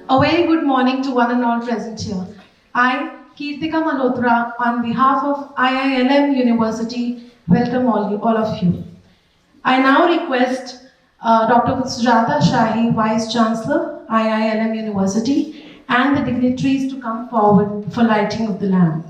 A very good morning to one and all present here. I, Kirtika Malhotra, on behalf of IILM University, welcome all of you. I now request Dr. Sujata Shahi, Vice Chancellor, IILM University, and the dignitaries to come forward for lighting of the lamp.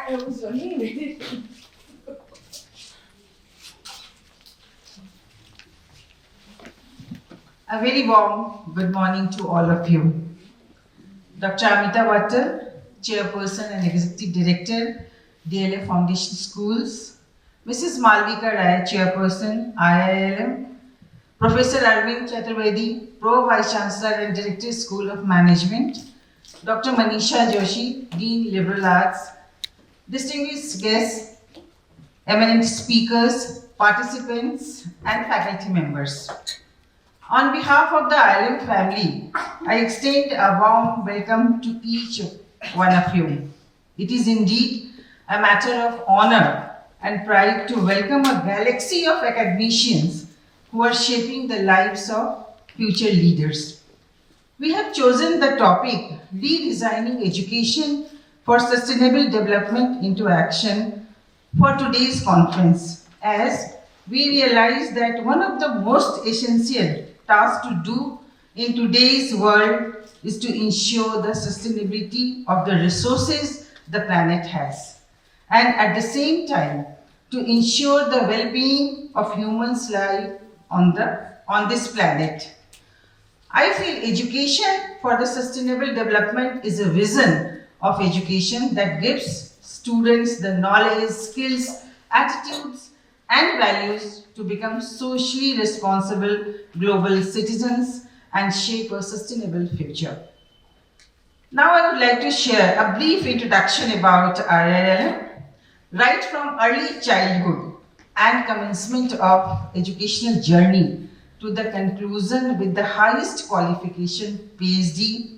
I was only A very warm good morning to all of you. Dr. Amita Wattal, Chairperson and Executive Director, DLA Foundation Schools, Mrs. Malvika Rai, Chairperson, IILM, Professor Arvind Chaturvedi, Pro Vice Chancellor and Director, School of Management, Dr. Manisha Joshi, Dean Liberal Arts, distinguished guests, eminent speakers, participants, and faculty members. On behalf of the IILM family, I extend a warm welcome to each one of you. It is indeed a matter of honor and pride to welcome a galaxy of academicians who are shaping the lives of future leaders. We have chosen the topic, Redesigning Education for Sustainable Development into Action, for today's conference, as we realize that one of the most essential tasks to do in today's world is to ensure the sustainability of the resources the planet has, and at the same time to ensure the well-being of humans' life on this planet. I feel education for the sustainable development is a vision of education that gives students the knowledge, skills, attitudes, and values to become socially responsible global citizens and shape a sustainable future. Now I would like to share a brief introduction about IILM. Right from early childhood and commencement of educational journey to the conclusion with the highest qualification, PhD,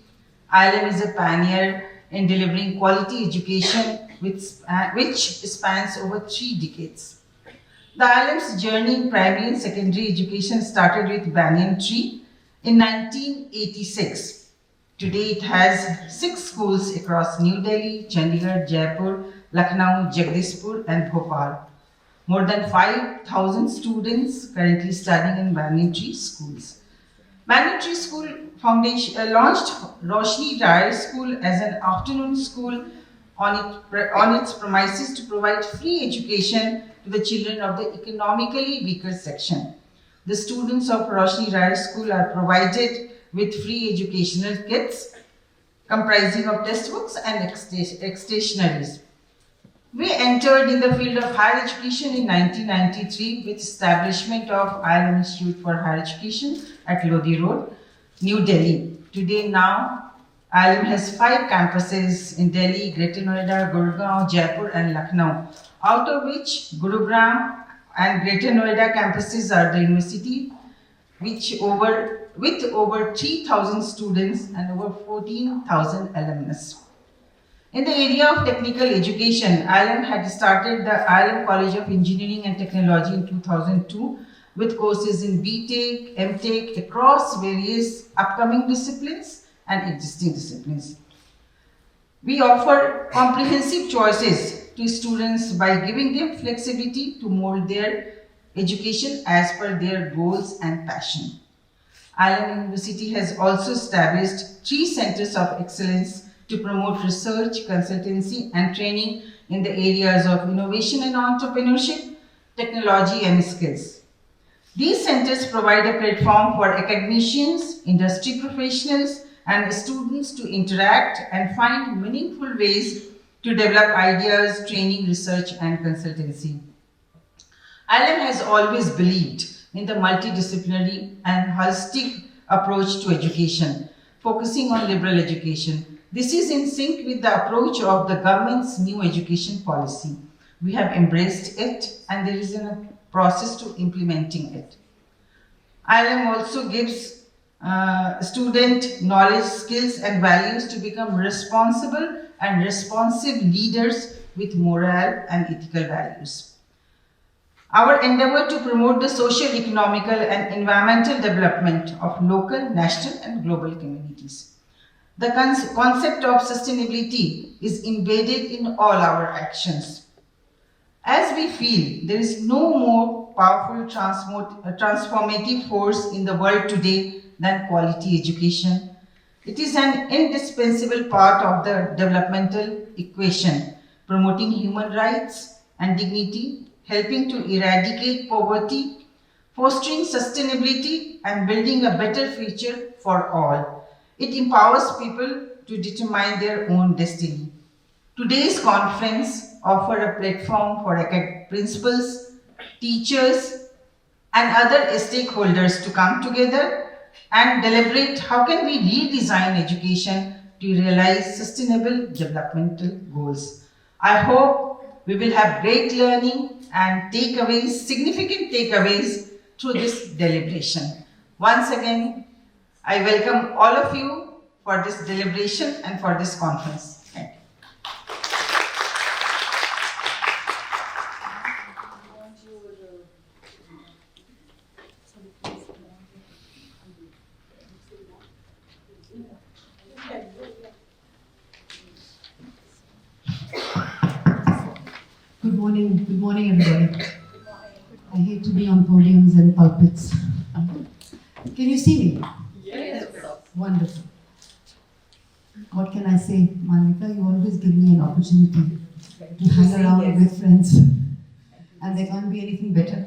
IILM is a pioneer in delivering quality education which spans over 3 decades. The IILM's journey in primary and secondary education started with Banyan Tree in 1986. Today it has 6 schools across New Delhi, Chandigarh, Jaipur, Lucknow, Jagdishpur and Bhopal. More than 5,000 students currently studying in mandatory schools. Mandatory School Foundation launched Roshni Rai School as an afternoon school on its premises to provide free education to the children of the economically weaker section. The students of Roshni Rai School are provided with free educational kits comprising of textbooks and stationaries. We entered in the field of higher education in 1993 with establishment of IILM Institute for Higher Education at Lodi Road, New Delhi. Today now, IILM has 5 campuses in Delhi, Greater Noida, Gurugram, Jaipur and Lucknow, out of which Gurugram and Greater Noida campuses are the university with over 3,000 students and over 14,000 alumnus. In the area of technical education, IILM had started the IILM College of Engineering and Technology in 2002 with courses in BTech, MTech across various upcoming disciplines and existing disciplines. We offer comprehensive choices to students by giving them flexibility to mold their education as per their goals and passion. IILM University has also established 3 centers of excellence to promote research, consultancy and training in the areas of innovation and entrepreneurship, technology and skills. These centers provide a platform for academicians, industry professionals and students to interact and find meaningful ways to develop ideas, training, research and consultancy. IILM has always believed in the multidisciplinary and holistic approach to education, focusing on liberal education. This is in sync with the approach of the government's new education policy. We have embraced it and there is a process to implementing it. IILM also gives student knowledge, skills and values to become responsible and responsive leaders with moral and ethical values. Our endeavor to promote the social, economical and environmental development of local, national and global communities. The concept of sustainability is embedded in all our actions. As we feel there is no more powerful transformative force in the world today than quality education, it is an indispensable part of the developmental equation, promoting human rights and dignity, helping to eradicate poverty, fostering sustainability and building a better future for all. It empowers people to determine their own destiny. Today's conference offers a platform for principals, teachers, and other stakeholders to come together and deliberate how can we redesign education to realize sustainable developmental goals. I hope we will have great learning and takeaways, significant takeaways through this deliberation. Once again, I welcome all of you for this deliberation and for this conference. Thank you. Good morning everybody. I hate to be on podiums and pulpits. Can you see me? Yes. Wonderful. What can I say, Malvika? You always give me an opportunity to hang around with friends. And there can't be anything better.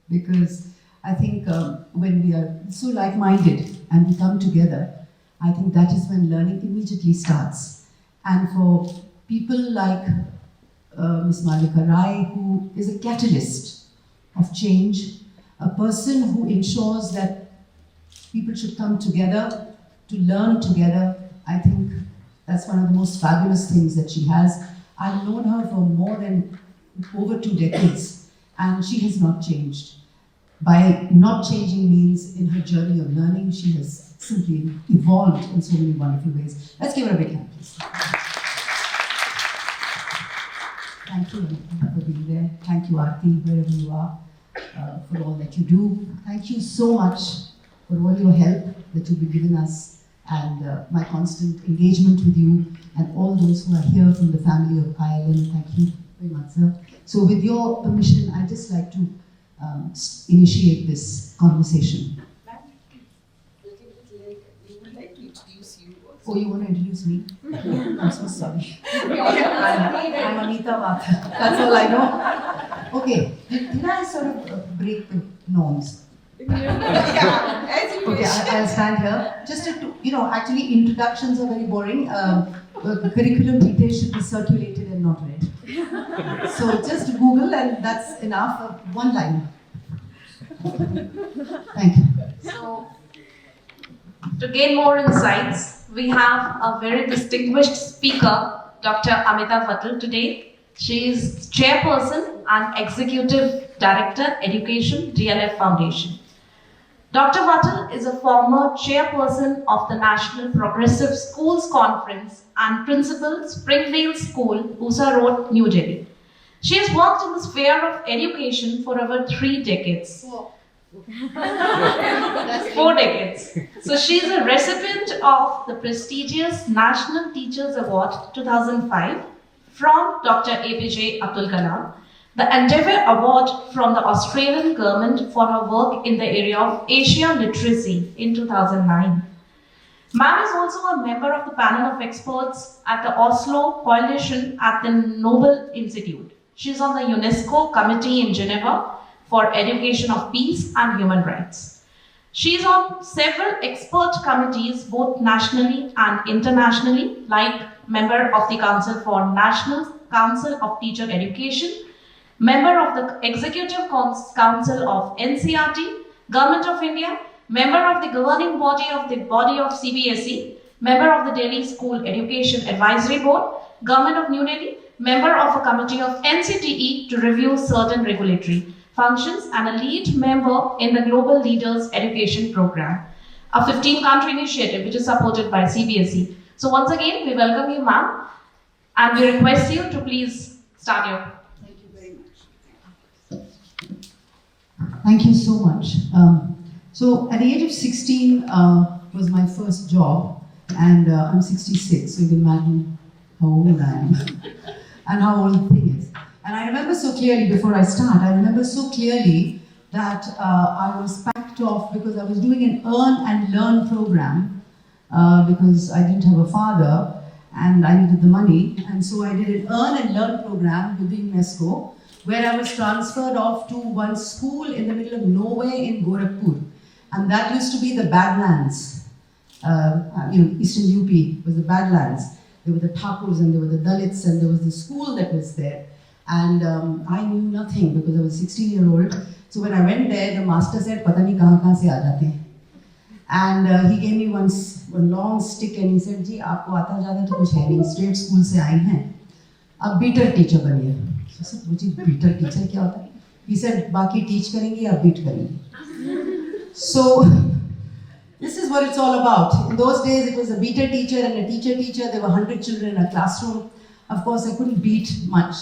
Because I think when we are so like-minded and we come together, I think that is when learning immediately starts. And for people like Ms. Malvika Rai, who is a catalyst of change, a person who ensures that people should come together to learn together. I think that's one of the most fabulous things that she has. I've known her for more than over 2 decades and she has not changed. By not changing means in her journey of learning, she has simply evolved in so many wonderful ways. Let's give her a big hand, please. Thank you for being there. Thank you, Aarti, wherever you are, for all that you do. Thank you so much for all your help that you've been giving us and my constant engagement with you and all those who are here from the family of IILM. Thank you very much, sir. So with your permission, I'd just like to initiate this conversation. Oh, you want to introduce me? I'm so sorry. I'm Anita Vata. That's all I know. Okay, did I sort of break the norms? Yeah, as you Okay, wish. I'll stand here. Just to, actually introductions are very boring. The curriculum details should be circulated and not read. So just Google and that's enough. One line. Thank you. So, to gain more insights, we have a very distinguished speaker, Dr. Amita Vattal today. She is Chairperson and Executive Director, Education, DLF Foundation. Dr. Vattal is a former Chairperson of the National Progressive Schools Conference and Principal, Springdale School, Usa Road, New Delhi. She has worked in the sphere of education for over 3 decades. 4 decades. So she is a recipient of the prestigious National Teachers Award 2005 from Dr. APJ Abdul Kalam, the Endeavour Award from the Australian government for her work in the area of Asia literacy in 2009. Ma'am is also a member of the panel of experts at the Oslo Coalition at the Nobel Institute. She is on the UNESCO Committee in Geneva for Education of Peace and Human Rights. She is on several expert committees, both nationally and internationally, like member of the Council for National Council of Teacher Education, member of the Executive Council of NCRT, Government of India, member of the governing body of CBSE, member of the Delhi School Education Advisory Board, Government of New Delhi, member of a committee of NCTE to review certain regulatory functions, and a lead member in the Global Leaders Education Program, a 15-country initiative which is supported by CBSE. So once again, we welcome you, ma'am, and we request you to please start your. Thank you very much. Thank you so much. So at the age of 16 was my first job, and I'm 66, so you can imagine how old I am and how old the thing is. And I remember so clearly, before I start, I remember so clearly that I was packed off because I was doing an earn and learn program because I didn't have a father and I needed the money. And so I did an earn and learn program with the UNESCO, where I was transferred off to one school in the middle of nowhere in Gorakhpur. And that used to be the Badlands. Eastern UP was the Badlands. There were the Thakurs and there were the Dalits and there was the school that was there. And I knew nothing because I was a 16-year-old. So when I went there, the master said, "Pata nahi kahan se aa jate hain." And he gave me one long stick and he said, "Ji, aapko aata jata to kuch hai nahi, straight school se aayi hain. Ab beater teacher baniye." So I said, "Muji beater teacher kya hota hai?" He said, "Baki teach karengi ya beat karengi." So this is what it's all about. In those days, it was a beater teacher and a teacher. There were 100 children in a classroom. Of course, I couldn't beat much.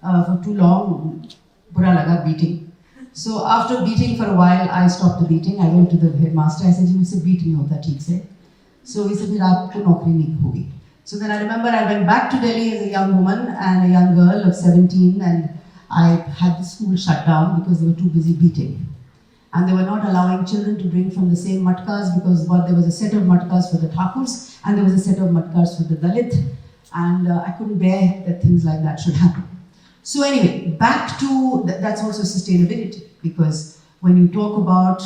For too long, bura laga beating. So after beating for a while, I stopped the beating. I went to the headmaster. I said, "जी मुझसे beat नहीं होता ठीक से." So he said, "फिर आपको नौकरी नहीं होगी." So then I remember I went back to Delhi as a young woman and a young girl of 17, and I had the school shut down because they were too busy beating. And they were not allowing children to drink from the same matkas because there was a set of matkas for the Thakurs and there was a set of matkas for the Dalit. And I couldn't bear that things like that should happen. So anyway, back to, that's also sustainability, because when you talk about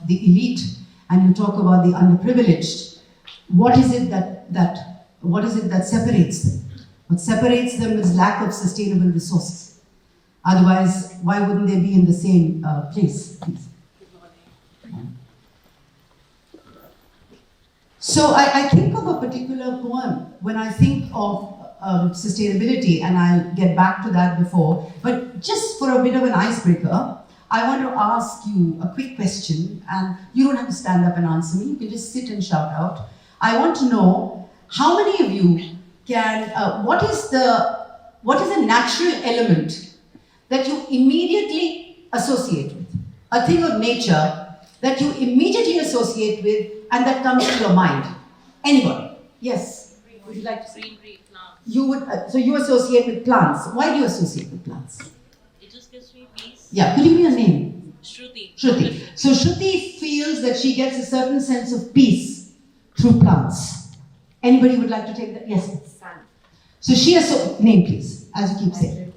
the elite and you talk about the underprivileged, what is it that separates them? What separates them is lack of sustainable resources. Otherwise, why wouldn't they be in the same place? So I think of a particular poem when I think of sustainability, and I'll get back to that before. But just for a bit of an icebreaker, I want to ask you a quick question, and you don't have to stand up and answer me. You can just sit and shout out. I want to know how many of you can. What is a natural element that you immediately associate with? A thing of nature that you immediately associate with, and that comes to your mind. Anybody? Yes. Would you like to say? Greenery, plants. You would, so you associate with plants. Why do you associate with plants? It just gives me peace. Yeah, could you give me your name? Shruti. Shruti. So Shruti feels that she gets a certain sense of peace through plants. Anybody would like to take that? Yes. Sun. So she has name please, as you keep saying.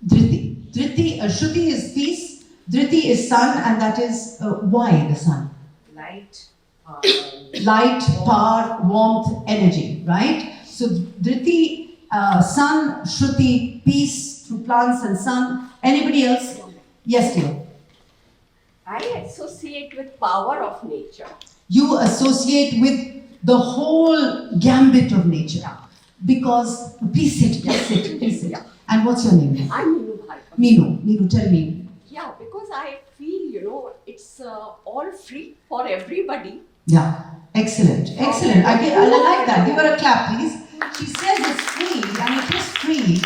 Dhriti. Shruti is peace, Dhriti is sun, and that is why the sun? Light. Light, power, warmth, energy, right? So Dhriti, sun, Shruti, peace through plants and sun. Anybody else? Yes, dear. I associate with power of nature. You associate with the whole gambit of nature. Yeah. Because, please sit. Yeah. And what's your name? I'm Meenu Bhai. Meenu, tell me. Yeah, because I feel, it's all free for everybody. Yeah, excellent. I like that. Give her a clap, please. She says it's free, and it is free.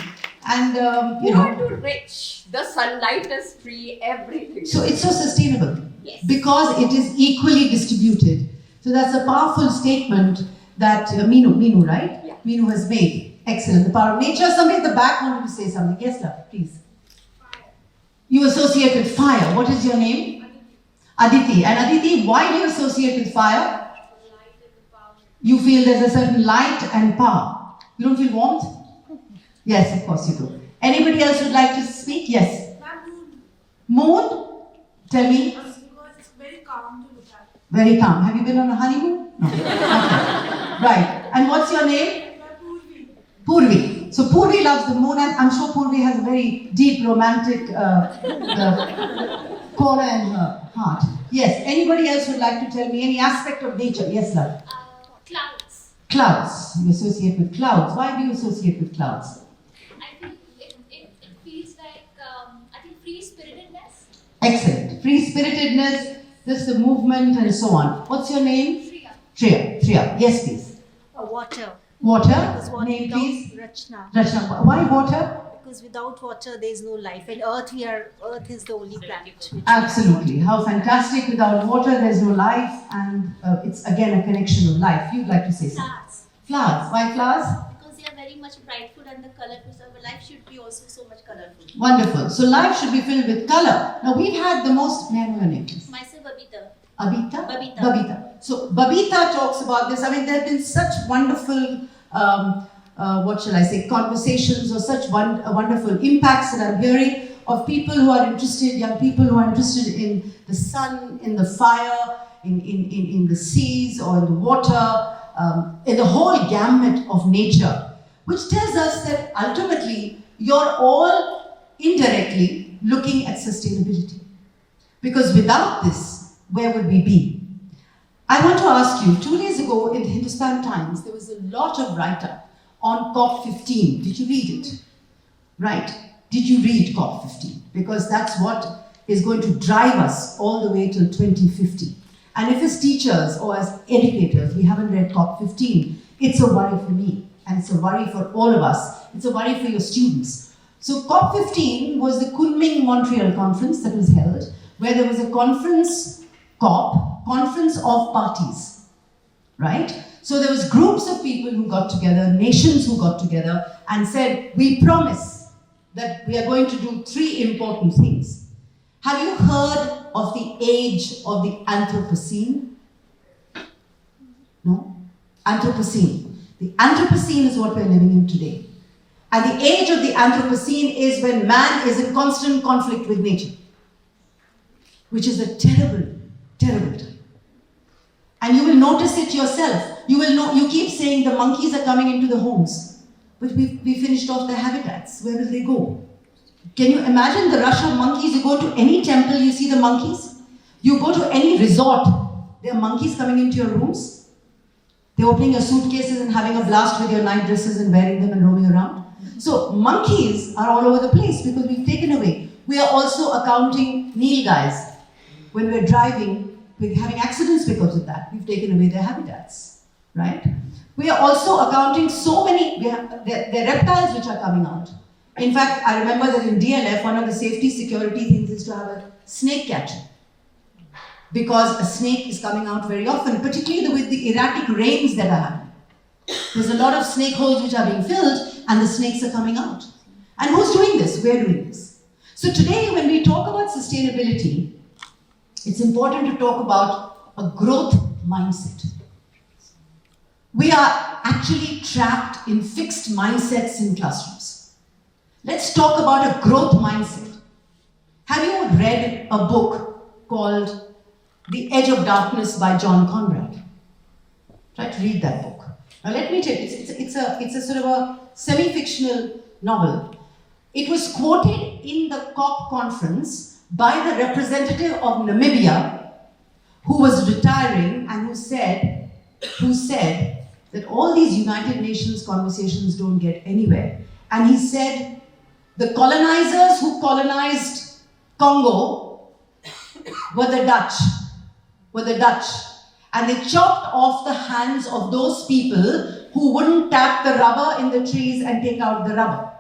And, Poor to rich, the sunlight is free, everything. So it's so sustainable. Yes. Because it is equally distributed. So that's a powerful statement that Meenu, right? Yeah. Meenu has made. Excellent. The power of nature. Somebody at the back wanted to say something. Yes, love, please. Fire. You associate with fire. What is your name? Aditi. And Aditi, why do you associate with fire? The light and the power. You feel there's a certain light and power. You don't feel warmth? Yes, of course you do. Anybody else would like to speak? Yes. Moon? Tell me. Because it's very calm to look at. Very calm. Have you been on a honeymoon? No. Okay. Right. And what's your name? Purvi. So Purvi loves the moon, and I'm sure Purvi has a very deep romantic corner in her heart. Yes. Anybody else would like to tell me any aspect of nature? Yes, love. Clouds. Clouds. You associate with clouds. Why do you associate with clouds? I think it feels like, I think free-spiritedness. Excellent. Free-spiritedness, just the movement and so on. What's your name? Shriya. Triya. Yes, please. Water. Water. Because water Name, without please. Rachna. Rachna. Why water? Because without water there is no life. And Earth is the only planet. Which Absolutely. How fantastic. Without water, there's no life, and it's again a connection of life. You'd like to say something? Flowers. Flowers. Why flowers? Because they are very much brightful and the colorful. So our life should be also so much colorful. Wonderful. So life should be filled with color. Now we've had the most. May I know your name, please? Myself, Babita. Abita? Babita. Babita. So Babita talks about this. I mean, there have been such wonderful, conversations or such wonderful impacts that I'm hearing of people who are interested, young people who are interested in the sun, in the fire, in the seas or in the water, in the whole gamut of nature, which tells us that ultimately you're all indirectly looking at sustainability. Because without this, where would we be? I want to ask you, 2 days ago in the Hindustan Times, there was a lot of write-up on COP15. Did you read it? Right. Did you read COP15? Because that's what is going to drive us all the way till 2050. And if as teachers or as educators we haven't read COP15, it's a worry for me, and it's a worry for all of us. It's a worry for your students. So COP15 was the Kunming Montreal conference that was held, where there was a conference, conference of parties, right? So there was groups of people who got together, nations who got together and said, we promise that we are going to do 3 important things. Have you heard of the age of the Anthropocene? No? Anthropocene. The Anthropocene is what we're living in today. And the age of the Anthropocene is when man is in constant conflict with nature, which is a terrible, terrible time. And you will notice it yourself. You will know. You keep saying the monkeys are coming into the homes, but we finished off their habitats. Where will they go? Can you imagine the rush of monkeys? You go to any temple, you see the monkeys. You go to any resort, there are monkeys coming into your rooms. They're opening your suitcases and having a blast with your night dresses and wearing them and roaming around. So monkeys are all over the place because we've taken away. We are also accounting Nilgais. When we're driving, we're having accidents because of that. We've taken away their habitats, right? We are also accounting so many, there are reptiles which are coming out. In fact, I remember that in DLF, one of the safety security things is to have a snake catcher. Because a snake is coming out very often, particularly with the erratic rains that are happening. There's a lot of snake holes which are being filled and the snakes are coming out. And who's doing this? We're doing this. So today when we talk about sustainability, it's important to talk about a growth mindset. We are actually trapped in fixed mindsets in classrooms. Let's talk about a growth mindset. Have you read a book called The Edge of Darkness by John Conrad? Try to read that book. Now let me tell you, it's a sort of a semi-fictional novel. It was quoted in the COP conference by the representative of Namibia who was retiring and who said that all these United Nations conversations don't get anywhere. And he said, the colonizers who colonized Congo were the Dutch. And they chopped off the hands of those people who wouldn't tap the rubber in the trees and take out the rubber.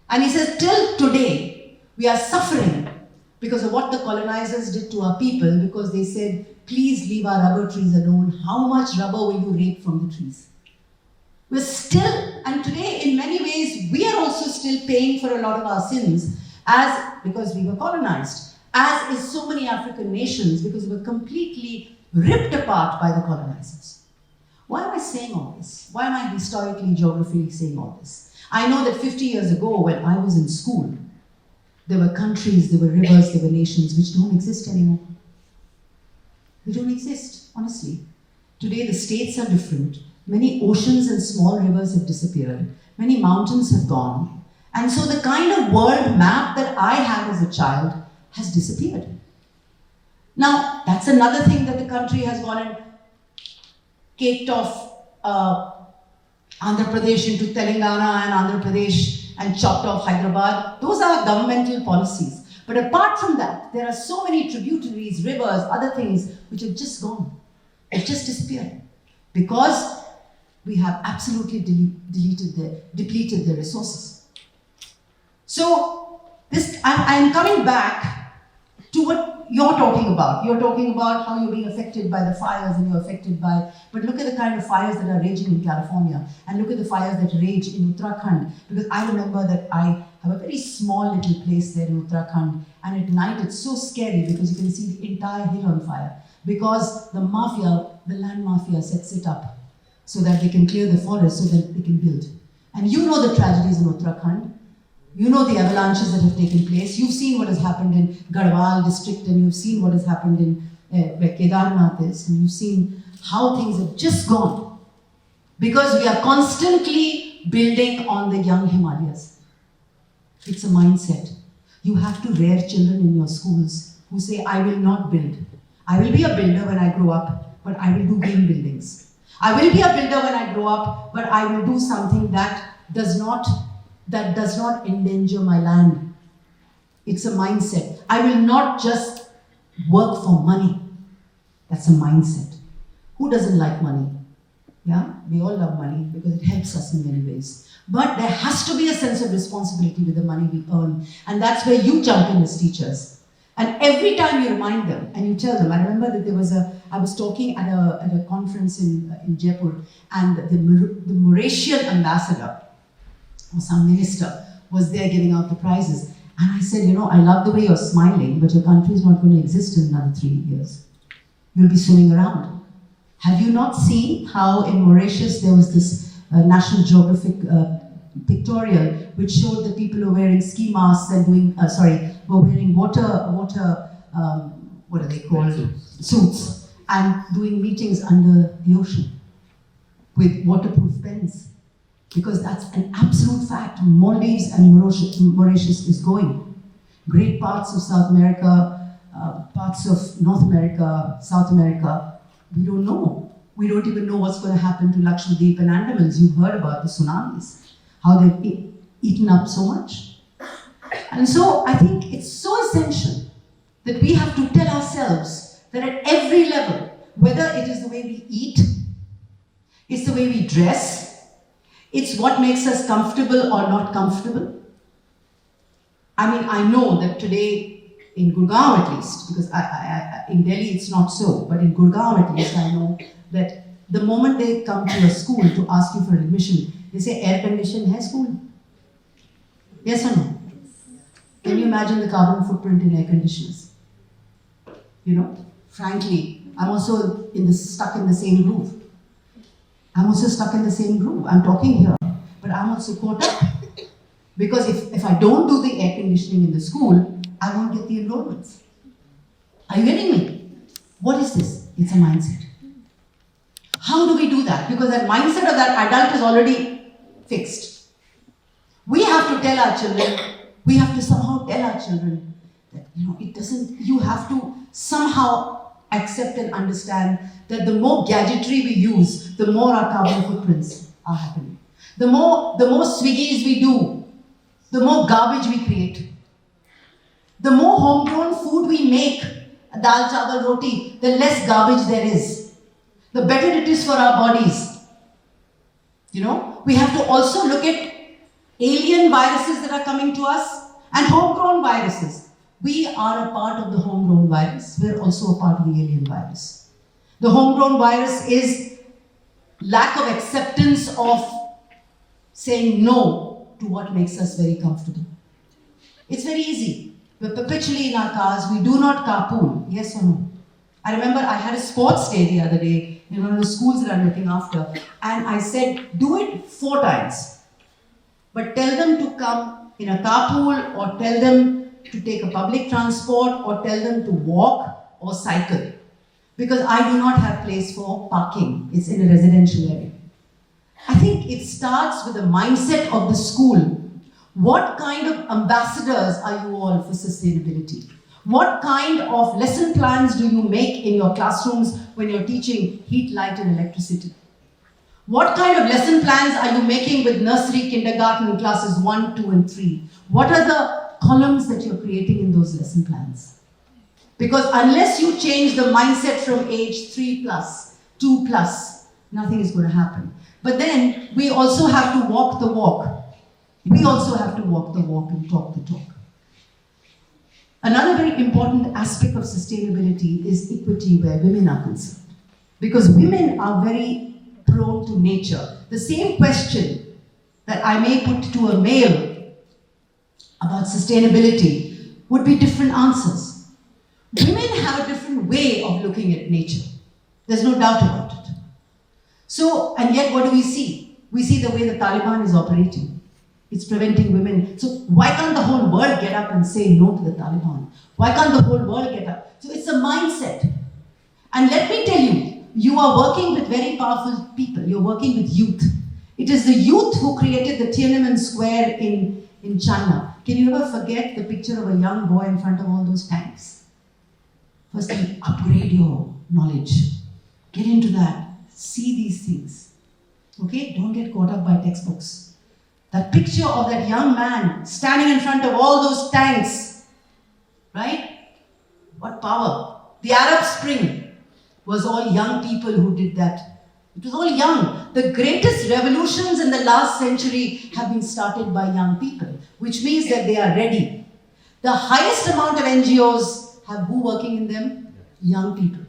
And he says, till today, we are suffering because of what the colonizers did to our people, because they said, please leave our rubber trees alone. How much rubber will you rape from the trees? We're still, and today in many ways, we are also still paying for a lot of our sins because we were colonized, as is so many African nations, because we were completely ripped apart by the colonizers. Why am I saying all this? Why am I historically, geographically saying all this? I know that 50 years ago, when I was in school, there were countries, there were rivers, there were nations which don't exist anymore. They don't exist, honestly. Today the states are different. Many oceans and small rivers have disappeared. Many mountains have gone. And so the kind of world map that I had as a child has disappeared. Now, that's another thing that the country has gone and caked off Andhra Pradesh into Telangana and Andhra Pradesh and chopped off Hyderabad. Those are governmental policies. But apart from that, there are so many tributaries, rivers, other things which have just gone. They've just disappeared. Because we have absolutely depleted their resources. So, I'm coming back to what you're talking about. You're talking about how you're being affected by the fires and you're affected by, but look at the kind of fires that are raging in California and look at the fires that rage in Uttarakhand, because I remember that I have a very small little place there in Uttarakhand, and at night it's so scary because you can see the entire hill on fire, because the land mafia sets it up so that they can clear the forest so that they can build. And you know the tragedies in Uttarakhand. You know the avalanches that have taken place. You've seen what has happened in Garhwal district, and you've seen what has happened in where Kedarnath is, and you've seen how things have just gone. Because we are constantly building on the young Himalayas. It's a mindset. You have to rear children in your schools who say, I will not build. I will be a builder when I grow up, but I will do green buildings. I will be a builder when I grow up, but I will do something that does not endanger my land. It's a mindset. I will not just work for money. That's a mindset. Who doesn't like money? Yeah, we all love money because it helps us in many ways. But there has to be a sense of responsibility with the money we earn. And that's where you jump in as teachers. And every time you remind them and you tell them, I remember that I was talking at a conference in Jaipur, and the Mauritian ambassador, or some minister, was there giving out the prizes. And I said, I love the way you're smiling, but your country is not going to exist in another 3 years. You'll be swimming around. Have you not seen how in Mauritius there was this National Geographic pictorial which showed that people were wearing ski masks and were wearing water, what are they called? Suits, and doing meetings under the ocean with waterproof pens. Because that's an absolute fact. Maldives and Mauritius is going. Great parts of South America, parts of North America, South America, we don't know. We don't even know what's going to happen to Lakshadweep and Andamans. You've heard about the tsunamis, how they've eaten up so much. And so I think it's so essential that we have to tell ourselves that at every level, whether it is the way we eat, it's the way we dress, it's what makes us comfortable or not comfortable. I mean, I know that today, in Gurugram at least, because in Delhi it's not so, but in Gurugram at least I know that the moment they come to a school to ask you for admission, they say air conditioned hai school? Yes or no? Can you imagine the carbon footprint in air conditioners? You know, frankly, I'm also stuck in the same groove. I'm talking here, but I'm also caught up. Because if I don't do the air conditioning in the school, I won't get the enrollments. Are you getting me? What is this? It's a mindset. How do we do that? Because that mindset of that adult is already fixed. We have to tell our children, that, you have to somehow accept and understand that the more gadgetry we use, the more our carbon footprints are happening. The more Swiggies we do, the more garbage we create. The more homegrown food we make, dal, chawal, roti, the less garbage there is. The better it is for our bodies. We have to also look at alien viruses that are coming to us and homegrown viruses. We are a part of the homegrown virus. We're also a part of the alien virus. The homegrown virus is lack of acceptance of saying no to what makes us very comfortable. It's very easy. We're perpetually in our cars. We do not carpool. Yes or no? I remember I had a sports day the other day in one of the schools that I'm looking after, and I said, do it 4 times. But tell them to come in a carpool, or tell them to take a public transport, or tell them to walk or cycle. Because I do not have place for parking. It's in a residential area. I think it starts with the mindset of the school. What kind of ambassadors are you all for sustainability? What kind of lesson plans do you make in your classrooms when you're teaching heat, light and electricity? What kind of lesson plans are you making with nursery, kindergarten classes 1, 2 and 3? What are the columns that you're creating in those lesson plans? Because unless you change the mindset from age 3+, 2+, nothing is going to happen. But then we also have to walk the walk. We also have to walk the walk and talk the talk. Another very important aspect of sustainability is equity where women are concerned. Because women are very prone to nature. The same question that I may put to a male about sustainability would be different answers. Women have a different way of looking at nature. There's no doubt about it. So, and yet what do we see? We see the way the Taliban is operating. It's preventing women. So why can't the whole world get up and say no to the Taliban? Why can't the whole world get up? So it's a mindset. And let me tell you, you are working with very powerful people. You're working with youth. It is the youth who created the Tiananmen Square in China. Can you ever forget the picture of a young boy in front of all those tanks? Firstly, upgrade your knowledge. Get into that. See these things. Okay? Don't get caught up by textbooks. That picture of that young man standing in front of all those tanks, right? What power. The Arab Spring was all young people who did that. It was all young. The greatest revolutions in the last century have been started by young people, which means that they are ready. The highest amount of NGOs have who working in them? Young people.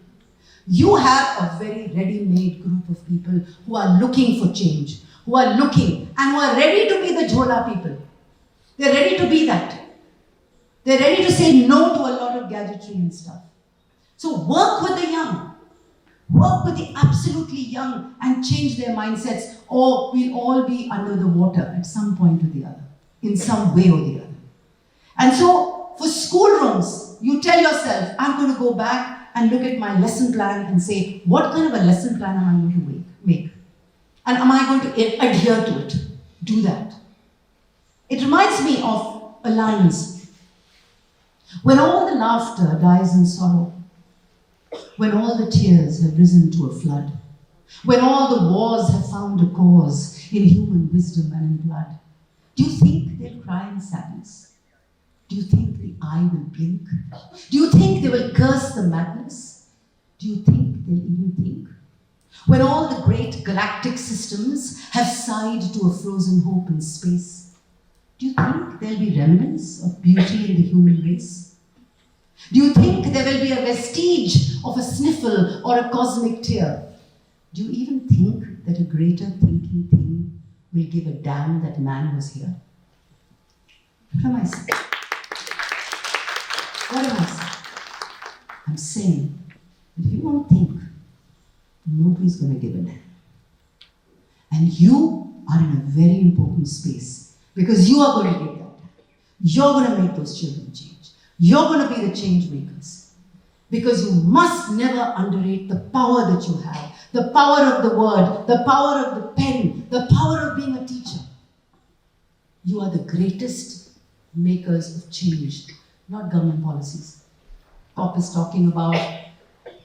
You have a very ready-made group of people who are looking for change, who are looking and who are ready to be the Jhola people. They're ready to be that. They're ready to say no to a lot of gadgetry and stuff. So work with the young. Work with the absolutely young and change their mindsets, or we'll all be under the water at some point or the other, in some way or the other. And so for schoolrooms, you tell yourself, I'm going to go back and look at my lesson plan and say, what kind of a lesson plan am I going to make? And am I going to adhere to it? Do that. It reminds me of a line. When all the laughter dies in sorrow, when all the tears have risen to a flood, when all the wars have found a cause in human wisdom and in blood, do you think they'll cry in sadness? Do you think the eye will blink? Do you think they will curse the madness? Do you think they'll even think? When all the great galactic systems have sighed to a frozen hope in space, do you think there'll be remnants of beauty in the human race? Do you think there will be a vestige of a sniffle or a cosmic tear? Do you even think that a greater thinking thing will give a damn that man was here? What am I saying? What am I saying? I'm saying that if you don't think, nobody's going to give a damn. And you are in a very important space because you are going to give that damn. You're going to make those children change. You're going to be the change makers. Because you must never underrate the power that you have. The power of the word, the power of the pen, the power of being a teacher. You are the greatest makers of change, not government policies. Pop is talking about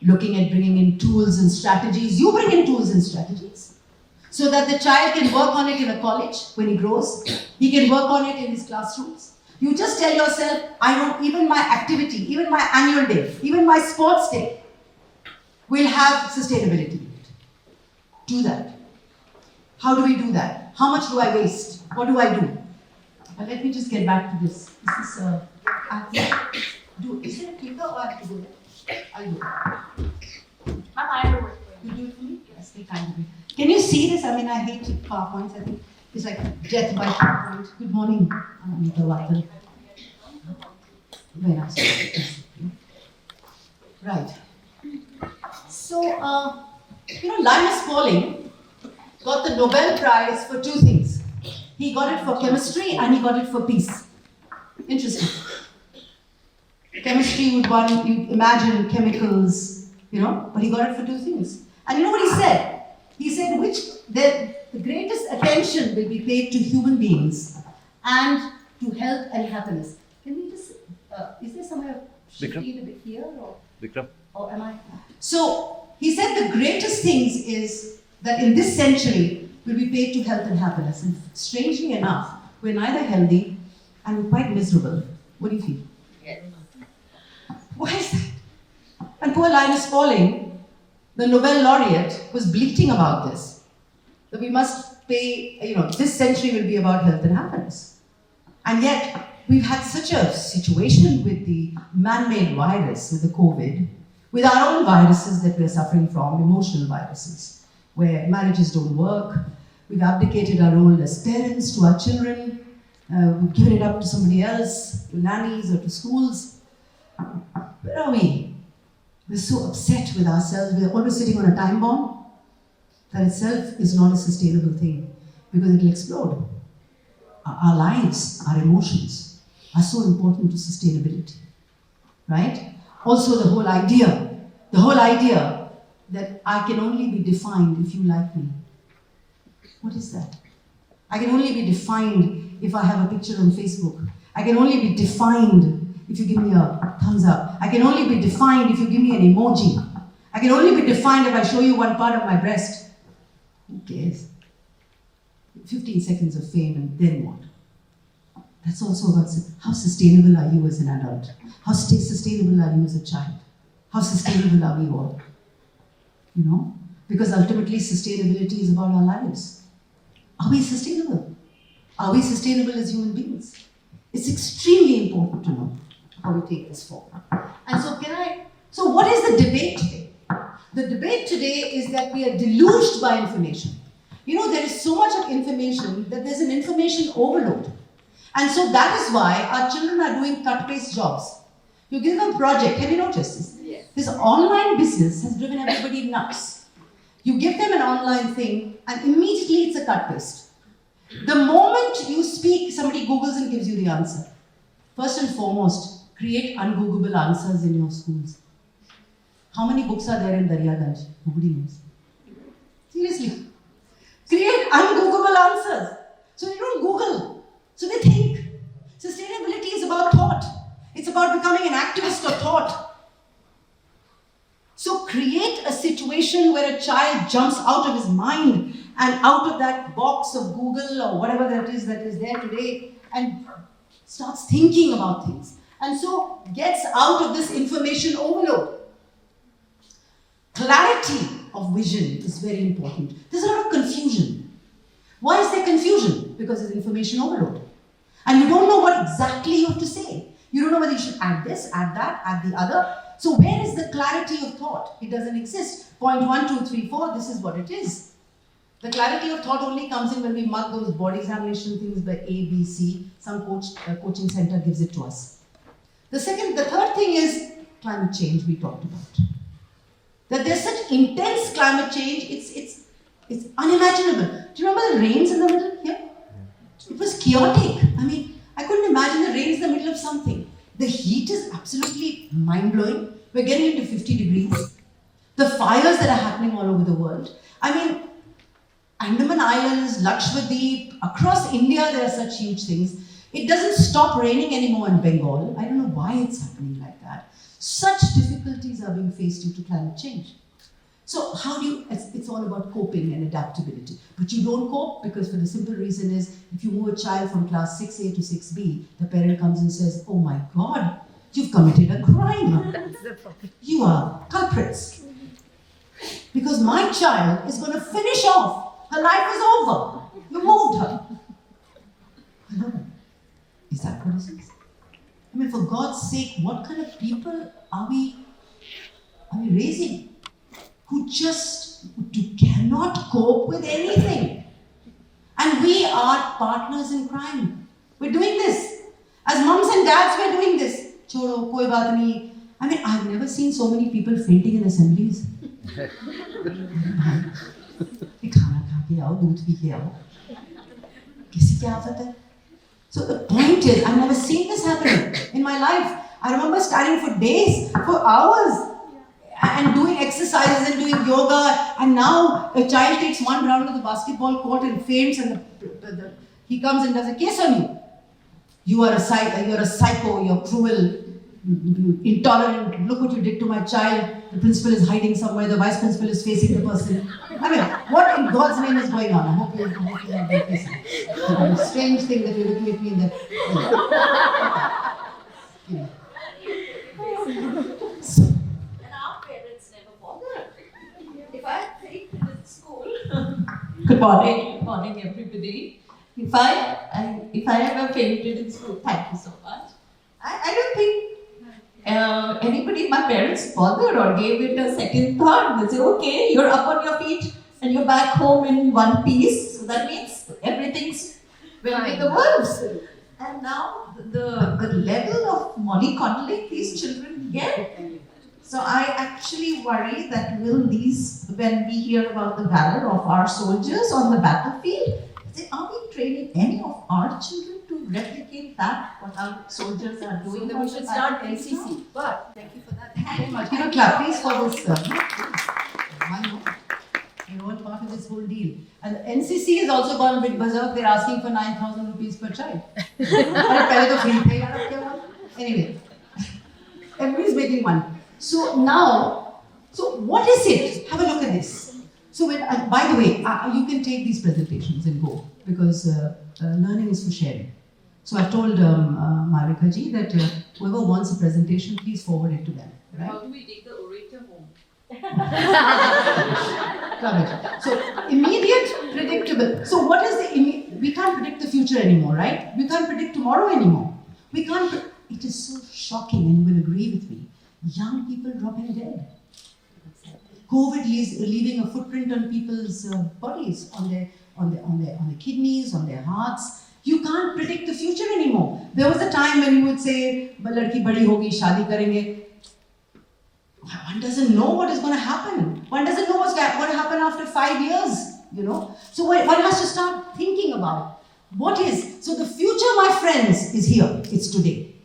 looking at bringing in tools and strategies. You bring in tools and strategies so that the child can work on it in a college when he grows. He can work on it in his classrooms. You just tell yourself, I know even my activity, even my annual day, even my sports day will have sustainability in it. Do that. How do we do that? How much do I waste? What do I do? But let me just get back to this. Is there a clicker or I have to do it? I'll do it. I will work for You do it for me? Yes, they kind of do. Can you see this? I mean, I hate PowerPoints. I think it's like death by PowerPoint. Good morning, Anita Wattal. Very nice. Right. So, Linus Pauling got the Nobel Prize for two things. He got it for chemistry and he got it for peace. Interesting. Chemistry would want you imagine chemicals, but he got it for two things. And you know what he said? He said the greatest attention will be paid to human beings and to health and happiness. Can we just, is there somewhere, should we a bit here or? Vikram. Or am I? So he said the greatest things is that in this century will be paid to health and happiness. And strangely enough, we're neither healthy and we're quite miserable. What do you feel? Yes. Why is that? And poor Linus Pauling, the Nobel laureate, was bleating about this. That we must pay, this century will be about health and happiness. And yet, we've had such a situation with the man-made virus, with the COVID, with our own viruses that we're suffering from, emotional viruses, where marriages don't work. We've abdicated our role as parents to our children. We've given it up to somebody else, to nannies or to schools. Where are we? We're so upset with ourselves. We're always sitting on a time bomb. That itself is not a sustainable thing because it will explode. Our lives, our emotions are so important to sustainability, right? Also the whole idea that I can only be defined if you like me. What is that? I can only be defined if I have a picture on Facebook. I can only be defined if you give me a thumbs up. I can only be defined if you give me an emoji. I can only be defined if I show you one part of my breast. Who cares? 15 seconds of fame and then what? That's also about how sustainable are you as an adult? How sustainable are you as a child? How sustainable are we all? Because ultimately sustainability is about our lives. Are we sustainable? Are we sustainable as human beings? It's extremely important to know how we take this forward. And so what is the debate today? The debate today is that we are deluged by information. There is so much of information that there's an information overload. And so that is why our children are doing cut-paste jobs. You give them a project, have you noticed this? Yes. This online business has driven everybody nuts. You give them an online thing and immediately it's a cut-paste. The moment you speak, somebody Googles and gives you the answer. First and foremost, create ungoogleable answers in your schools. How many books are there in Daryaganj? Nobody knows. Seriously. Create ungoogleable answers. So they don't Google. So they think. Sustainability is about thought. It's about becoming an activist of thought. So create a situation where a child jumps out of his mind and out of that box of Google or whatever that is there today and starts thinking about things. And so gets out of this information overload. Clarity of vision is very important. There's a lot of confusion. Why is there confusion? Because there's information overload. And you don't know what exactly you have to say. You don't know whether you should add this, add that, add the other. So where is the clarity of thought? It doesn't exist. Point 1, 2, 3, 4, this is what it is. The clarity of thought only comes in when we mark those board examination things by A, B, C. Some coaching center gives it to us. The third thing is climate change we talked about. That there's such intense climate change, it's unimaginable. Do you remember the rains in the middle here? It was chaotic. I mean, I couldn't imagine the rains in the middle of something. The heat is absolutely mind-blowing. We're getting into 50 degrees. The fires that are happening all over the world. I mean, Andaman Islands, Lakshadweep, across India there are such huge things. It doesn't stop raining anymore in Bengal. I don't know why it's happening like that. Such difficulties are being faced due to climate change. So how do you, it's all about coping and adaptability. But you don't cope because for the simple reason is, if you move a child from class 6A to 6B, the parent comes and says, oh my God, you've committed a crime. That's the problem. You are culprits. Because my child is going to finish off. Her life is over. You moved her. No. Is that what it is? I mean, for God's sake, what kind of people are we raising? Who cannot cope with anything. And we are partners in crime. We're doing this. As mums and dads, we're doing this. Chodo, koi baat nahi. I mean, I've never seen so many people fainting in assemblies. So the point is, I've never seen this happen in my life. I remember standing for days, for hours, and doing exercises and doing yoga, and now a child takes one round of the basketball court and faints, and he comes and does a case on you. You're a psycho, you're cruel, intolerant, look what you did to my child. The principal is hiding somewhere, the vice principal is facing the person. I mean, what in God's name is going on? I hope you're not facing. It's a strange thing that you're looking at me in that. Yeah. And our parents never bothered. If I had failed in school. Good morning everybody. If I ever fainted in school, thank you so much. I don't think anybody, my parents, bothered or gave it a second thought. They say, okay, you're up on your feet and you're back home in one piece. So that means everything's well with the wolves. And now the level of mollycoddling these children get. So I actually worry that when we hear about the valor of our soldiers on the battlefield, are we training any of our children to replicate that, what our soldiers are doing? So we should start NCC. But thank you for that. Thank you very much. Give a clap, please, for this. Why not? You're all part of this whole deal. And NCC has also gone a bit berserk. They're asking for 9,000 rupees per child. Anyway, everybody's making money. So now, what is it? Have a look at this. So, by the way, you can take these presentations and go, because learning is for sharing. So I've told Marika ji that whoever wants a presentation, please forward it to them. Right? How do we take the orator home? Correct. So immediate, predictable. So what is we can't predict the future anymore, right? We can't predict tomorrow anymore. We can't. It is so shocking, and you will agree with me. Young people dropping dead. COVID is leaving a footprint on people's bodies, on their kidneys, on their hearts. You can't predict the future anymore. There was a time when you would say, "Ladki badi hogi, shadi karenge." One doesn't know what is going to happen. One doesn't know what's going to happen after 5 years. So one has to start thinking about what is. So the future, my friends, is here. It's today.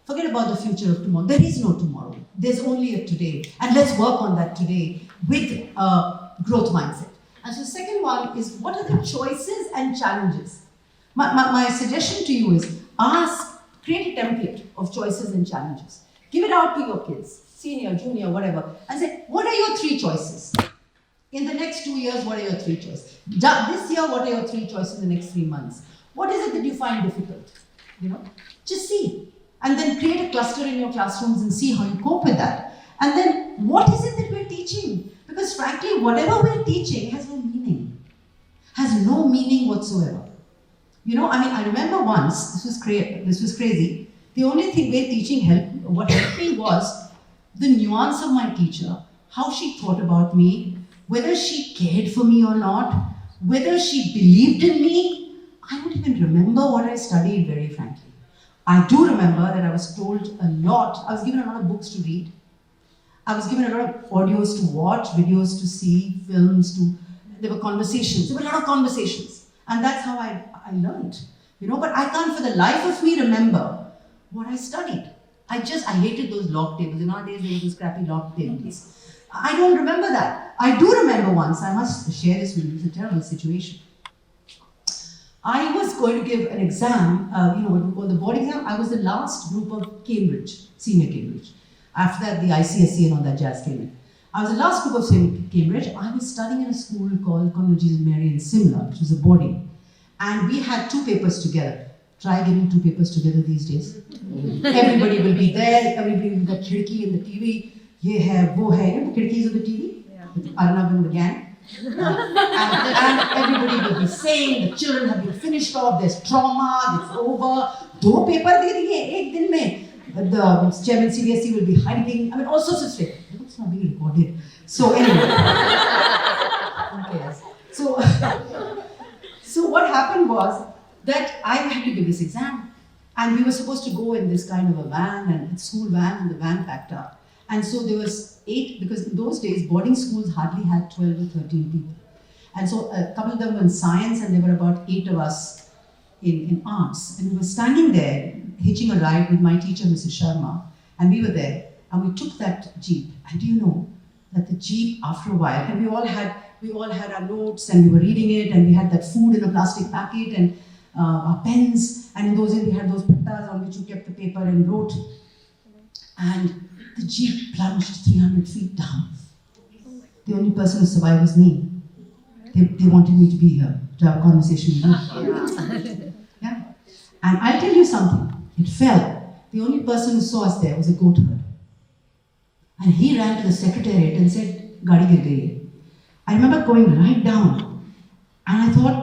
Forget about the future of tomorrow. There is no tomorrow. There's only a today. And let's work on that today with a growth mindset. And so the second one is, what are the choices and challenges? My suggestion to you is, create a template of choices and challenges. Give it out to your kids, senior, junior, whatever, and say, what are your 3 choices? In the next 2 years, what are your 3 choices? This year, what are your 3 choices in the next 3 months? What is it that you find difficult? Just see. And then create a cluster in your classrooms and see how you cope with that. And then, what is it that we're teaching? Because frankly, whatever we're teaching has no meaning. Has no meaning whatsoever. I remember once, this was crazy. The only thing we're teaching what helped me was, the nuance of my teacher, how she thought about me, whether she cared for me or not, whether she believed in me. I don't even remember what I studied, very frankly. I do remember that I was told a lot. I was given a lot of books to read. I was given a lot of audios to watch, videos to see, films to... There were conversations. There were a lot of conversations. And that's how I learned. You know, but I can't for the life of me remember what I studied. I hated those log tables. Nowadays, there were those crappy log tables. I don't remember that. I do remember once, I must share this with you, it's a terrible situation. I was going to give an exam, what we call the board exam. I was the last group of Cambridge, senior Cambridge. After that, the ICSE and all that jazz came in. I was the last group of senior Cambridge. I was studying in a school called Convent Jesus Mary in Simla, which was a boarding. And we had 2 papers together. Try getting 2 papers together these days. Everybody will be there, everybody will get khidki in the TV. Ye hai, wo hai. You know the khidkis of the TV? Yeah. With Arnab and the gang. And everybody will be saying, the children have been finished off, there's trauma, it's over. 2 papers de diye, 1 din mein. The chairman CBSE will be hiding. I mean, all sorts of stuff. It's not being recorded. So anyway. Who cares? So what happened was that I had to give this exam. And we were supposed to go in this kind of a van, and school van, and the van packed up. And so there was 8, because in those days, boarding schools hardly had 12 or 13 people. And so a couple of them were in science, and there were about 8 of us in arts. And we were standing there, hitching a ride with my teacher, Mrs. Sharma, and we were there, and we took that jeep. And do you know that the jeep, after a while, and we all had our notes, and we were reading it, and we had that food in a plastic packet, and our pens, and in those days we had those pattas on which you kept the paper and wrote. And the jeep plunged 300 feet down. The only person who survived was me. They wanted me to be here to have a conversation with you. Yeah. And I'll tell you something. It fell. The only person who saw us there was a goat herd. And he ran to the secretariat and said, "Gaadi gir gayi hai." I remember going right down. And I thought,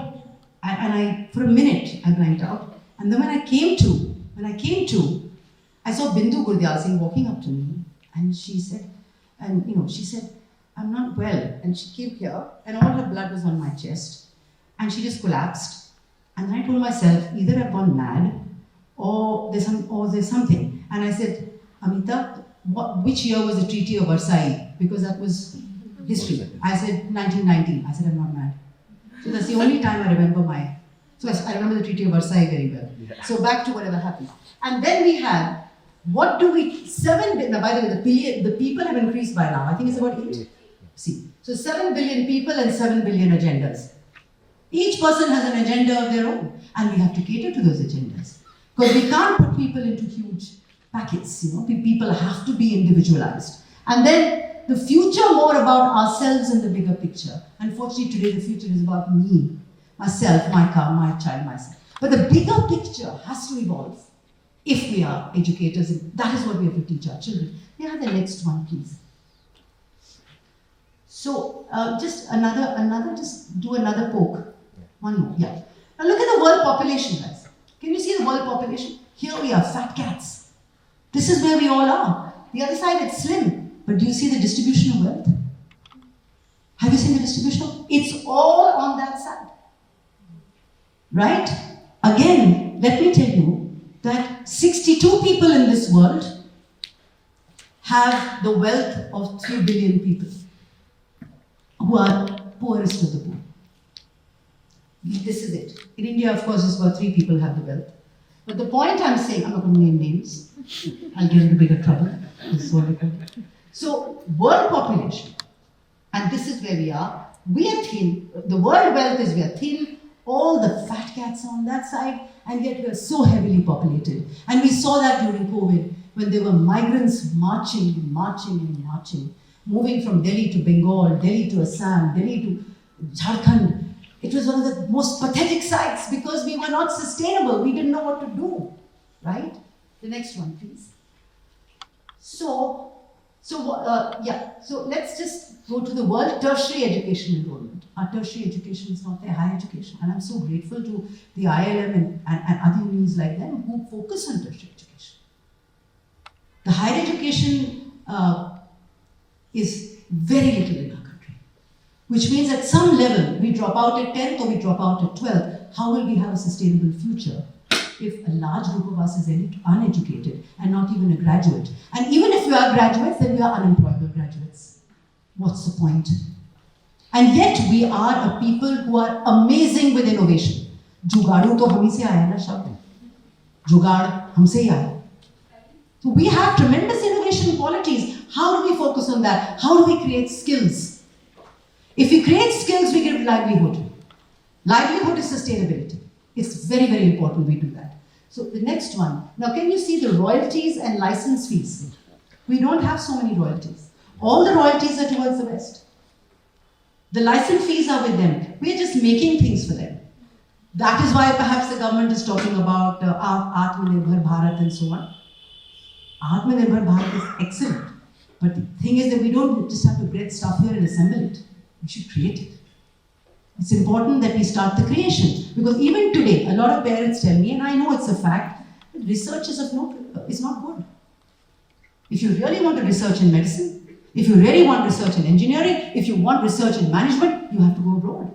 for a minute, I blanked out. And then when I came to, I saw Bindu Gurdial Singh walking up to me. And she said, "I'm not well." And she came here, and all her blood was on my chest. And she just collapsed. And then I told myself, either I've gone mad, or there's something. And I said, "Amita, which year was the Treaty of Versailles?" Because that was history. I said, 1919. I said, "I'm not mad." So that's the only time I remember I remember the Treaty of Versailles very well. Yeah. So back to whatever happened. And then we had, now by the way, the people have increased by now. I think it's about 8. See, so 7 billion people and 7 billion agendas. Each person has an agenda of their own, and we have to cater to those agendas. Because we can't put people into huge packets, people have to be individualized. And then the future more about ourselves in the bigger picture. Unfortunately, today the future is about me, myself, my car, my child, myself. But the bigger picture has to evolve if we are educators, and that is what we have to teach our children. May I have the next one, please? So, just do another poke. One more, yeah. Now look at the world population, guys. Can you see the world population? Here we are, fat cats. This is where we all are. The other side, it's slim. But do you see the distribution of wealth? Have you seen the distribution? It's all on that side. Right? Again, let me tell you that 62 people in this world have the wealth of 3 billion people who are poorest of the poor. This is it. In India, of course, it's about 3 people have the wealth. But the point I'm saying, I'm not going to name names. I'll get into bigger trouble. This is what we call it. So, world population, and this is where we are. We are thin. The world wealth is we are thin. All the fat cats are on that side, and yet we are so heavily populated. And we saw that during COVID, when there were migrants marching, moving from Delhi to Bengal, Delhi to Assam, Delhi to Jharkhand. It was one of the most pathetic sights because we were not sustainable. We didn't know what to do, right? The next one, please. So let's just go to the world tertiary education enrollment. Our tertiary education is not their higher education. And I'm so grateful to the IILM and other unions like them who focus on tertiary education. The higher education is very little in our country. Which means at some level, we drop out at 10th or we drop out at 12th. How will we have a sustainable future if a large group of us is uneducated and not even a graduate? And even if we are graduates, then we are unemployable graduates. What's the point? And yet we are a people who are amazing with innovation. Jugaadu to hum hi se aaya na shabd. Jugaad humse hi aaya. So we have tremendous innovation qualities. How do we focus on that? How do we create skills? If we create skills, we give livelihood. Livelihood is sustainability. It's very, very important we do that. So the next one. Now can you see the royalties and license fees? We don't have so many royalties. All the royalties are towards the West. The license fees are with them. We are just making things for them. That is why perhaps the government is talking about Atmanirbhar Bharat and so on. Atmanirbhar Bharat is excellent. But the thing is that we don't just have to get stuff here and assemble it. We should create it. It's important that we start the creation. Because even today, a lot of parents tell me, and I know it's a fact, that research is not good. If you really want to research in medicine, if you really want research in engineering, if you want research in management, you have to go abroad.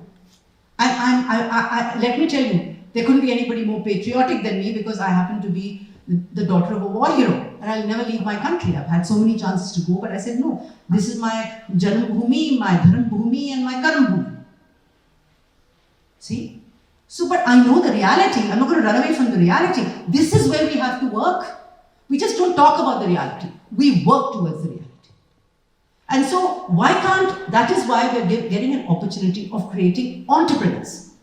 And let me tell you, there couldn't be anybody more patriotic than me because I happen to be the daughter of a war hero. And I'll never leave my country. I've had so many chances to go, but I said, no, this is my Janam Bhumi, my Dharam Bhumi, and my Karam Bhumi. See? So, but I know the reality. I'm not going to run away from the reality. This is where we have to work. We just don't talk about the reality. We work towards the reality. And so, that is why we're getting an opportunity of creating entrepreneurs.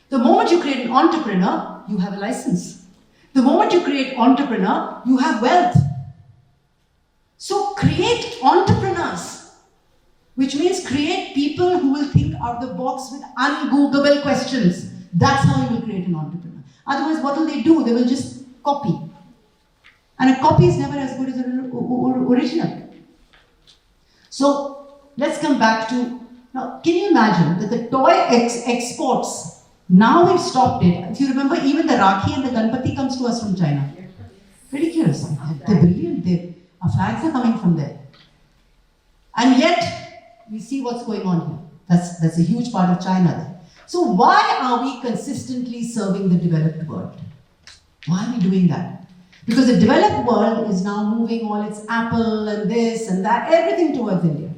The moment you create an entrepreneur, you have a license. The moment you create entrepreneur, you have wealth. So create entrepreneurs, which means create people who will think out of the box with ungoogleable questions. That's how you will create an entrepreneur. Otherwise, what will they do? They will just copy. And a copy is never as good as an original. So let's come back to, now can you imagine that the toy exports, now we've stopped it. If you remember, even the Rakhi and the Ganpati comes to us from China. Ridiculous. They're brilliant. Our flags are coming from there. And yet, we see what's going on here. That's a huge part of China there. So why are we consistently serving the developed world? Why are we doing that? Because the developed world is now moving all its Apple and this and that, everything towards India.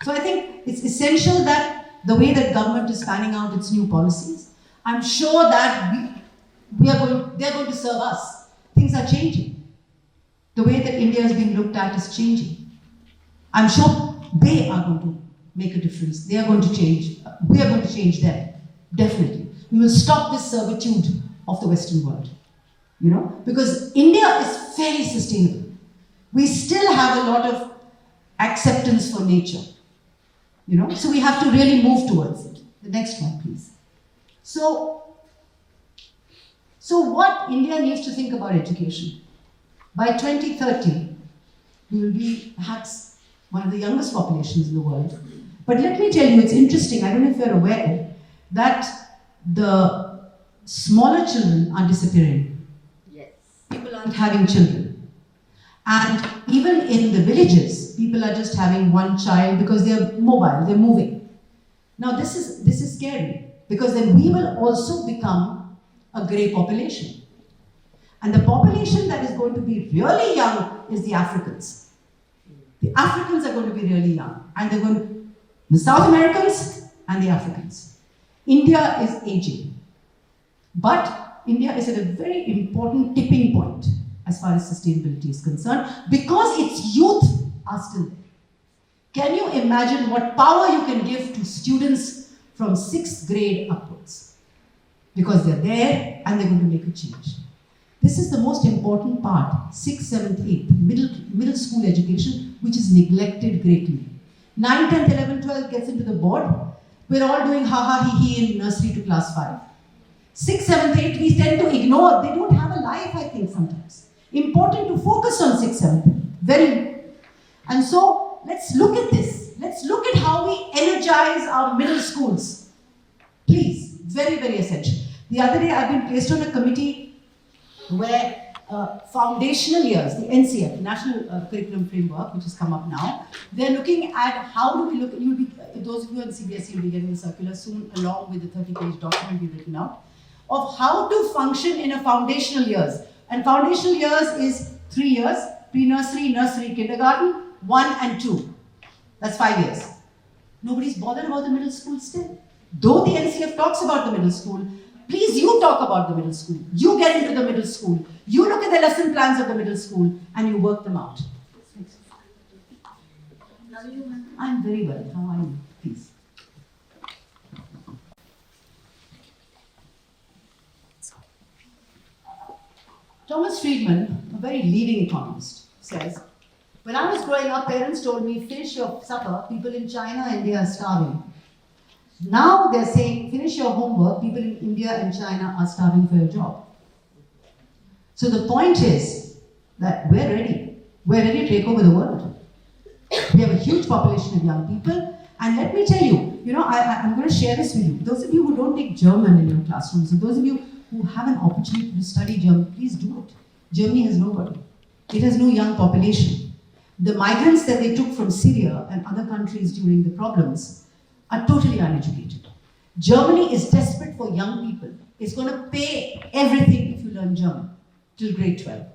So I think it's essential that the way that government is planning out its new policies, I'm sure that they're going to serve us. Things are changing. The way that India is being looked at is changing. I'm sure they are going to make a difference. They are going to change. We are going to change them. Definitely. We will stop this servitude of the Western world. You know, because India is fairly sustainable. We still have a lot of acceptance for nature. You know, so we have to really move towards it. The next one, please. So what India needs to think about education? By 2030, we will be perhaps one of the youngest populations in the world. But let me tell you, it's interesting, I don't know if you're aware, that the smaller children are disappearing. Yes. People aren't having children. And even in the villages, people are just having one child because they're mobile, they're moving. Now this is scary, because then we will also become a grey population. And the population that is going to be really young is the Africans. The Africans are going to be really young. And they're going to, the South Americans and the Africans. India is aging. But India is at a very important tipping point as far as sustainability is concerned, because its youth are still there. Can you imagine what power you can give to students from 6th grade upwards? Because they're there and they're going to make a change. This is the most important part, 6th, 7th, 8th, middle school education, which is neglected greatly. 9, 10th, 11th, 12th gets into the board. We're all doing ha-ha, he-he in nursery to class 5. 6th, 7th, 8th, we tend to ignore. They don't have a life, I think, sometimes. Important to focus on 6th, 7th, 8th. Very. And so, let's look at this. Let's look at how we energize our middle schools. Please, very, very essential. The other day, I've been placed on a committee where foundational years, the NCF, the National Curriculum Framework, which has come up now, they're looking at how do we look, those of you on CBSE will be getting the circular soon, along with the 30-page document we've written out, of how to function in a foundational years. And foundational years is 3 years, pre-nursery, nursery, kindergarten, 1 and 2. That's 5 years. Nobody's bothered about the middle school still. Though the NCF talks about the middle school, please you talk about the middle school. You get into the middle school. You look at the lesson plans of the middle school and you work them out. I'm very well. How are you? Please. Thomas Friedman, a very leading economist, says, when I was growing up, parents told me, finish your supper, people in China, India are starving. Now they're saying, finish your homework, people in India and China are starving for your job. So the point is that we're ready. We're ready to take over the world. We have a huge population of young people. And let me tell you, I'm going to share this with you. Those of you who don't take German in your classrooms, and those of you who have an opportunity to study German, please do it. Germany has nobody. It has no young population. The migrants that they took from Syria and other countries during the problems are totally uneducated. Germany is desperate for young people. It's going to pay everything if you learn German till grade 12.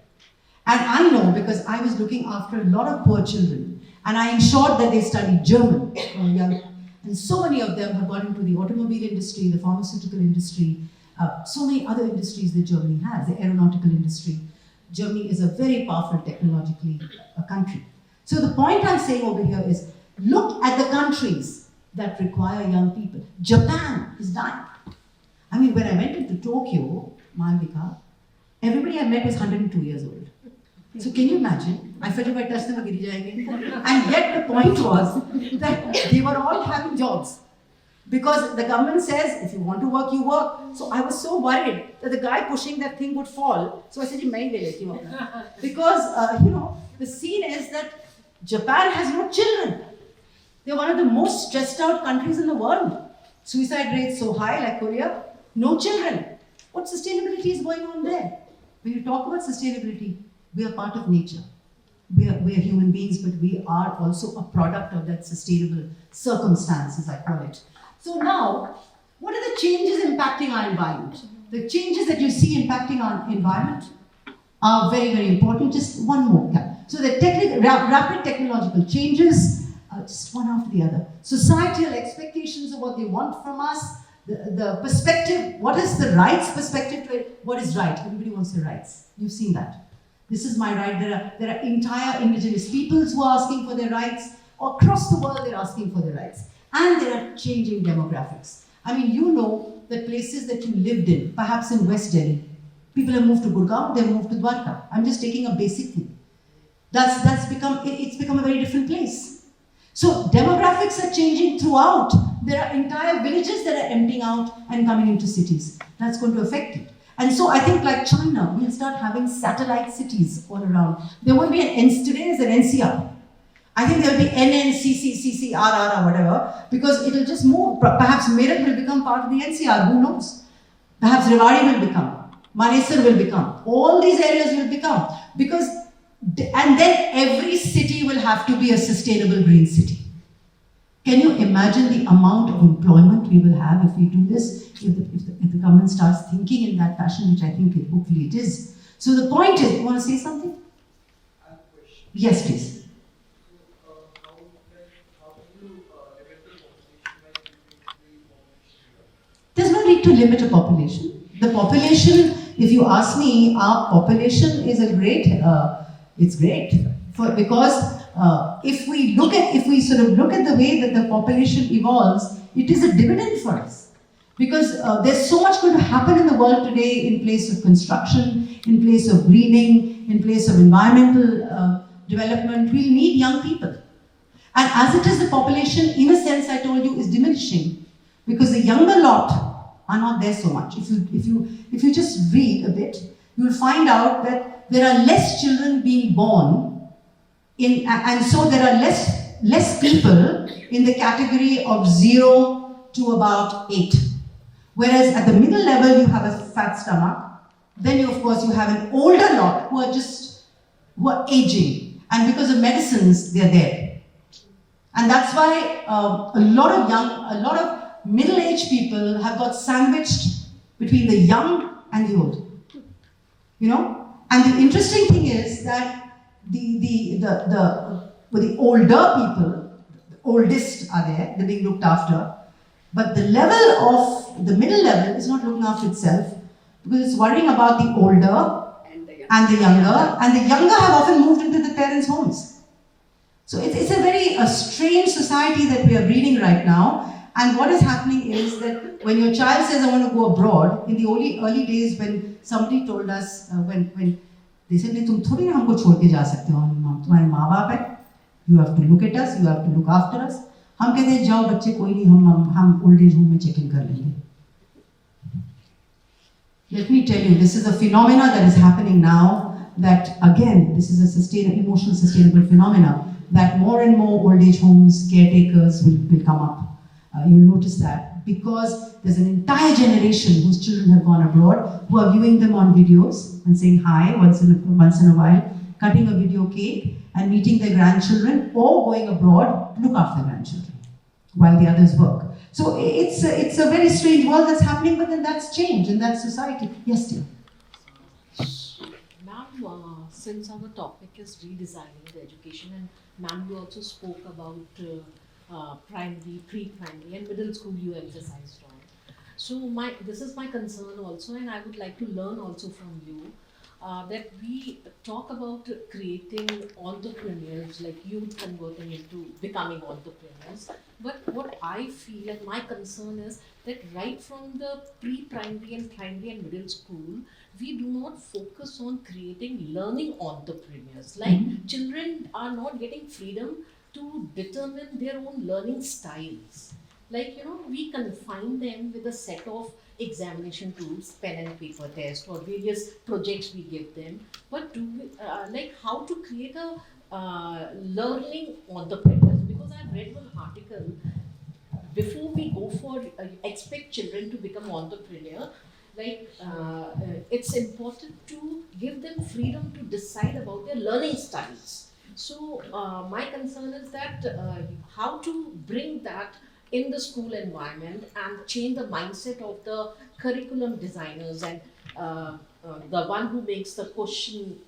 And I know because I was looking after a lot of poor children and I ensured that they studied German. And so many of them have gone into the automobile industry, the pharmaceutical industry, so many other industries that Germany has, the aeronautical industry. Germany is a very powerful technologically country. So the point I'm saying over here is, look at the countries that require young people. Japan is dying. I mean, when I went into Tokyo, Malvika, everybody I met was 102 years old. So can you imagine? I felt if I touched them, giri jayenge. And yet the point was that they were all having jobs. Because the government says, if you want to work, you work. So I was so worried that the guy pushing that thing would fall. So I said, because, the scene is that Japan has no children. They're one of the most stressed out countries in the world. Suicide rates so high, like Korea, no children. What sustainability is going on there? When you talk about sustainability, we are part of nature. We are human beings, but we are also a product of that sustainable circumstance, as I call it. So now, what are the changes impacting our environment? The changes that you see impacting our environment are very, very important. Just one more. So the rapid technological changes, just one after the other. Societal expectations of what they want from us, the perspective, what is the rights perspective to it? What is right? Everybody wants their rights. You've seen that. This is my right. There are entire indigenous peoples who are asking for their rights. Across the world, they're asking for their rights. And there are changing demographics. I mean, you know that places that you lived in, perhaps in West Delhi, people have moved to Gurugram, they've moved to Dwarka. I'm just taking a basic thing. It's become a very different place. So demographics are changing throughout. There are entire villages that are emptying out and coming into cities. That's going to affect it. And so I think like China, we'll start having satellite cities all around. There won't be today is an NCR. I think there will be NNCC, CCRR or whatever, because it will just move. Perhaps Meerut will become part of the NCR, who knows? Perhaps Rewari will become, Manesar will become, all these areas will become. And then every city will have to be a sustainable green city. Can you imagine the amount of employment we will have if we do this, if the government starts thinking in that fashion, which I think hopefully it is. So the point is, you want to say something? I have a question. Yes, please. There's no need to limit a population. The population, if you ask me, our population is it's great. Because if we sort of look at the way that the population evolves, it is a dividend for us. Because there's so much going to happen in the world today in place of construction, in place of greening, in place of environmental development. We'll need young people. And as it is, the population, in a sense, I told you, is diminishing. Because the younger lot are not there so much. If you just read a bit, you'll find out that there are less children being born, and so there are less people in the category of 0 to about 8. Whereas at the middle level, you have a fat stomach, Then you, of course, you have an older lot who are aging, and because of medicines, they're there. And that's why a lot of middle-aged people have got sandwiched between the young and the old. You know? And the interesting thing is that the older people, the oldest are there, they're being looked after, but the level of the middle level is not looking after itself because it's worrying about the older and the younger, and the younger have often moved into the parents' homes. So it's a very strange society that we are breeding right now. And what is happening is that when your child says, I want to go abroad, in the early days when somebody told us, when they said, "Tum thodi na humko chhod ke ja sakte ho, tumhare maa baap hai, you have to look at us, you have to look after us." हम कहते हैं जाओ बच्चे कोई नहीं, हम old age home में check in कर लेंगे. Let me tell you, this is a phenomena that is happening now, that again, this is a emotional sustainable phenomena, that more and more old age homes, caretakers will come up. You'll notice that because there's an entire generation whose children have gone abroad, who are viewing them on videos and saying hi once in a while, cutting a video cake and meeting their grandchildren, or going abroad to look after their grandchildren while the others work. So it's a very strange world that's happening, but then that's change in that society. Yes, dear. Ma'am, since our topic is redesigning the education, and ma'am, you also spoke about primary, pre-primary and middle school you emphasized on. So this is my concern also, and I would like to learn also from you that we talk about creating entrepreneurs, like youth converting into becoming entrepreneurs. But what I feel and my concern is that right from the pre-primary and primary and middle school, we do not focus on creating learning entrepreneurs. Like children are not getting freedom to determine their own learning styles. Like, we confine them with a set of examination tools, pen and paper test, or various projects we give them. But how to create a learning entrepreneurs? Because I've read one article, before we go for expect children to become entrepreneur, it's important to give them freedom to decide about their learning styles. So my concern is that how to bring that in the school environment and change the mindset of the curriculum designers and the one who makes the question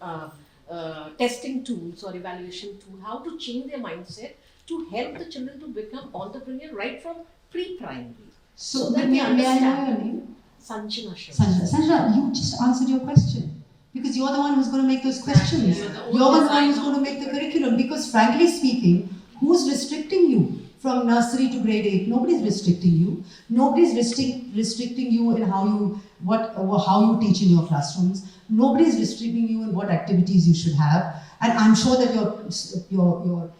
testing tools or evaluation tool, how to change their mindset to help the children to become entrepreneur right from pre-primary. So that may I know your name? Sanjana. Sanjana, you just answered your question. Because you're the one who's going to make those questions. You're the one who's going to make the curriculum. Because frankly speaking, who's restricting you from nursery to grade 8? Nobody's restricting you. Nobody's restricting you in how you teach in your classrooms. Nobody's restricting you in what activities you should have. And I'm sure that your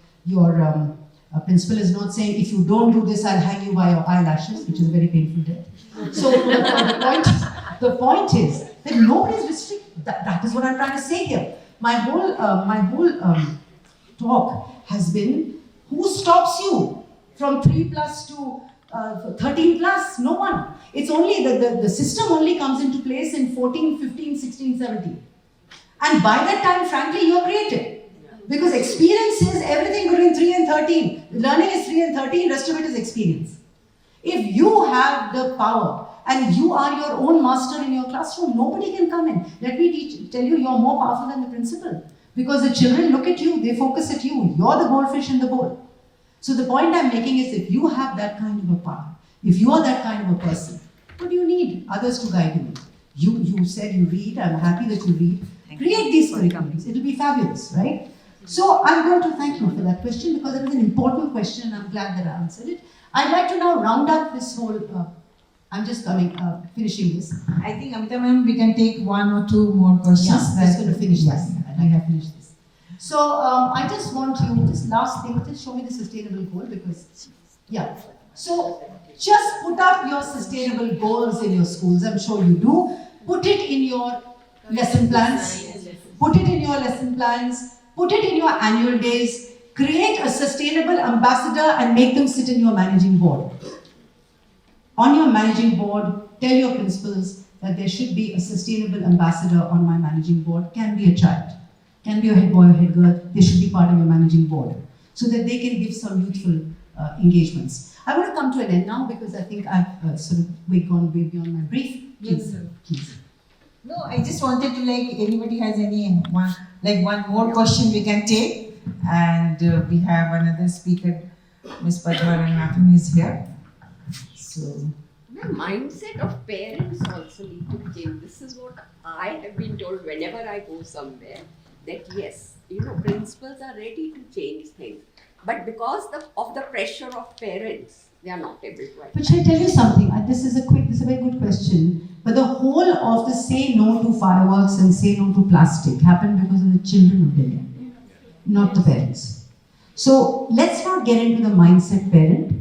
principal is not saying, if you don't do this, I'll hang you by your eyelashes, which is a very painful death. So the point is that nobody's restricting. That is what I'm trying to say here. My whole talk has been, who stops you from 3+ to 13+? No one. It's only the system only comes into place in 14, 15, 16, 17. And by that time, frankly, you're creative. Because experience is everything between 3 and 13. Learning is 3 and 13, rest of it is experience. If you have the power and you are your own master in your classroom, nobody can come in. Let me tell you, you're more powerful than the principal. Because the children look at you, they focus at you. You're the goldfish in the bowl. So the point I'm making is, if you have that kind of a power, if you are that kind of a person, what do you need? Others to guide you. You said you read, I'm happy that you read. Create these curriculums, it'll be fabulous, right? So I'm going to thank you for that question, because it is an important question and I'm glad that I answered it. I'd like to now round up this whole, I'm just finishing this. I think, Amita ma'am, we can take 1 or 2 more questions. Yes, that's going to finish this. I have finished this. So I just want you, this last thing, just show me the sustainable goal, because, yeah. So just put up your sustainable goals in your schools. I'm sure you do. Put it in your lesson plans. Put it in your lesson plans. Put it in your annual days. Create a sustainable ambassador and make them sit in your managing board. On your managing board, tell your principals, that there should be a sustainable ambassador on my managing board. Can be a child, can be a head boy or head girl. They should be part of your managing board so that they can give some youthful engagements. I want to come to an end now because I think I've sort of gone way beyond my brief. Please, please. No, I just wanted to, like, anybody has any one more question we can take, and we have another speaker, Ms. Padma Ranganathan is here. So the mindset of parents also need to change. This is what I have been told whenever I go somewhere, that yes, principals are ready to change things, but because of the pressure of parents, they are not able to. But shall I tell you something? This is a very good question. But the whole of the say no to fireworks and say no to plastic happened because of the children of Delhi, not the parents. So let's not get into the mindset parent.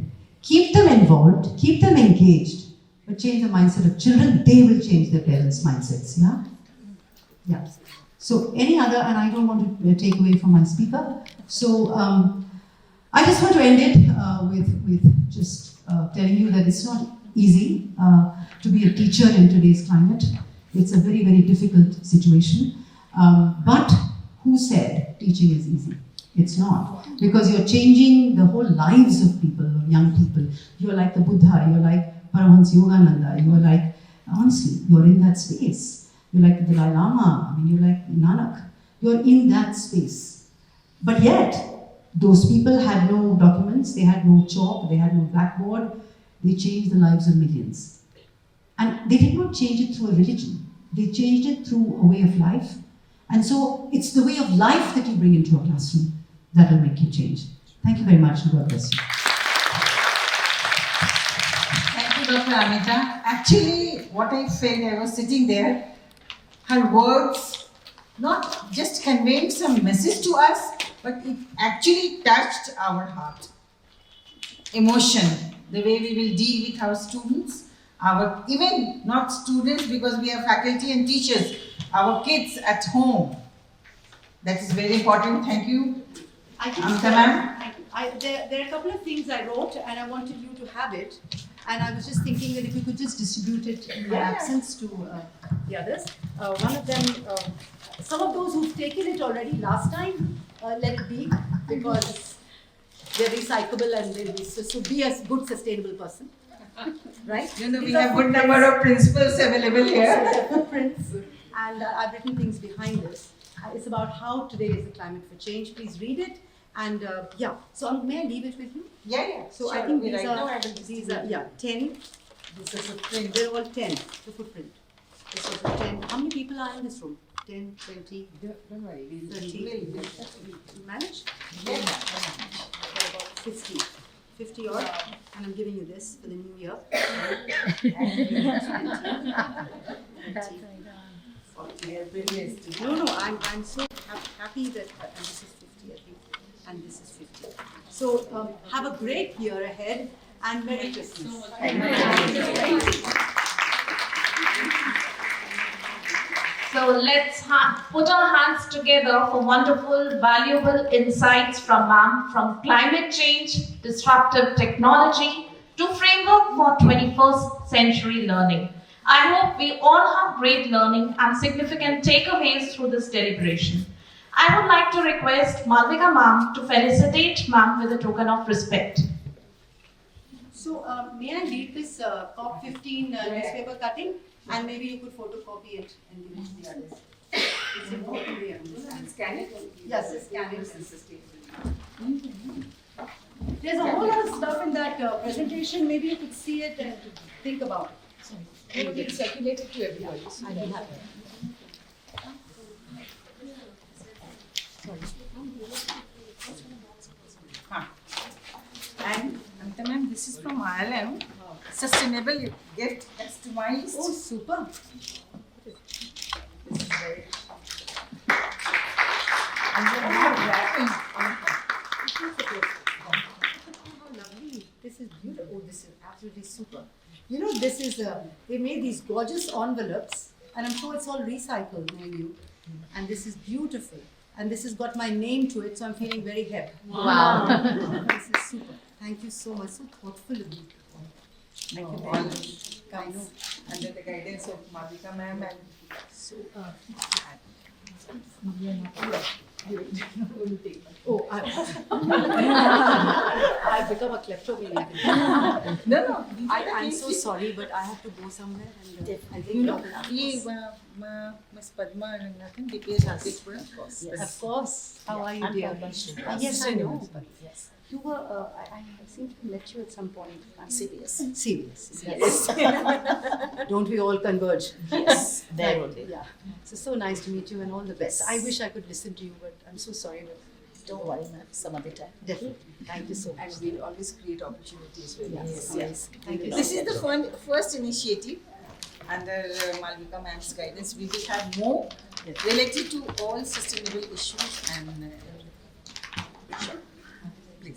Keep them involved, keep them engaged, but change the mindset of children. They will change their parents' mindsets. Yeah? Yeah. So any other, and I don't want to take away from my speaker. So I just want to end it with just telling you that it's not easy to be a teacher in today's climate. It's a very, very difficult situation. But who said teaching is easy? It's not. Because you're changing the whole lives of people, of young people. You're like the Buddha, you're like Paramahansa Yogananda, you're like, honestly, you're in that space. You're like the Dalai Lama, you're like Nanak. You're in that space. But yet, those people had no documents, they had no chalk, they had no blackboard. They changed the lives of millions. And they did not change it through a religion. They changed it through a way of life. And so it's the way of life that you bring into a classroom that will make you change. Thank you very much, and God bless you. thank you, Dr. Amita. Actually, what I felt, I was sitting there, her words not just conveyed some message to us, but it actually touched our heart. Emotion, the way we will deal with our students, our even not students, because we have faculty and teachers, our kids at home. That is very important. Thank you. Amita ma'am. There are a couple of things I wrote and I wanted you to have it. And I was just thinking that if you could just distribute it in my absence to the others. One of them, some of those who've taken it already last time, let it be, because they're recyclable and they'll be, so be a good sustainable person. Right? We have good number of principals available here. So they're footprints, and I've written things behind this. It's about how today is the climate for change. Please read it. And so may I leave it with you? Yeah. So sure. I think these are 10. This is a print. They're all 10. The footprint. This is a 10. How many people are in this room? 10, 20, Don't worry. 30. Manage? Yeah. About 50. 50 odd. And I'm giving you this for the new year. 20. No, I'm so happy that, and this is 50, I think, and this is 50. So have a great year ahead and Merry Christmas. So let's put our hands together for wonderful, valuable insights from ma'am, from climate change, disruptive technology, to framework for 21st century learning. I hope we all have great learning and significant takeaways through this deliberation. I would like to request Malvika ma'am to felicitate ma'am with a token of respect. So may I read this COP15 newspaper cutting, and maybe you could photocopy it and give it to the others. It's important we understand. Scan it? Yes, scan it. There's a whole lot of stuff in that presentation. Maybe you could see it and think about it. It will circulate it to everybody. I'll be happy. And Amita ma'am, this is from IILM. Sustainable gift customized. Oh, super. This is very. And then we have wrapping on top. Lovely. This is beautiful. Oh, this is absolutely super. You know, this is, they made these gorgeous envelopes, and I'm sure it's all recycled, knowing you. And this is beautiful. And this has got my name to it, so I'm feeling very hip. Wow. This is super. Thank you so much. So thoughtful of you. Thank you very much. comes under the guidance of Malvika ma'am and So, I've become a kleptomaniac. no, I'm so sorry, but I have to go somewhere. And I think you know, Miss Padma and nothing, DPS Architecture. of course. How are you, dear? Yes, I know. Yes. You were, I seem to have met you at some point. Serious. Yes. Don't we all converge? Yes. There only. Yeah. So nice to meet you and all the best. I wish I could listen to you, but I'm so sorry. But Don't worry, ma'am. Some other time. definitely. Thank you so much. And we'll always create opportunities for you. Yes. Thank you. This is the first initiative under Malvika ma'am's guidance. We will have more related to all sustainable issues and sure. Please.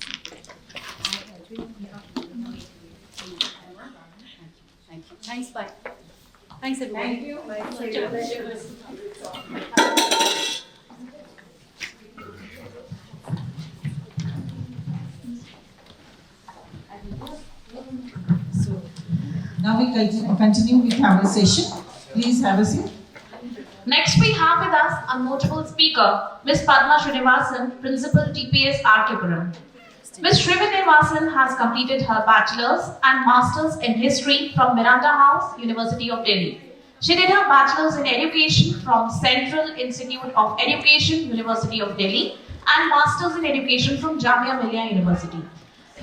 Thank you. Thanks, bye. Thanks, everybody. Thank you. So now we continue with our session. Please have a seat. Next, we have with us a notable speaker, Ms. Padma Srinivasan, Principal DPS Archipuram. Ms. Srinivasan has completed her bachelor's and master's in history from Miranda House, University of Delhi. She did her bachelor's in education from Central Institute of Education, University of Delhi, and master's in education from Jamia Millia University.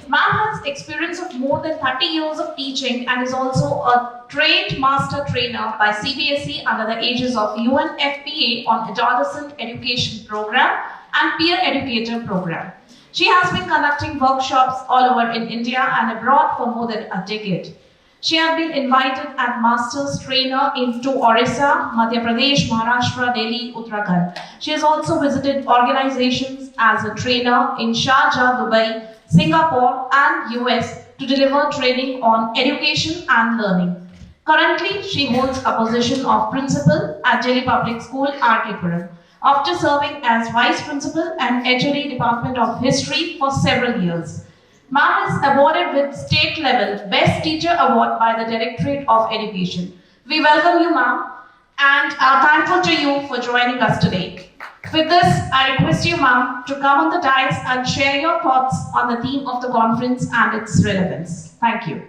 Ma'am has experience of more than 30 years of teaching and is also a trained master trainer by CBSE under the aegis of UNFPA on adolescent education program and peer educator program. She has been conducting workshops all over in India and abroad for more than a decade. She has been invited as master's trainer into Orissa, Madhya Pradesh, Maharashtra, Delhi, Uttarakhand. She has also visited organizations as a trainer in Sharjah, Dubai, Singapore and US to deliver training on education and learning. Currently, she holds a position of principal at Delhi Public School, Archipuram, after serving as vice principal and HOD Department of History for several years. Ma'am is awarded with state level Best Teacher Award by the Directorate of Education. We welcome you, ma'am, and are thankful to you for joining us today. With this, I request you, ma'am, to come on the dais and share your thoughts on the theme of the conference and its relevance. Thank you.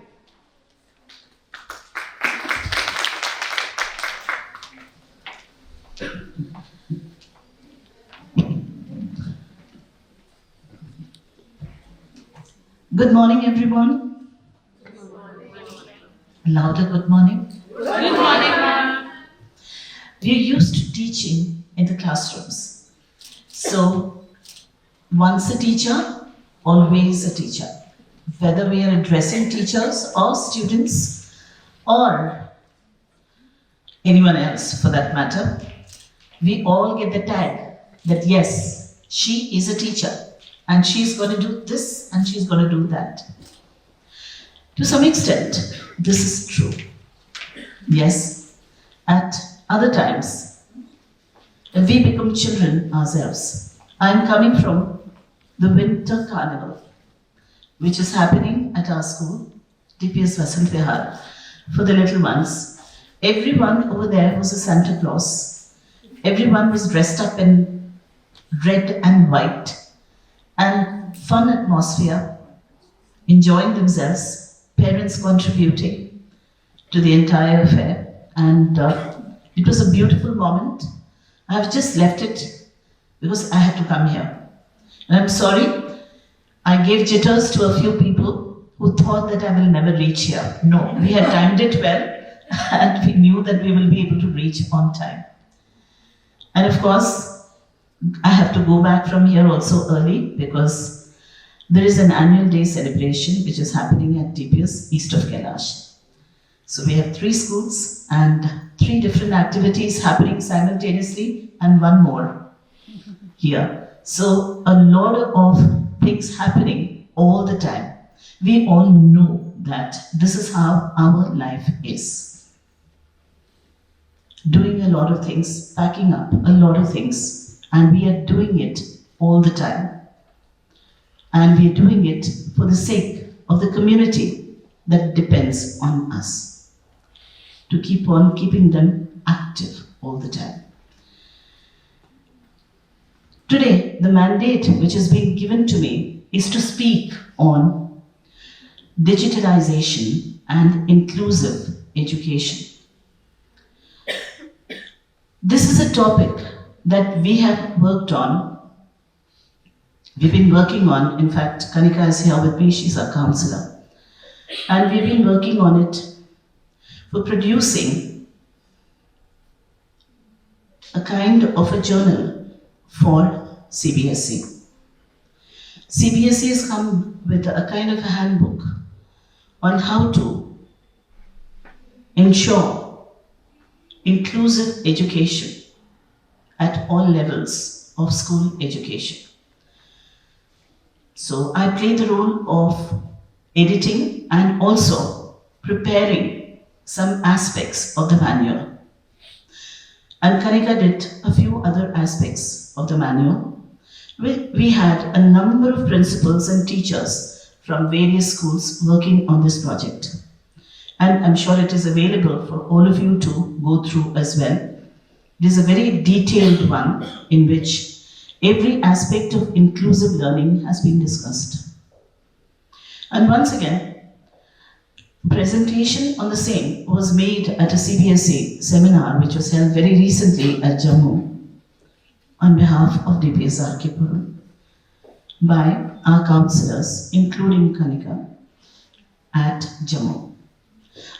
Good morning, everyone. Louder good morning. Good morning, ma'am. We are used to teaching in the classrooms. So, once a teacher, always a teacher. Whether we are addressing teachers or students or anyone else for that matter, we all get the tag that yes, she is a teacher and she's going to do this and she's going to do that. To some extent, this is true. Yes, at other times, we become children ourselves. I'm coming from the winter carnival, which is happening at our school, DPS Vasant Vihar, for the little ones. Everyone over there was a Santa Claus. Everyone was dressed up in red and white, and fun atmosphere, enjoying themselves, parents contributing to the entire affair, and it was a beautiful moment. I've just left it because I had to come here. And I'm sorry, I gave jitters to a few people who thought that I will never reach here. No, we had timed it well and we knew that we will be able to reach on time. And of course, I have to go back from here also early because there is an annual day celebration which is happening at DPS east of Kailash. So we have 3 schools and 3 different activities happening simultaneously and one more here. So a lot of things happening all the time. We all know that this is how our life is. Doing a lot of things, packing up a lot of things, and we are doing it all the time. And we are doing it for the sake of the community that depends on us. to keep on keeping them active all the time. Today, the mandate which is being given to me is to speak on digitalization and inclusive education. This is a topic that we have worked on. We've been working on, in fact, Kanika is here with me, she's our counselor. And we've been working on it for producing a kind of a journal for CBSE. CBSE has come with a kind of a handbook on how to ensure inclusive education at all levels of school education. So I play the role of editing and also preparing some aspects of the manual. And Kanika did a few other aspects of the manual. We had a number of principals and teachers from various schools working on this project. And I'm sure it is available for all of you to go through as well. It is a very detailed one in which every aspect of inclusive learning has been discussed. And once again, presentation on the same was made at a CBSE seminar which was held very recently at Jammu on behalf of DPSR Kipuru by our councillors, including Kanika, at Jammu.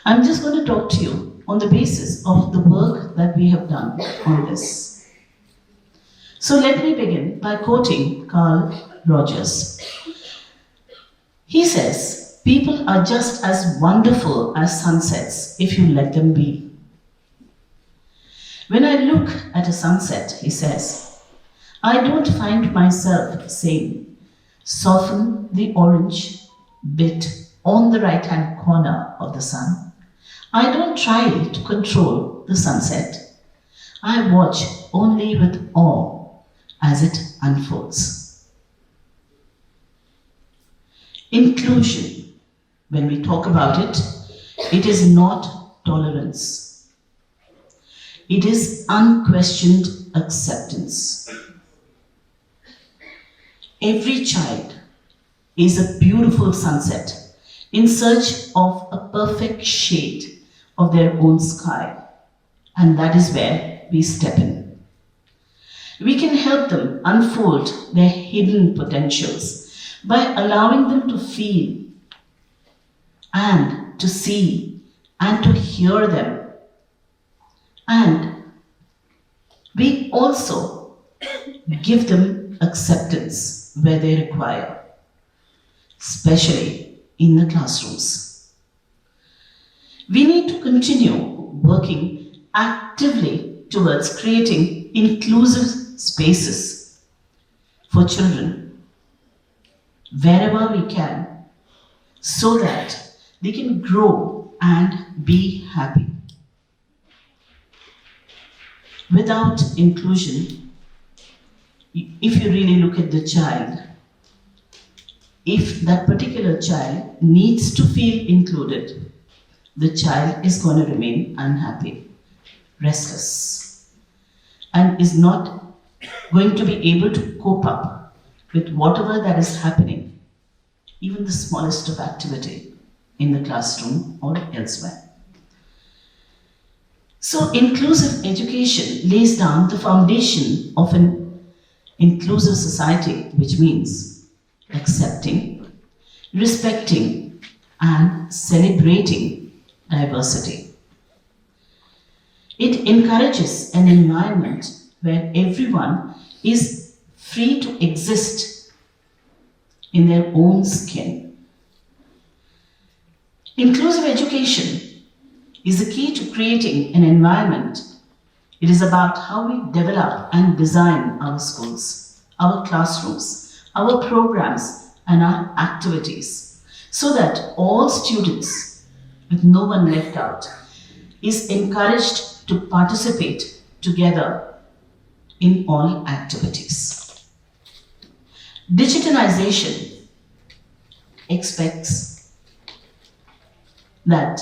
I'm just going to talk to you on the basis of the work that we have done on this. So let me begin by quoting Carl Rogers. He says, "People are just as wonderful as sunsets if you let them be." When I look at a sunset, he says, I don't find myself saying, "Soften the orange bit on the right-hand corner of the sun." I don't try to control the sunset. I watch only with awe as it unfolds. Inclusion, when we talk about it, it is not tolerance. It is unquestioned acceptance. Every child is a beautiful sunset in search of a perfect shade of their own sky, and that is where we step in. We can help them unfold their hidden potentials by allowing them to feel and to see and to hear them. And we also give them acceptance where they require, especially in the classrooms. We need to continue working actively towards creating inclusive spaces for children wherever we can, so that they can grow and be happy. Without inclusion, if you really look at the child, if that particular child needs to feel included, the child is going to remain unhappy, restless, and is not going to be able to cope up with whatever that is happening, even the smallest of activity in the classroom or elsewhere. So inclusive education lays down the foundation of an inclusive society, which means accepting, respecting, and celebrating diversity. It encourages an environment where everyone is free to exist in their own skin. Inclusive education is the key to creating an environment. It is about how we develop and design our schools, our classrooms, our programs, and our activities, so that all students, with no one left out, is encouraged to participate together in all activities. Digitalization expects that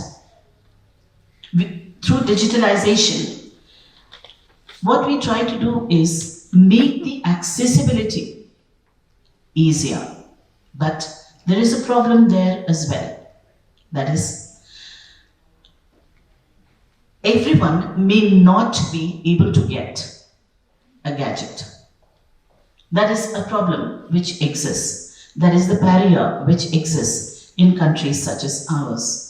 through digitalization, what we try to do is make the accessibility easier. But there is a problem there as well. That is, everyone may not be able to get a gadget. That is a problem which exists. That is the barrier which exists in countries such as ours.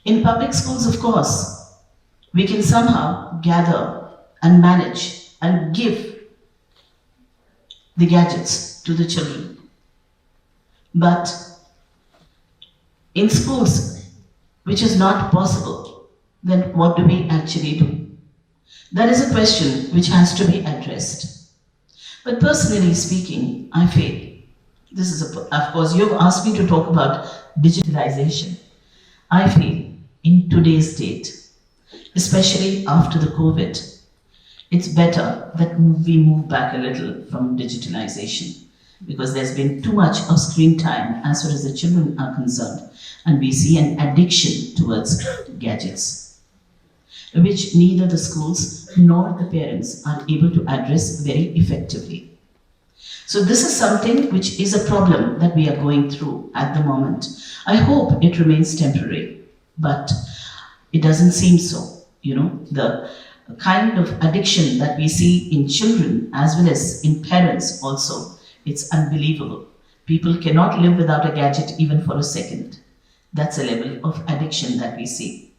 In public schools, of course, we can somehow gather and manage and give the gadgets to the children. But in schools, which is not possible, then what do we actually do? That is a question which has to be addressed. But personally speaking, I feel, this is of course, you've asked me to talk about digitalization. I feel in today's date, especially after the COVID, it's better that we move back a little from digitalization, because there's been too much of screen time as far as the children are concerned, and we see an addiction towards gadgets, which neither the schools nor the parents are able to address very effectively. So this is something which is a problem that we are going through at the moment. I hope it remains temporary, but it doesn't seem so. You know, the kind of addiction that we see in children as well as in parents also, it's unbelievable. People cannot live without a gadget even for a second. That's a level of addiction that we see.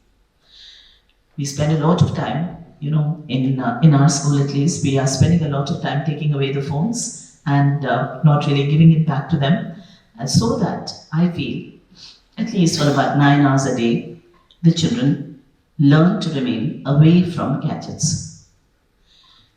We spend a lot of time, you know, in our school at least, we are spending a lot of time taking away the phones and not really giving it back to them. And so that I feel, at least for about 9 hours a day, the children learn to remain away from gadgets.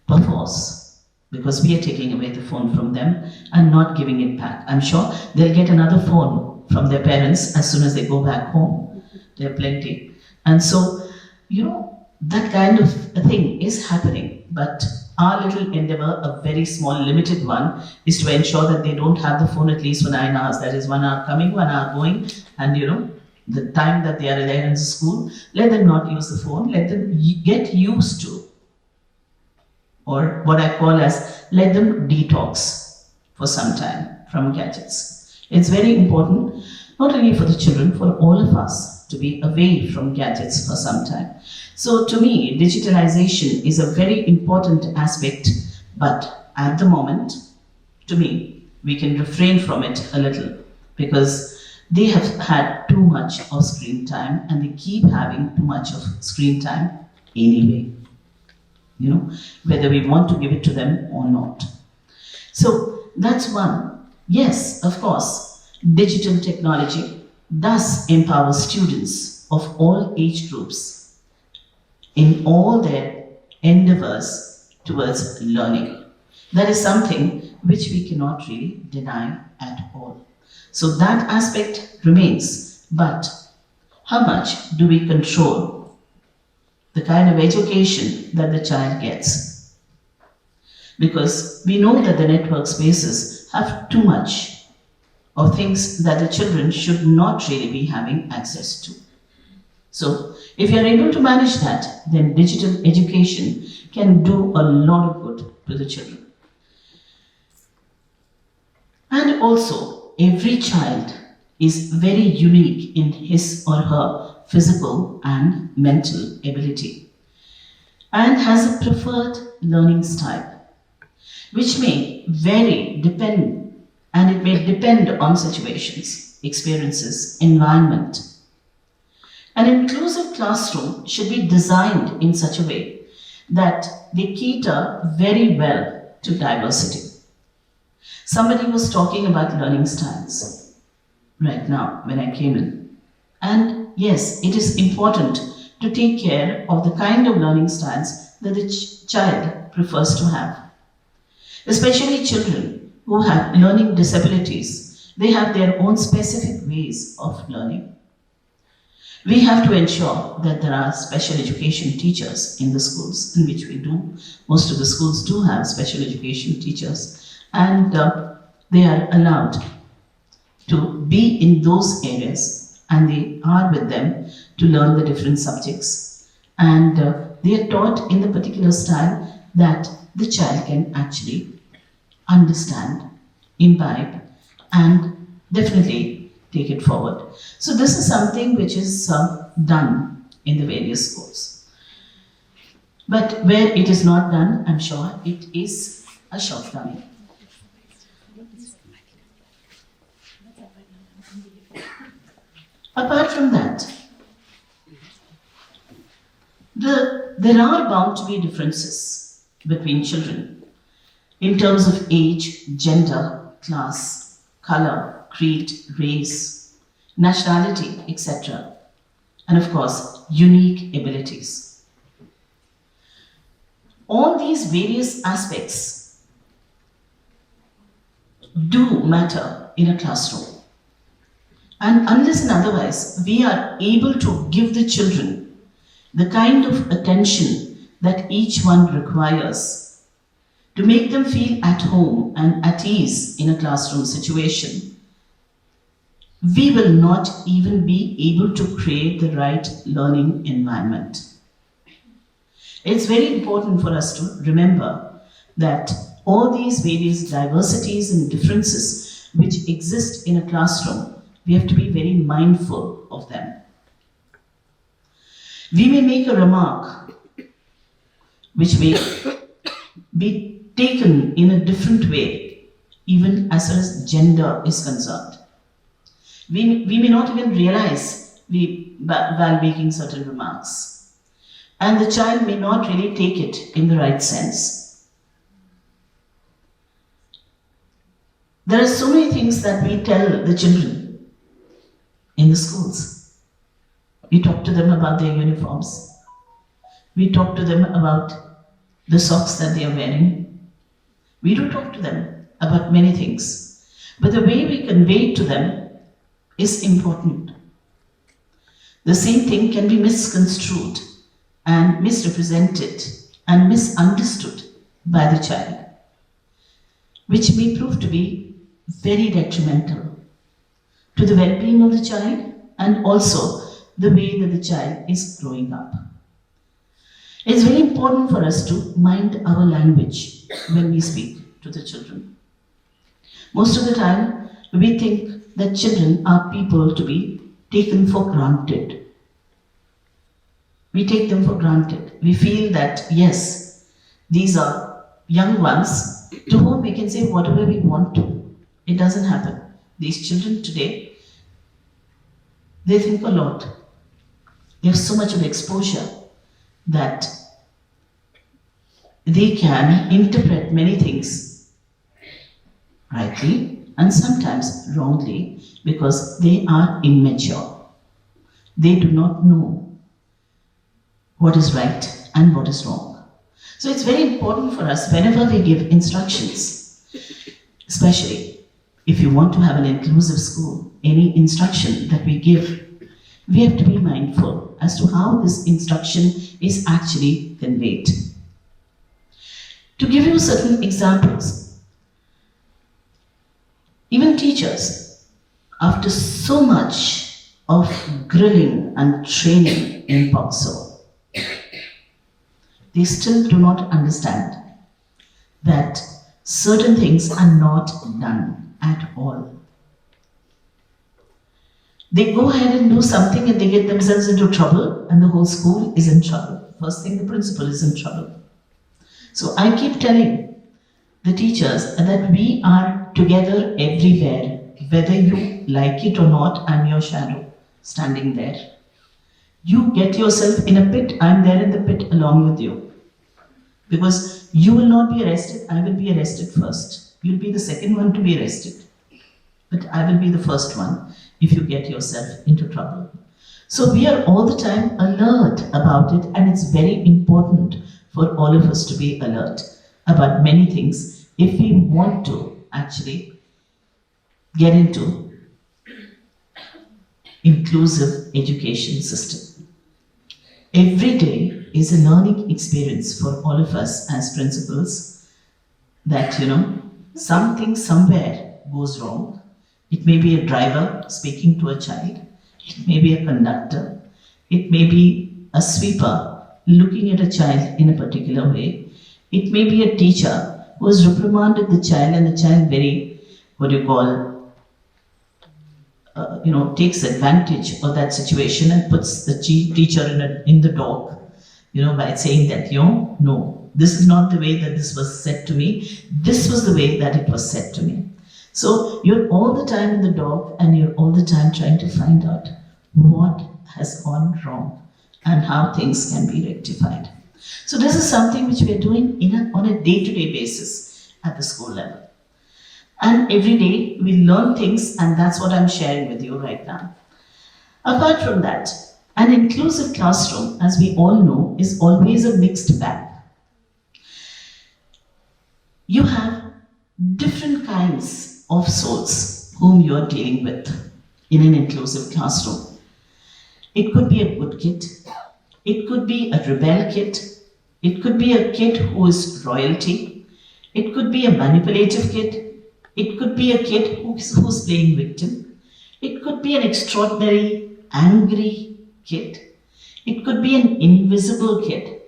Perforce, because we are taking away the phone from them and not giving it back. I'm sure they'll get another phone from their parents as soon as they go back home. There are plenty. And so, you know, that kind of a thing is happening, but our little endeavor, a very small limited one, is to ensure that they don't have the phone at least for 9 hours. That is 1 hour coming, 1 hour going, and you know, the time that they are there in school, let them not use the phone, let them get used to, or what I call as, let them detox for some time from gadgets. It's very important, not only for the children, for all of us to be away from gadgets for some time. So to me, digitalization is a very important aspect, but at the moment, to me, we can refrain from it a little, because they have had too much of screen time and they keep having too much of screen time anyway, you know, whether we want to give it to them or not. So that's one. Yes, of course, digital technology does empower students of all age groups in all their endeavors towards learning. That is something which we cannot really deny at all. So that aspect remains, but how much do we control the kind of education that the child gets? Because we know that the network spaces have too much of things that the children should not really be having access to. So if you are able to manage that, then digital education can do a lot of good to the children. And also, every child is very unique in his or her physical and mental ability and has a preferred learning style, which may vary and it may depend on situations, experiences, environment. An inclusive classroom should be designed in such a way that they cater very well to diversity. Somebody was talking about learning styles right now when I came in. And yes, it is important to take care of the kind of learning styles that the child prefers to have. Especially children who have learning disabilities, they have their own specific ways of learning. We have to ensure that there are special education teachers in the schools, in which we do. Most of the schools do have special education teachers. And they are allowed to be in those areas and they are with them to learn the different subjects. and they are taught in the particular style that the child can actually understand, imbibe, and definitely take it forward. So this is something which is done in the various schools. But where it is not done, I'm sure it is a shortcoming. Apart from that, there are bound to be differences between children in terms of age, gender, class, color, creed, race, nationality, etc. And of course, unique abilities. All these various aspects do matter in a classroom. And unless and otherwise, we are able to give the children the kind of attention that each one requires to make them feel at home and at ease in a classroom situation, we will not even be able to create the right learning environment. It's very important for us to remember that all these various diversities and differences which exist in a classroom, we have to be very mindful of them. We may make a remark which may be taken in a different way, even as far as gender is concerned. We may not even realize while making certain remarks. And the child may not really take it in the right sense. There are so many things that we tell the children in the schools. We talk to them about their uniforms. We talk to them about the socks that they are wearing. We do talk to them about many things. But the way we convey it to them is important. The same thing can be misconstrued and misrepresented and misunderstood by the child, which may prove to be very detrimental to the well-being of the child and also the way that the child is growing up. It's very important for us to mind our language when we speak to the children. Most of the time, we think that children are people to be taken for granted. We take them for granted. We feel that, yes, these are young ones to whom we can say whatever we want to. It doesn't happen. These children today, they think a lot. They have so much of exposure that they can interpret many things rightly and sometimes wrongly because they are immature. They do not know what is right and what is wrong. So it's very important for us whenever we give instructions, especially if you want to have an inclusive school, any instruction that we give, we have to be mindful as to how this instruction is actually conveyed. To give you certain examples, even teachers, after so much of grilling and training in POXO, they still do not understand that certain things are not done at all. They go ahead and do something and they get themselves into trouble and the whole school is in trouble. First thing, the principal is in trouble. So I keep telling the teachers that we are together everywhere. Whether you like it or not, I'm your shadow standing there. You get yourself in a pit, I'm there in the pit along with you. Because you will not be arrested, I will be arrested first. You'll be the second one to be arrested. But I will be the first one if you get yourself into trouble. So we are all the time alert about it, and it's very important for all of us to be alert about many things if we want to actually get into inclusive education system. Every day is a learning experience for all of us as principals that, something somewhere goes wrong. It may be a driver speaking to a child. It may be a conductor. It may be a sweeper looking at a child in a particular way. It may be a teacher who has reprimanded the child and the child very, takes advantage of that situation and puts the teacher in the dock, by saying that, no, this is not the way that this was said to me. This was the way that it was said to me. So you're all the time in the dock and you're all the time trying to find out what has gone wrong and how things can be rectified. So this is something which we are doing on a day-to-day basis at the school level. And every day we learn things, and that's what I'm sharing with you right now. Apart from that, an inclusive classroom, as we all know, is always a mixed bag. You have different kinds of souls whom you are dealing with in an inclusive classroom. It could be a good kid, it could be a rebel kid, it could be a kid who is royalty, it could be a manipulative kid, it could be a kid who's playing victim, it could be an extraordinary, angry kid, it could be an invisible kid,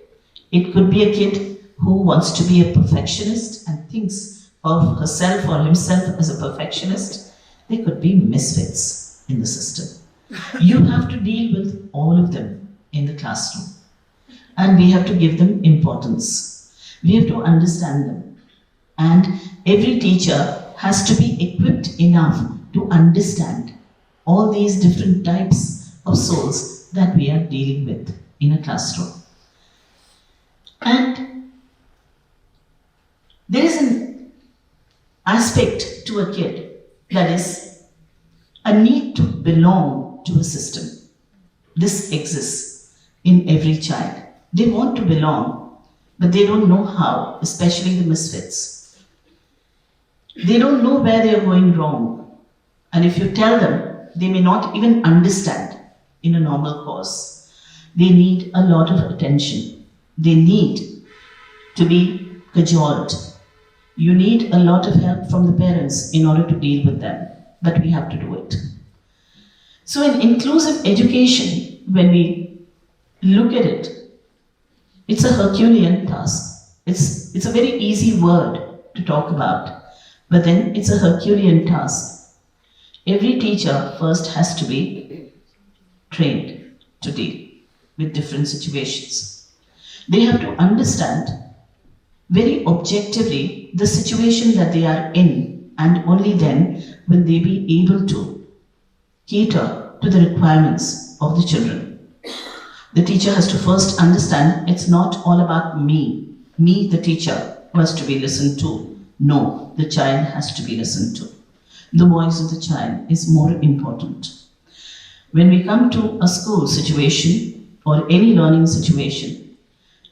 it could be a kid who wants to be a perfectionist and thinks of herself or himself as a perfectionist. They could be misfits in the system. You have to deal with all of them in the classroom. And we have to give them importance. We have to understand them. And every teacher has to be equipped enough to understand all these different types of souls that we are dealing with in a classroom. And there is an aspect to a kid that is a need to belong to a system. This exists in every child. They want to belong, but they don't know how, especially the misfits. They don't know where they are going wrong. And if you tell them, they may not even understand in a normal course. They need a lot of attention. They need to be cajoled. You need a lot of help from the parents in order to deal with them, but we have to do it. So in inclusive education, when we look at it, it's a Herculean task. It's a very easy word to talk about, but then it's a Herculean task. Every teacher first has to be trained to deal with different situations. They have to understand very objectively the situation that they are in, and only then will they be able to cater to the requirements of the children. The teacher has to first understand it's not all about me, the teacher, who has to be listened to. No, the child has to be listened to. The voice of the child is more important. When we come to a school situation or any learning situation,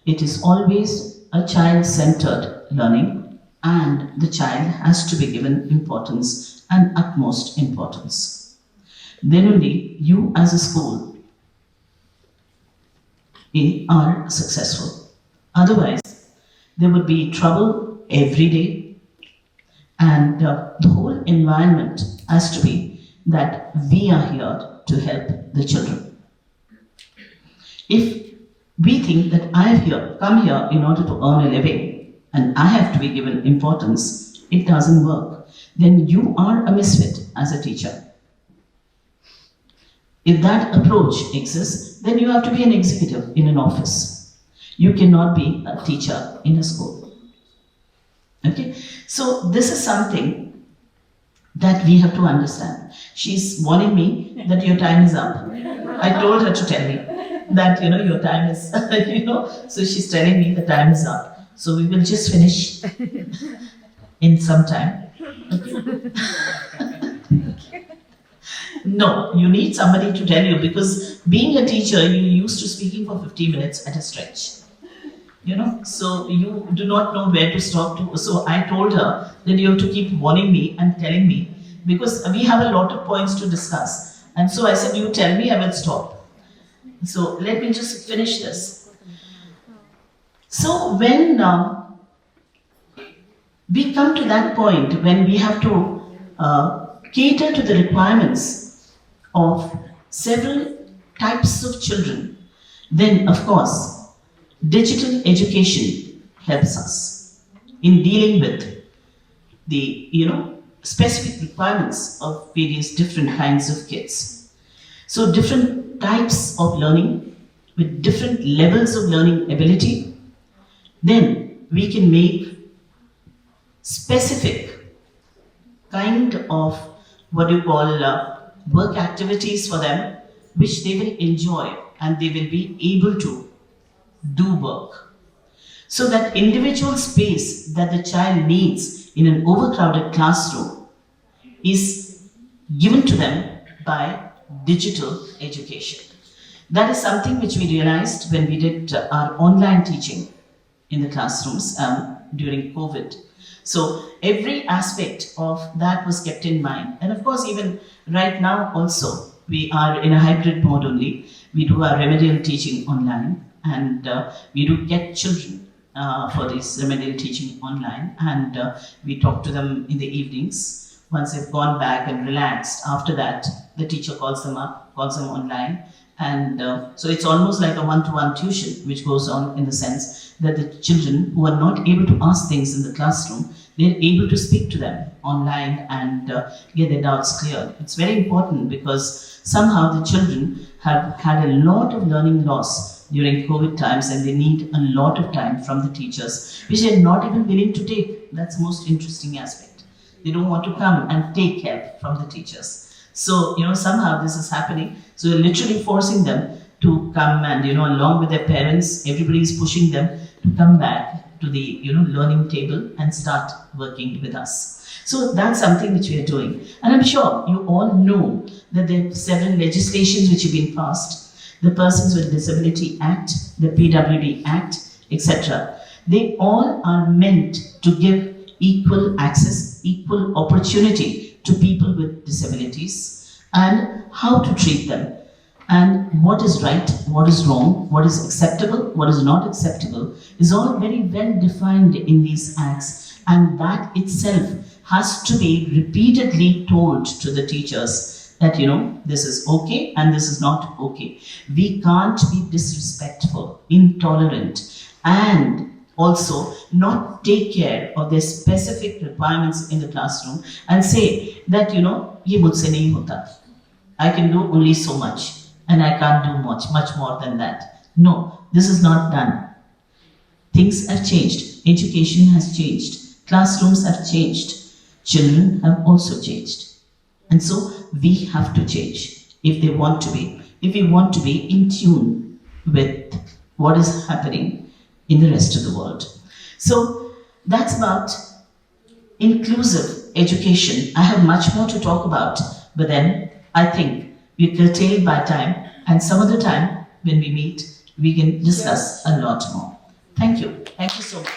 it is always a child-centered learning, and the child has to be given importance and utmost importance. Then only you as a school are successful. Otherwise, there would be trouble every day, and the whole environment has to be that we are here to help the children. If we think that I have come here in order to earn a living and I have to be given importance, it doesn't work. Then you are a misfit as a teacher. If that approach exists, then you have to be an executive in an office. You cannot be a teacher in a school. Okay? So this is something that we have to understand. She's warning me that your time is up. I told her to tell me that, your time is, so she's telling me the time is up. So we will just finish in some time. Okay? No, you need somebody to tell you, because being a teacher, you're used to speaking for 50 minutes at a stretch. So you do not know where to stop to. So I told her that you have to keep warning me and telling me, because we have a lot of points to discuss. And so I said, you tell me, I will stop. So let me just finish this. So when we come to that point when we have to cater to the requirements of several types of children, then of course digital education helps us in dealing with the, specific requirements of various different kinds of kids. So different types of learning with different levels of learning ability, then we can make specific kind of what you call work activities for them, which they will enjoy and they will be able to do work. So that individual space that the child needs in an overcrowded classroom is given to them by digital education. That is something which we realized when we did our online teaching in the classrooms during COVID. So every aspect of that was kept in mind. And of course, even right now also, we are in a hybrid mode only. We do our remedial teaching online, and we do get children for this remedial teaching online, and we talk to them in the evenings. Once they've gone back and relaxed, after that, the teacher calls them up, calls them online, and so it's almost like a one-to-one tuition which goes on, in the sense that the children who are not able to ask things in the classroom, they're able to speak to them online and get their doubts cleared. It's very important because somehow the children have had a lot of learning loss during COVID times, and they need a lot of time from the teachers, which they're not even willing to take. That's the most interesting aspect. They don't want to come and take help from the teachers. So, somehow this is happening. So we're literally forcing them to come and, along with their parents, everybody is pushing them to come back to the, learning table and start working with us. So that's something which we are doing. And I'm sure you all know that there are several legislations which have been passed. The Persons with Disability Act, the PWD Act, etc. They all are meant to give equal access, equal opportunity to people with disabilities, and how to treat them, and what is right, what is wrong, what is acceptable, what is not acceptable, is all very well defined in these acts, and that itself has to be repeatedly told to the teachers that, this is okay and this is not okay. We can't be disrespectful, intolerant, and also not take care of their specific requirements in the classroom and say that, ye mujhse nahi hota. I can do only so much and I can't do much more than that. No, this is not done. Things have changed. Education has changed. Classrooms have changed. Children have also changed. And so we have to change if they want to be. If we want to be in tune with what is happening in the rest of the world. So that's about inclusive education. I have much more to talk about, but then I think we're curtailed by time, and some other time when we meet, we can discuss a lot more. Thank you. Thank you so much.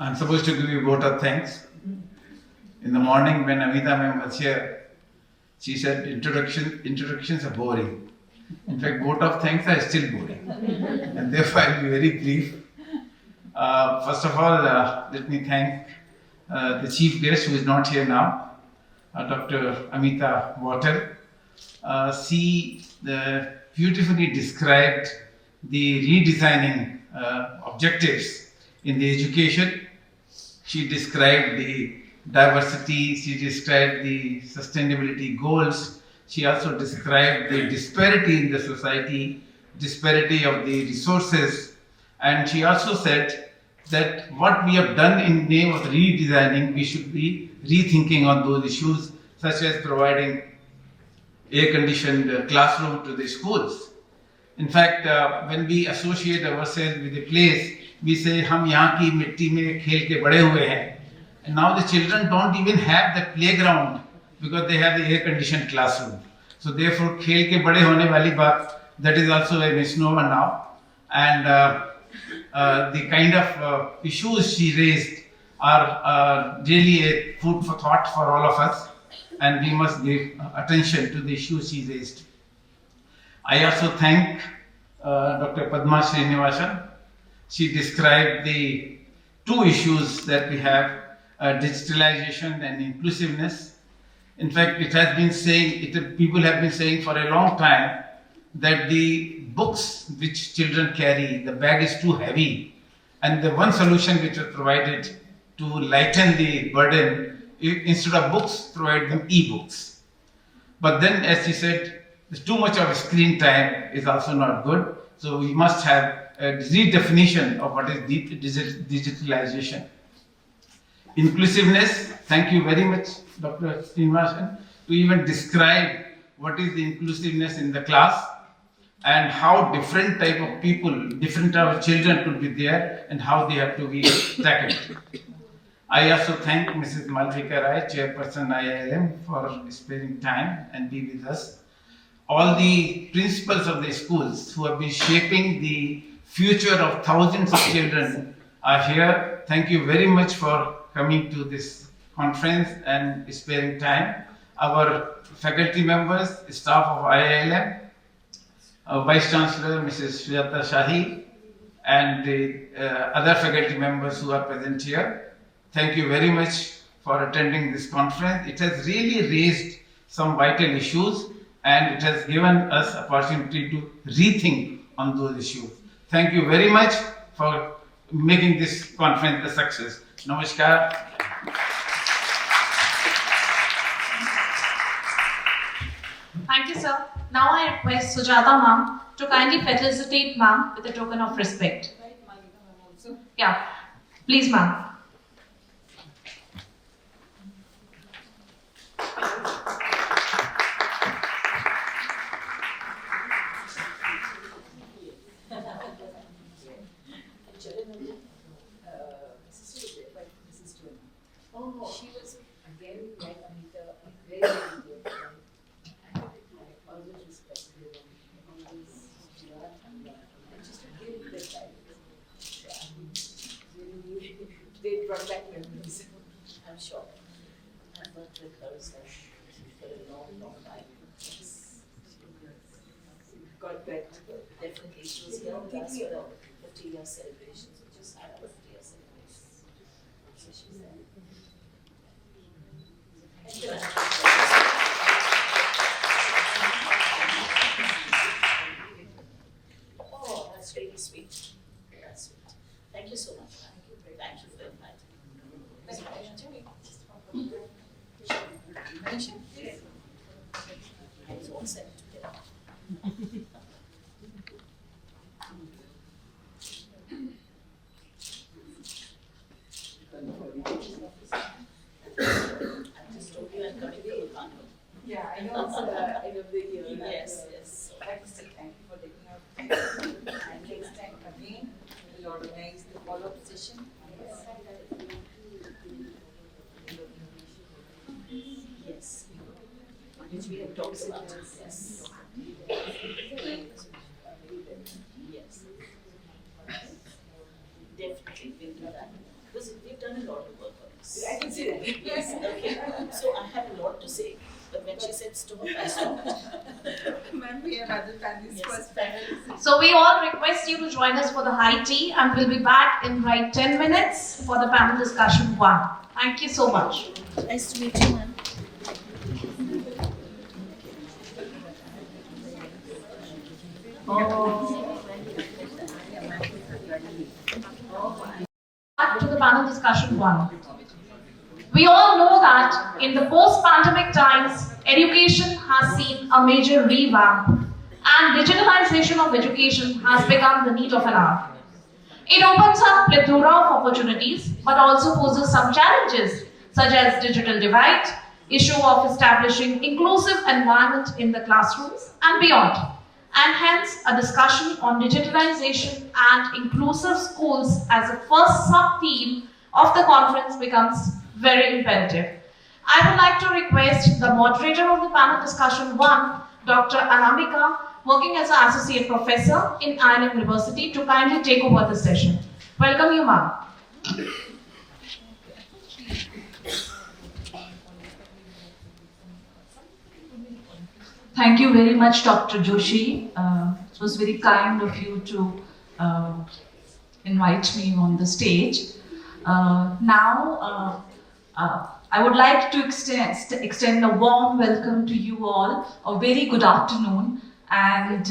I'm supposed to give you a vote of thanks. In the morning when Amita ma'am was here, she said introductions are boring. In fact, vote of thanks are still boring. And therefore I'll be very brief. First of all, let me thank the chief guest who is not here now, Dr. Amita Water. She beautifully described the redesigning objectives in the education. She described the diversity, she described the sustainability goals, she also described the disparity in the society, disparity of the resources, and she also said that what we have done in the name of redesigning, we should be rethinking on those issues, such as providing air-conditioned classroom to the schools. In fact, when we associate ourselves with a place, we say, "Hum yahan ki mitti mein khel ke bade hue hain." And now the children don't even have the playground because they have the air-conditioned classroom. So therefore, khel ke bade hone wali baat, that is also a misnomer now. And the kind of issues she raised are really a food for thought for all of us, and we must give attention to the issues she raised. I also thank Dr. Padma Srinivasan. She described the two issues that we have, digitalization and inclusiveness. In fact, it has been saying, people have been saying for a long time that the books which children carry, the bag is too heavy. And the one solution which was provided to lighten the burden, instead of books, provide them e-books. But then, as she said, too much of screen time is also not good. So we must have a redefinition of what is digitalization. Inclusiveness, thank you very much, Dr. Srinivasan, to even describe what is the inclusiveness in the class and how different type of people, different type of children could be there and how they have to be tackled. I also thank Mrs. Malvika Rai, Chairperson IILM, for sparing time and be with us. All the principals of the schools who have been shaping the future of thousands of children are here. Thank you very much for coming to this conference and sparing time. Our faculty members, staff of IILM, Vice Chancellor Mrs. Sujata Shahi, and the other faculty members who are present here. Thank you very much for attending this conference. It has really raised some vital issues and it has given us opportunity to rethink on those issues. Thank you very much for making this conference a success. Namaskar. Thank you, sir. Now I request Sujata ma'am to kindly felicitate ma'am with a token of respect. Yeah, please ma'am. She was again like Amita, a very, very good friend. And I always respected her. Always learned. And just to give the time. They brought back memories. I'm sure. I've worked with her for a long, long time. Got back to her. Definitely. She was here with us for the 50-year celebration. So just had our 50-year celebration. So she's there. Oh, that's really sweet. That's sweet. Thank you so much. Thank you for inviting me. It's all set together. Yeah, I know it's end of the year. Yes, yes. So I still thank you for taking out time. And next time again, we will organize the follow-up session. Yes. Which we have talked about. Yes. Yes. Definitely, we'll do that. Because we've done a lot of work on this. I can see that. Yes, okay. So I have a lot to say. But when she said stop, I stopped. Ma'am, we have other panelists. First panelists. So we all request you to join us for the high tea and we'll be back in right 10 minutes for the panel discussion 1. Thank you so much. Nice to meet you, ma'am. Back to the panel discussion 1. We all know that in the post-pandemic times, education has seen a major revamp and digitalization of education has become the need of an hour. It opens up a plethora of opportunities but also poses some challenges such as digital divide, issue of establishing inclusive environment in the classrooms and beyond. And hence, a discussion on digitalization and inclusive schools as a first sub-theme of the conference becomes very imperative. I would like to request the moderator of the panel discussion 1, Dr. Anamika, working as an associate professor in IILM University, to kindly take over the session. Welcome you, ma'am. Thank you very much, Dr. Joshi. It was very kind of you to invite me on the stage. Now, I would like to extend a warm welcome to you all. A very good afternoon. And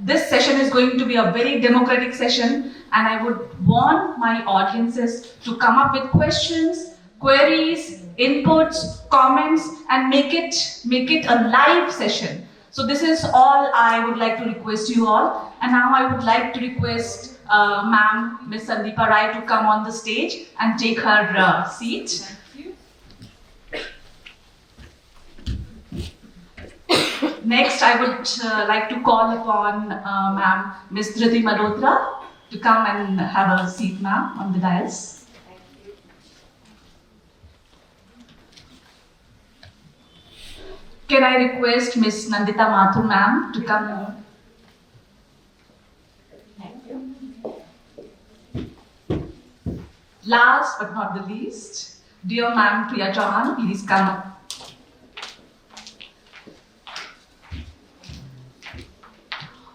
this session is going to be a very democratic session, and I would want my audiences to come up with questions, queries, inputs, comments, and make it a live session. So this is all I would like to request you all. And now I would like to request Ma'am, Ms. Sandeepa Rai, to come on the stage and take her seat. Next, I would like to call upon Ma'am, Ms. Dhriti Malhotra, to come and have a seat, ma'am, on the dais. Can I request Ms. Nandita Mathur, ma'am, to come? Last but not the least, dear Ma'am Priya Chauhan, please come up.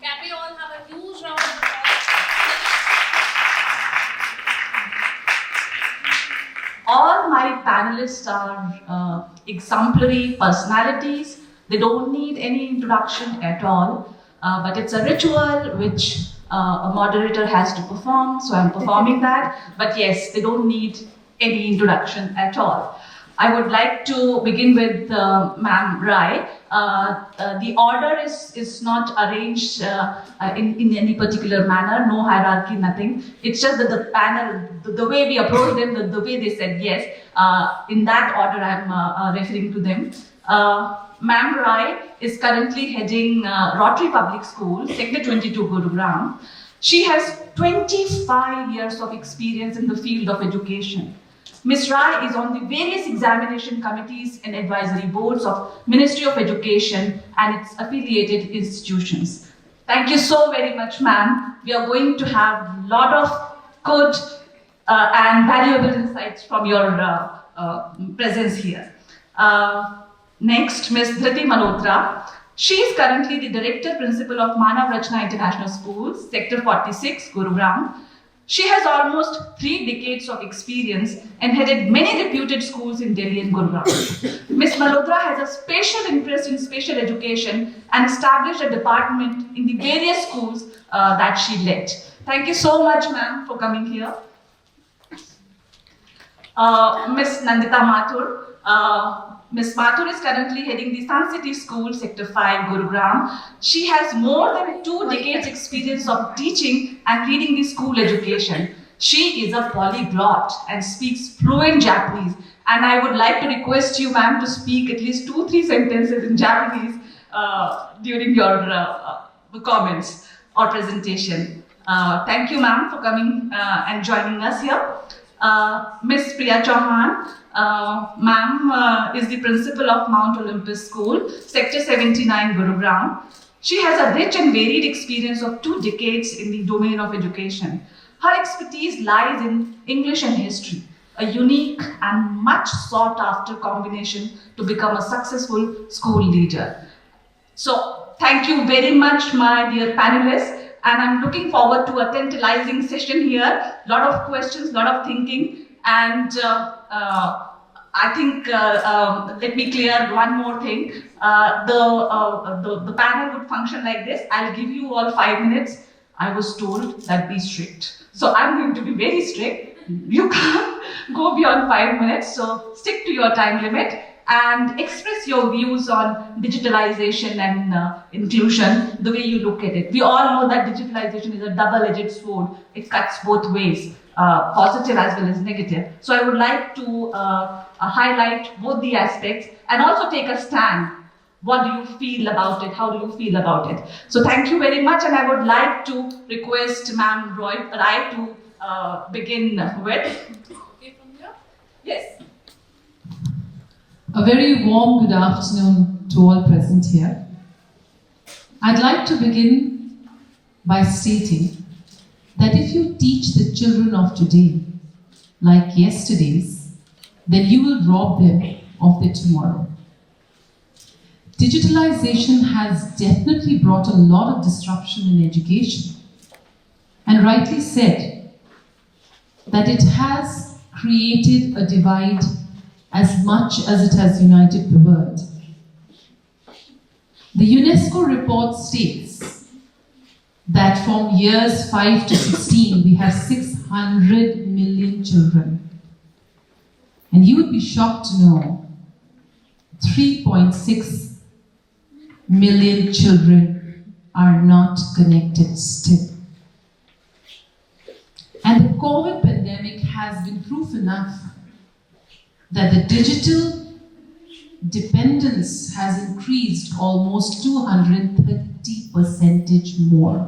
Can we all have a huge round of applause? All my panelists are exemplary personalities. They don't need any introduction at all, but it's a ritual which a moderator has to perform, so I'm performing that. But yes, they don't need any introduction at all. I would like to begin with Ma'am Rai. The order is not arranged in any particular manner, no hierarchy, nothing. It's just that the panel, the way we approached them, the way they said yes, in that order I'm referring to them. Ma'am Rai is currently heading Rotary Public School, Sector 22, Gurugram. She has 25 years of experience in the field of education. Ms. Rai is on the various examination committees and advisory boards of Ministry of Education and its affiliated institutions. Thank you so very much, ma'am. We are going to have a lot of good and valuable insights from your presence here. Next, Ms. Dhriti Malhotra. She is currently the Director Principal of Manav Rachna International Schools, Sector 46, Gurugram. She has almost 3 decades of experience and headed many reputed schools in Delhi and Gurugram. Ms. Malhotra has a special interest in special education and established a department in the various schools that she led. Thank you so much, ma'am, for coming here. Ms. Nandita Mathur. Ms. Mathur is currently heading the Sun City School, Sector 5, Gurugram. She has more than 2 decades experience of teaching and leading the school education. She is a polyglot and speaks fluent Japanese. And I would like to request you, ma'am, to speak at least 2-3 sentences in Japanese during your comments or presentation. Thank you, ma'am, for coming and joining us here. Ms. Priya Chauhan. Ma'am is the principal of Mount Olympus School, Sector 79, Gurugram. She has a rich and varied experience of 2 decades in the domain of education. Her expertise lies in English and history, a unique and much sought after combination to become a successful school leader. So, thank you very much, my dear panelists, and I'm looking forward to a tantalizing session here. Lot of questions, lot of thinking. And I think, let me clear one more thing. The panel would function like this. I'll give you all 5 minutes. I was told that be strict. So I'm going to be very strict. You can't go beyond 5 minutes. So stick to your time limit and express your views on digitalization and inclusion, the way you look at it. We all know that digitalization is a double-edged sword. It cuts both ways. Positive as well as negative. So I would like to highlight both the aspects and also take a stand. What do you feel about it? How do you feel about it? So thank you very much, and I would like to request Ma'am Rai to begin with. Okay, from here? Yes. A very warm good afternoon to all present here. I'd like to begin by stating that if you teach the children of today like yesterday's, then you will rob them of their tomorrow. digitalization has definitely brought a lot of disruption in education, and rightly said that it has created a divide as much as it has united the world. The UNESCO report states that from years 5 to 16, we have 600 million children. And you would be shocked to know 3.6 million children are not connected still. And the COVID pandemic has been proof enough that the digital dependence has increased almost 230% more.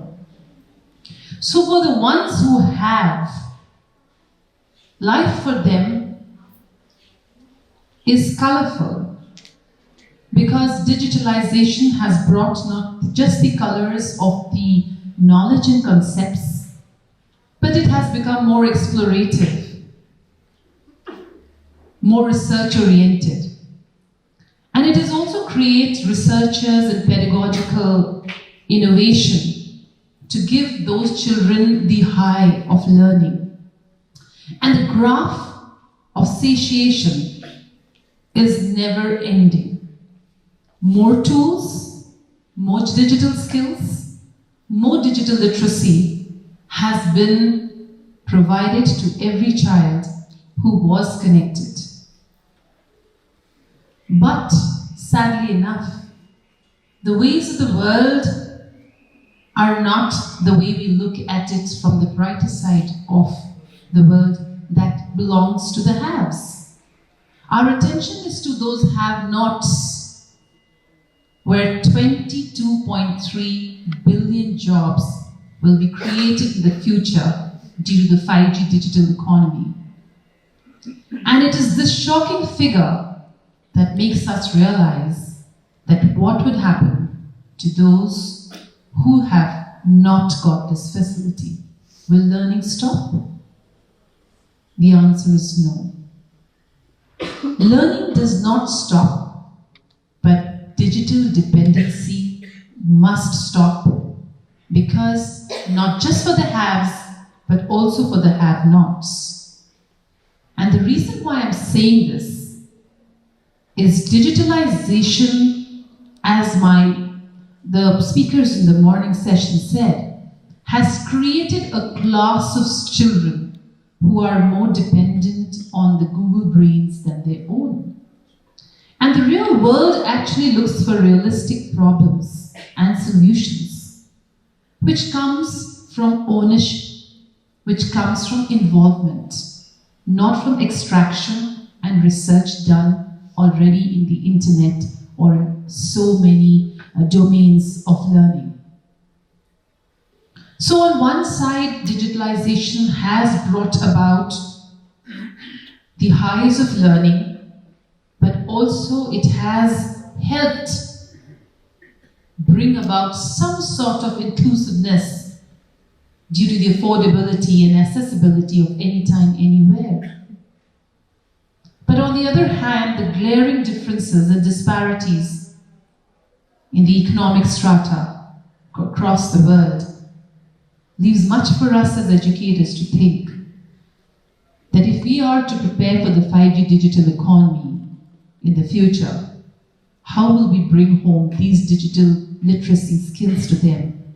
So for the ones who have, life for them is colorful because digitalization has brought not just the colors of the knowledge and concepts, but it has become more explorative, more research-oriented. And it has also created researchers and pedagogical innovation to give those children the high of learning. And the graph of satiation is never ending. More tools, more digital skills, more digital literacy has been provided to every child who was connected. But sadly enough, the ways of the world are not the way we look at it from the brighter side of the world that belongs to the haves. Our attention is to those have-nots, where 22.3 billion jobs will be created in the future due to the 5G digital economy. And it is this shocking figure that makes us realize that what would happen to those who have not got this facility. Will learning stop? The answer is no. Learning does not stop, but digital dependency must stop, because not just for the haves, but also for the have-nots. And the reason why I'm saying this is digitalization, as the speakers in the morning session said, has created a class of children who are more dependent on the Google brains than their own. And the real world actually looks for realistic problems and solutions, which comes from ownership, which comes from involvement, not from extraction and research done already in the internet or in so many domains of learning. So on one side, digitalization has brought about the highs of learning, but also it has helped bring about some sort of inclusiveness due to the affordability and accessibility of anytime, anywhere. But on the other hand, the glaring differences and disparities in the economic strata across the world leaves much for us as educators to think that if we are to prepare for the 5G digital economy in the future, how will we bring home these digital literacy skills to them,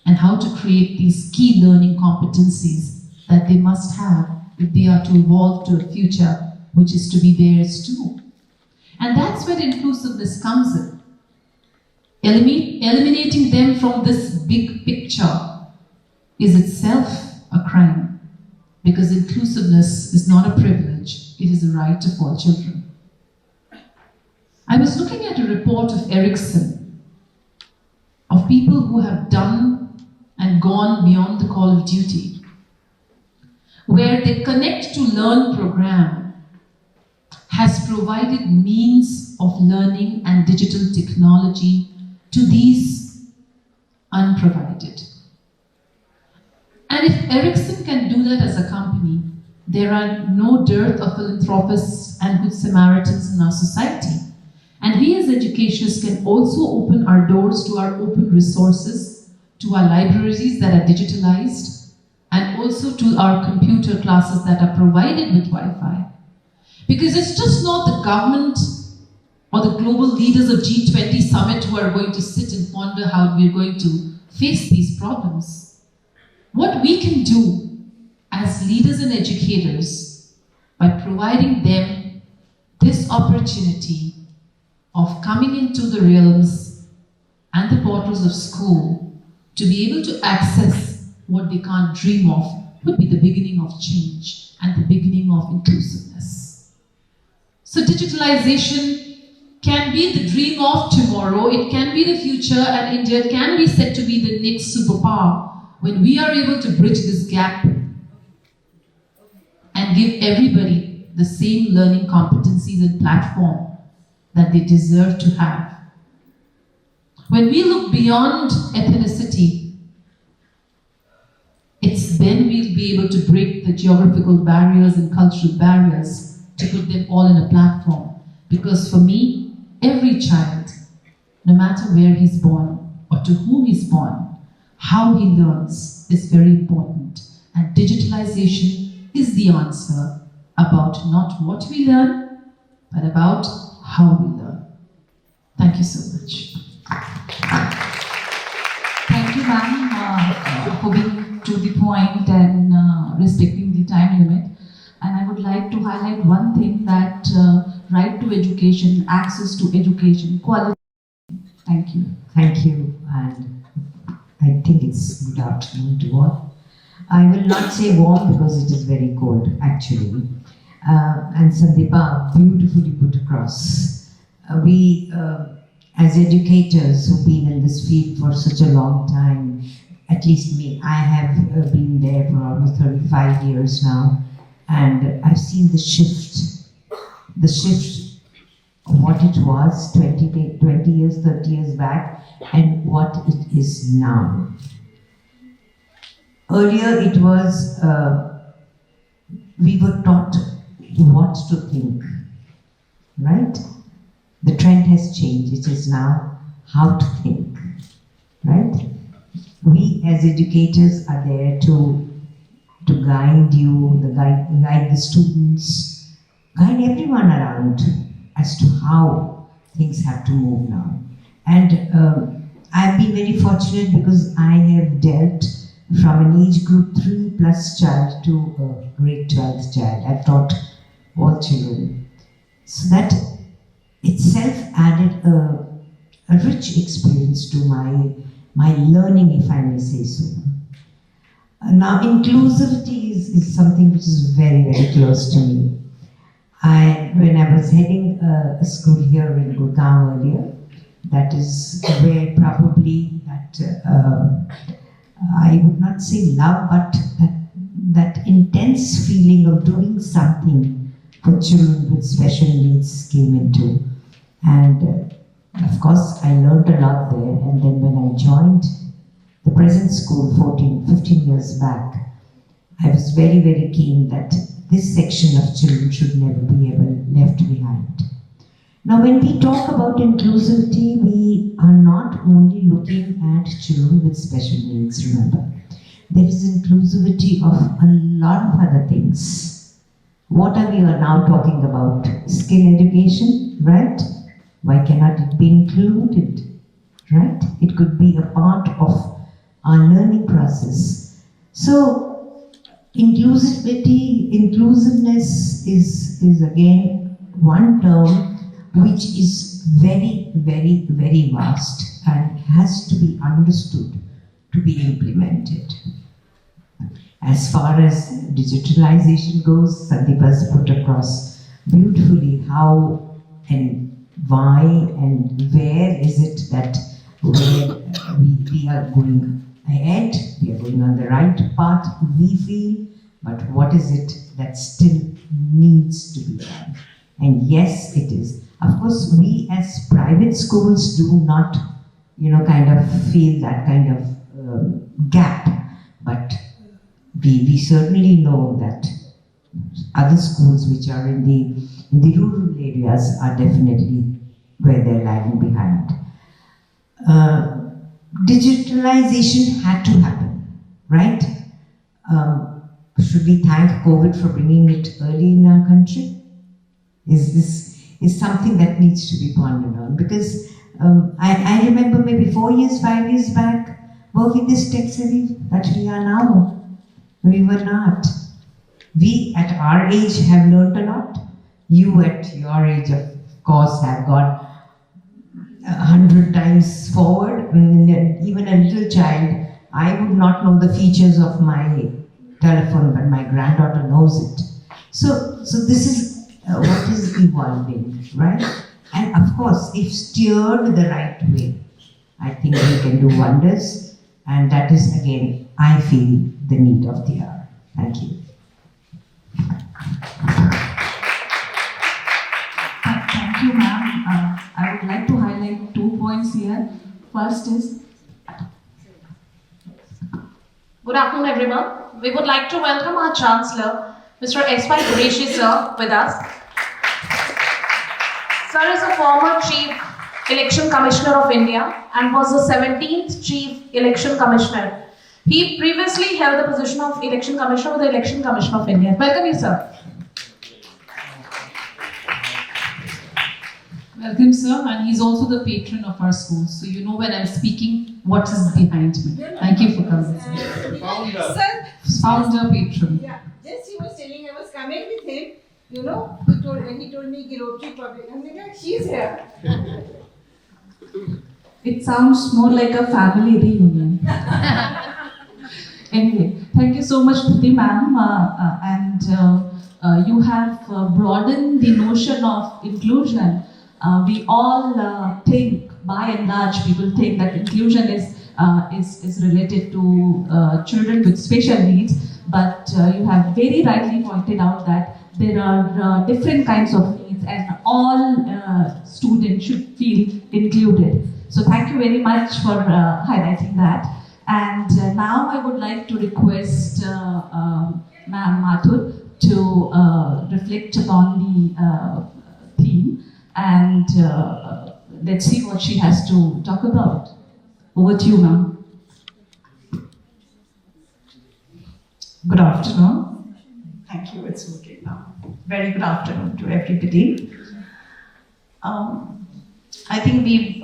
and how to create these key learning competencies that they must have if they are to evolve to a future which is to be theirs too. And that's where inclusiveness comes in. Eliminating them from this big picture is itself a crime, because inclusiveness is not a privilege, it is a right of all children. I was looking at a report of Ericsson, of people who have done and gone beyond the call of duty, where the Connect to Learn program has provided means of learning and digital technology to these unprovided. And if Ericsson can do that as a company, there are no dearth of philanthropists and good Samaritans in our society. And we as educators can also open our doors to our open resources, to our libraries that are digitalized, and also to our computer classes that are provided with Wi-Fi. Because it's just not the government or the global leaders of G20 summit who are going to sit and ponder how we're going to face these problems. What we can do as leaders and educators by providing them this opportunity of coming into the realms and the portals of school to be able to access what they can't dream of would be the beginning of change and the beginning of inclusiveness. So digitalization can be the dream of tomorrow, it can be the future, and India can be said to be the next superpower when we are able to bridge this gap and give everybody the same learning competencies and platform that they deserve to have. When we look beyond ethnicity, it's then we'll be able to break the geographical barriers and cultural barriers to put them all in a platform. Because for me, every child, no matter where he's born or to whom he's born, how he learns is very important. And digitalization is the answer about not what we learn, but about how we learn. Thank you so much. Thank you, ma'am, for being to the point and respecting the time limit. And I would like to highlight one thing, that right to education, access to education, quality. Thank you. Thank you, and I think it's good afternoon to all. I will not say warm because it is very cold, actually. And Sandeepa beautifully put across. We, as educators who've been in this field for such a long time, at least me, I have been there for almost 35 years now, and I've seen the shift of what it was 20 years, 30 years back, and what it is now. Earlier it was, we were taught what to think, right? The trend has changed. It is now how to think, right? We as educators are there to guide you, guide the students, guide everyone around as to how things have to move now. And I've been very fortunate because I have dealt from an age group 3+ child to a grade 12th child. I've taught all children. So that itself added a rich experience to my learning, if I may say so. Now, inclusivity is something which is very, very close to me. When I was heading a school here in Gurugram earlier, that is where probably that, I would not say love, but that intense feeling of doing something for children with special needs came into. And of course, I learned a lot there. And then when I joined the present school 15 years back, I was very, very keen that this section of children should never be left behind. Now, when we talk about inclusivity, we are not only looking at children with special needs, remember. There is inclusivity of a lot of other things. What are we now talking about? Skill education, right? Why cannot it be included, right? It could be a part of our learning process. So, inclusiveness is again one term which is very, very, very vast and has to be understood to be implemented. As far as digitalization goes, Sandeepa's put across beautifully how and why and where is it that we are going ahead, we are going on the right path, we feel, but what is it that still needs to be done? And yes, it is. Of course, we as private schools do not, kind of feel that kind of gap, but we certainly know that other schools which are in the rural areas are definitely where they're lagging behind. Digitalization had to happen, right? Should we thank COVID for bringing it early in our country? Is something that needs to be pondered on, because I remember maybe 4 years, 5 years back, were we this tech savvy that we are now? We were not. We at our age have learned a lot. You at your age, of course, have gone 100 times forward. Even a little child, I would not know the features of my telephone, but my granddaughter knows it. So this is what is evolving, right? And of course, if steered the right way, I think we can do wonders. And that is, again, I feel, the need of the hour. Thank you. Thank you, ma'am. I would like to highlight 2 points here. First is... Good afternoon, everyone. We would like to welcome our Chancellor, Mr. S.Y. Qureshi, sir, with us. Sir is a former Chief Election Commissioner of India and was the 17th Chief Election Commissioner. He previously held the position of Election Commissioner with the Election Commission of India. Welcome you, sir. Welcome, sir, and he's also the patron of our school. So you know when I'm speaking, what is behind me. Thank you for coming, sir. Sir, Founder, patron. yeah, just he was telling, I was coming with him, you know, he told me कि Rotary Public, I'm like, she's here. It sounds more like a family reunion. Anyway, thank you so much, Tuti ma'am, and you have broadened the notion of inclusion. We all think, by and large, people think that inclusion is related to children with special needs, but you have very rightly pointed out that there are different kinds of needs, and all students should feel included. So thank you very much for highlighting that. And now I would like to request Ma'am Mathur to reflect upon the theme, and let's see what she has to talk about. Over to you, ma'am. Good afternoon. Thank you, it's okay now. Very good afternoon to everybody. I think we've,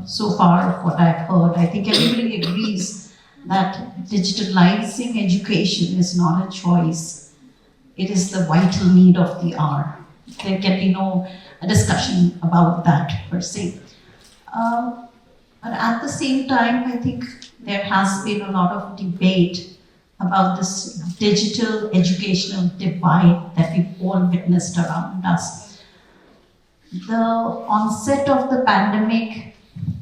so far, what I've heard, I think everybody agrees that digitalizing education is not a choice. It is the vital need of the hour. There can be no discussion about that per se. But at the same time, I think there has been a lot of debate about this digital educational divide that we've all witnessed around us. The onset of the pandemic,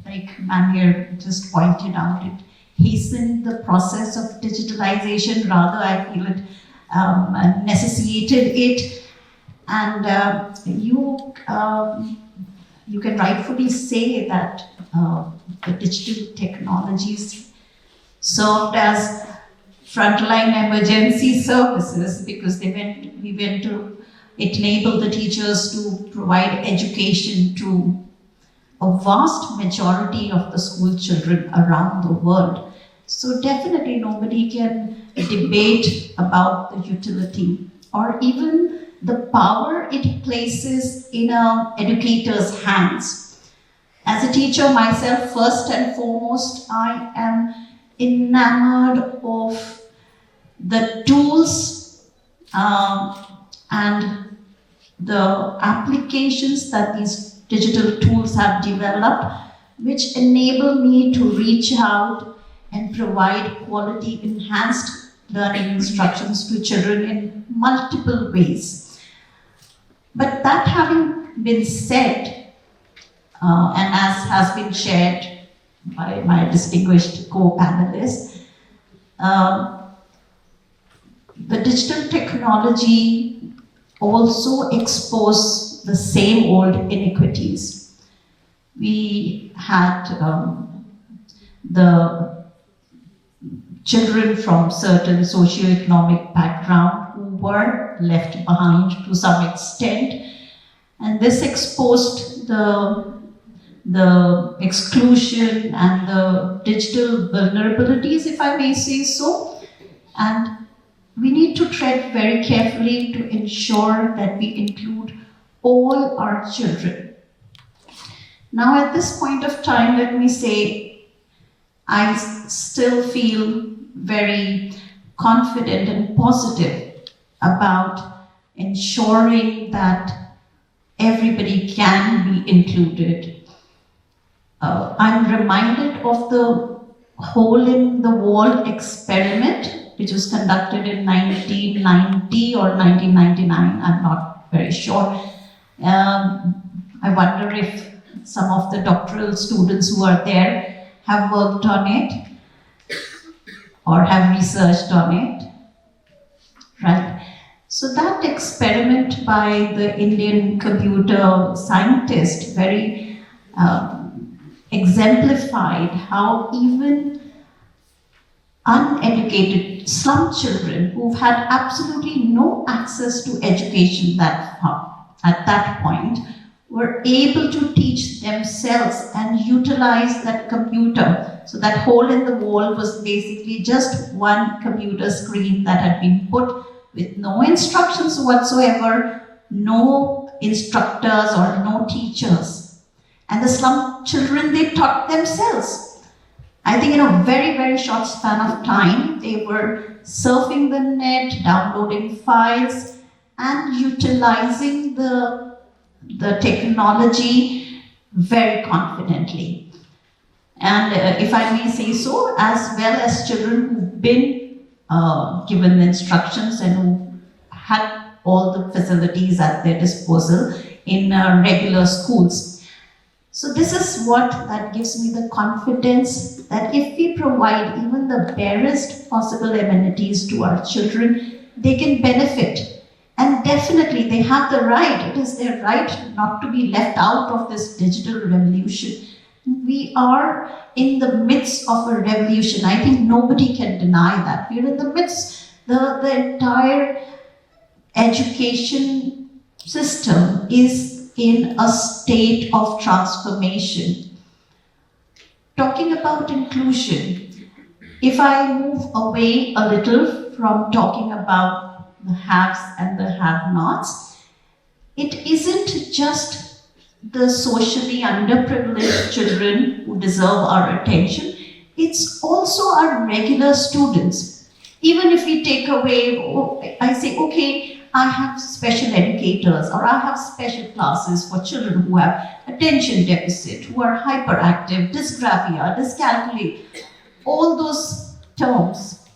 like Manir just pointed out, it hastened the process of digitalization. Rather, I feel it necessitated it. And you can rightfully say that the digital technologies served as frontline emergency services, because we went to enable the teachers to provide education to a vast majority of the school children around the world. So definitely nobody can debate about the utility or even the power it places in an educator's hands. As a teacher myself, first and foremost, I am enamored of the tools and the applications that these digital tools have developed, which enable me to reach out and provide quality enhanced learning instructions to children in multiple ways. But that having been said, and as has been shared by my distinguished co-panelists, the digital technology also expose the same old inequities. We had the children from certain socioeconomic background who were left behind to some extent, and this exposed the the exclusion and the digital vulnerabilities, if I may say so. And we need to tread very carefully to ensure that we include all our children. Now, at this point of time, let me say, I still feel very confident and positive about ensuring that everybody can be included. I'm reminded of the hole in the wall experiment, which was conducted in 1990 or 1999, I'm not very sure. I wonder if some of the doctoral students who are there have worked on it or have researched on it, right? So that experiment by the Indian computer scientist very exemplified how even uneducated slum children who've had absolutely no access to education at that point were able to teach themselves and utilize that computer. So that hole in the wall was basically just one computer screen that had been put with no instructions whatsoever, no instructors or no teachers. And the slum children, they taught themselves. I think in a very, very short span of time, they were surfing the net, downloading files, and utilizing the technology very confidently. And if I may say so, as well as children who've been given the instructions and who had all the facilities at their disposal in regular schools. So this is what that gives me the confidence that if we provide even the barest possible amenities to our children, they can benefit. And definitely they have the right, it is their right not to be left out of this digital revolution. We are in the midst of a revolution. I think nobody can deny that. We're in the midst, the entire education system is in a state of transformation. Talking about inclusion, if I move away a little from talking about the haves and the have-nots, it isn't just the socially underprivileged children who deserve our attention, it's also our regular students. Even if we take away, I say, okay, I have special educators or I have special classes for children who have attention deficit, who are hyperactive, dysgraphia, dyscalculia, all those terms.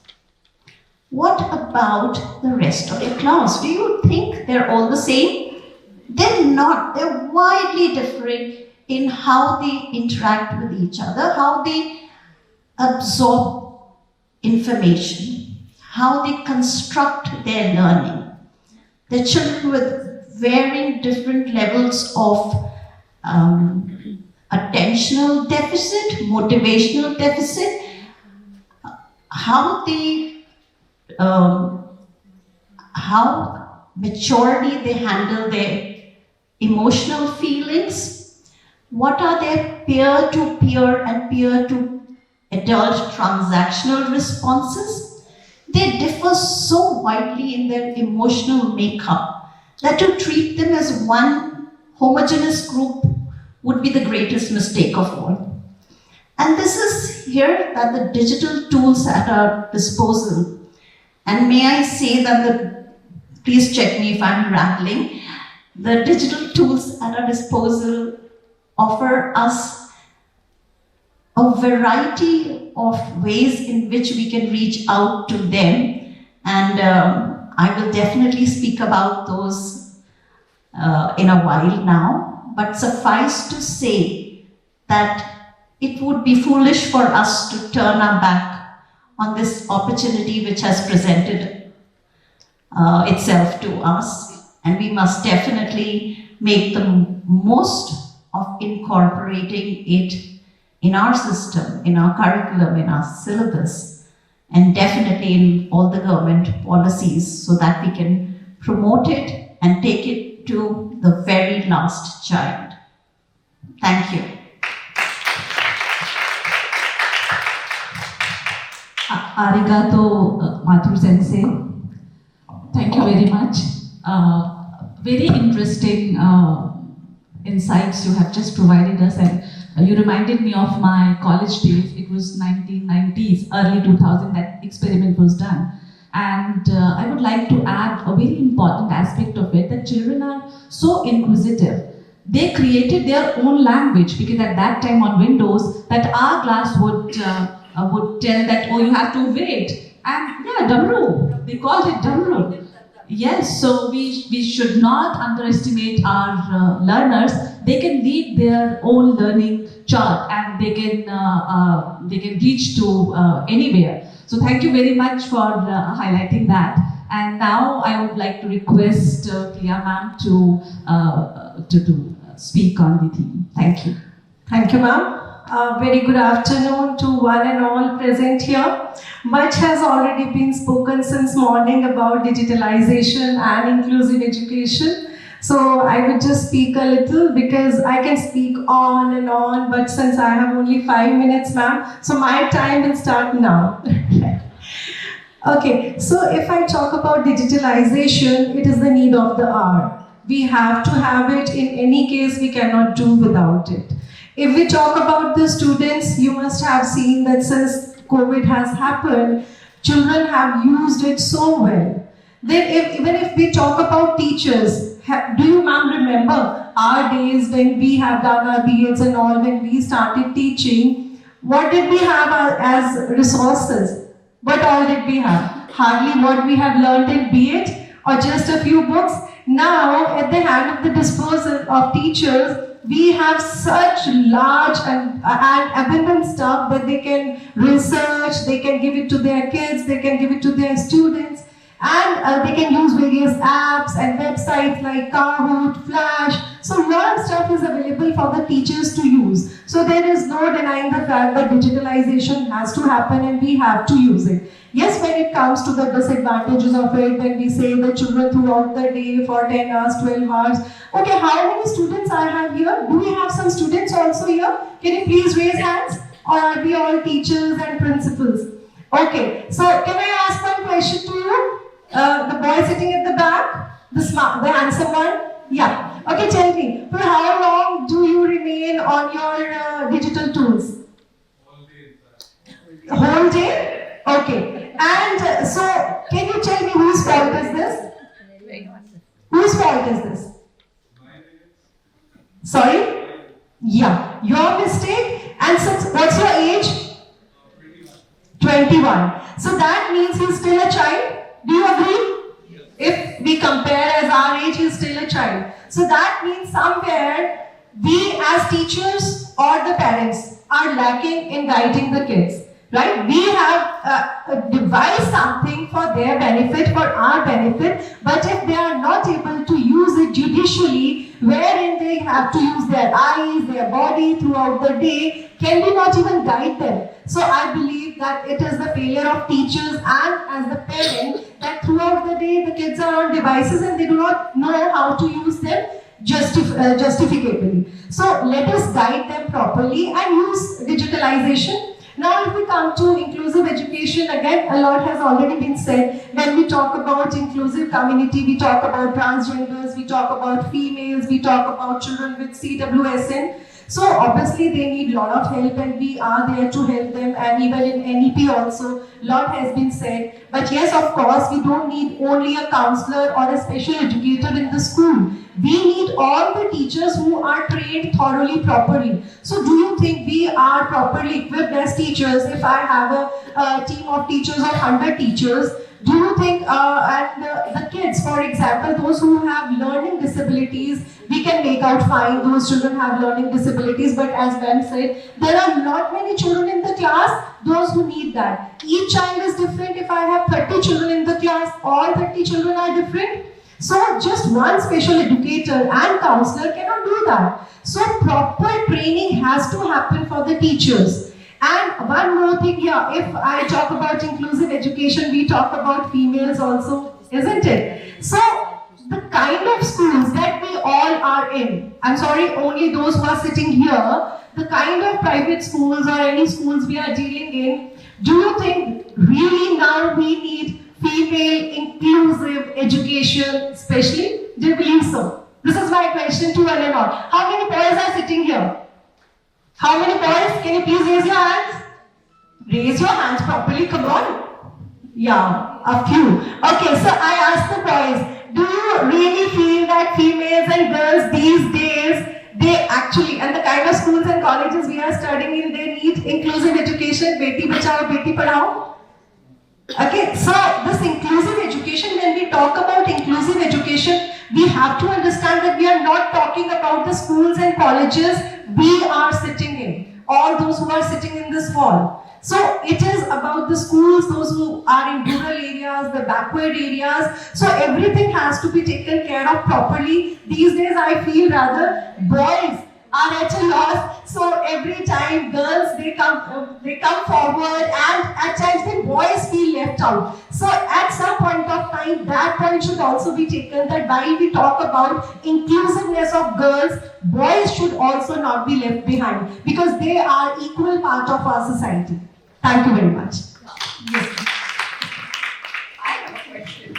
What about the rest of the class? Do you think they're all the same? They're not. They're widely different in how they interact with each other, how they absorb information, how they construct their learning. The children with varying different levels of attentional deficit, motivational deficit, how maturely they handle their emotional feelings, what are their peer-to-peer and peer-to-adult transactional responses. They differ so widely in their emotional makeup that to treat them as one homogeneous group would be the greatest mistake of all. And this is here that the digital tools at our disposal, and may I say that please check me if I'm rambling, the digital tools at our disposal offer us a variety of ways in which we can reach out to them, and I will definitely speak about those in a while now, but suffice to say that it would be foolish for us to turn our back on this opportunity which has presented itself to us, and we must definitely make the most of incorporating it in our system, in our curriculum, in our syllabus, and definitely in all the government policies so that we can promote it and take it to the very last child. Thank you. Arigato, Mathu Sensei. Thank you very much. Very interesting insights you have just provided us, and you reminded me of my college days. It was 1990s, early 2000 that experiment was done. And I would like to add a very important aspect of it, that children are so inquisitive. They created their own language, because at that time on Windows, that our class would tell that, oh, you have to wait. And yeah, Damru, they called it Damru. Yes, so we should not underestimate our learners. They can lead their own learning chart, and they can reach to anywhere. So thank you very much for highlighting that. And now I would like to request Clea ma'am to speak on the theme. Thank you. Thank you, ma'am. Very good afternoon to one and all present here. Much has already been spoken since morning about digitalization and inclusive education. So I would just speak a little, because I can speak on and on, but since I have only 5 minutes, ma'am, so my time will start now. Okay, so if I talk about digitalization, it is the need of the hour. We have to have it. In any case, we cannot do without it. If we talk about the students, you must have seen that since COVID has happened, children have used it so well. Then even if we talk about teachers, do you ma'am remember our days when we have done our BEds and all, when we started teaching, what did we have as resources? What all did we have? Hardly what we have learned in BEd, or just a few books. Now, at the hand of the disposal of teachers, we have such large and abundant stuff that they can research, they can give it to their kids, they can give it to their students, and they can use various apps and websites like Kahoot, Flash. So a lot of stuff is available for the teachers to use. So there is no denying the fact that digitalization has to happen and we have to use it. Yes, when it comes to the disadvantages of it, when we say the children throughout the day for 10 hours, 12 hours. Okay, how many students I have here? Do we have some students also here? Can you please raise hands? Or are we all teachers and principals? Okay, so can I ask one question to you? The boy sitting at the back, the handsome one? Yeah. Okay, tell me, for how long do you remain on your digital tools? Whole day? Okay. And so, can you tell me whose fault is this? Whose fault is this? Sorry? Yeah. Your mistake? And since, what's your age? 21. So that means he's still a child? Do you agree? If we compare as our age, he's still a child. So that means somewhere we as teachers or the parents are lacking in guiding the kids. Right? We have devised something for their benefit, for our benefit, but if they are not able to use it judicially, wherein they have to use their eyes, their body throughout the day, can we not even guide them? So I believe that it is the failure of teachers and as the parent that throughout the day the kids are on devices and they do not know how to use them justifiably. So let us guide them properly and use digitalization. Now if we come to inclusive education, again a lot has already been said. When we talk about inclusive community, we talk about transgenders, we talk about females, we talk about children with CWSN. So obviously they need a lot of help and we are there to help them, and even in NEP also a lot has been said. But yes, of course, we don't need only a counselor or a special educator in the school. We need all the teachers who are trained thoroughly, properly. So do you think we are properly equipped as teachers? If I have a team of teachers or 100 teachers, do you think, the kids, for example, those who have learning disabilities, we can make out fine, those children have learning disabilities, but as Ben said, there are not many children in the class, those who need that. Each child is different. If I have 30 children in the class, all 30 children are different. So just one special educator and counselor cannot do that. So proper training has to happen for the teachers. And one more thing here, if I talk about inclusive education, we talk about females also, isn't it? So the kind of schools that we all are in, I'm sorry, only those who are sitting here, the kind of private schools or any schools we are dealing in, Do you think really now we need female inclusive education especially? Do you believe so? This is my question to one and all. How many boys are sitting here? How many boys? Can you please raise your hands? Raise your hands properly, come on. Yeah, a few. Okay, so I asked the boys, do you really feel that females and girls these days, they actually, and the kind of schools and colleges we are studying in, they need inclusive education, beti bachao, beti padhao? Okay, so this inclusive education, when we talk about inclusive education, we have to understand that we are not talking about the schools and colleges we are sitting in, or those who are sitting in this hall. So it is about the schools, those who are in rural areas, the backward areas. So everything has to be taken care of properly. These days I feel rather boys are at a loss. So every time girls, they come forward, and at times then boys feel left out. So at some point of time, that point should also be taken, that while we talk about inclusiveness of girls, boys should also not be left behind, because they are equal part of our society. Thank you very much. Yes. I have a question.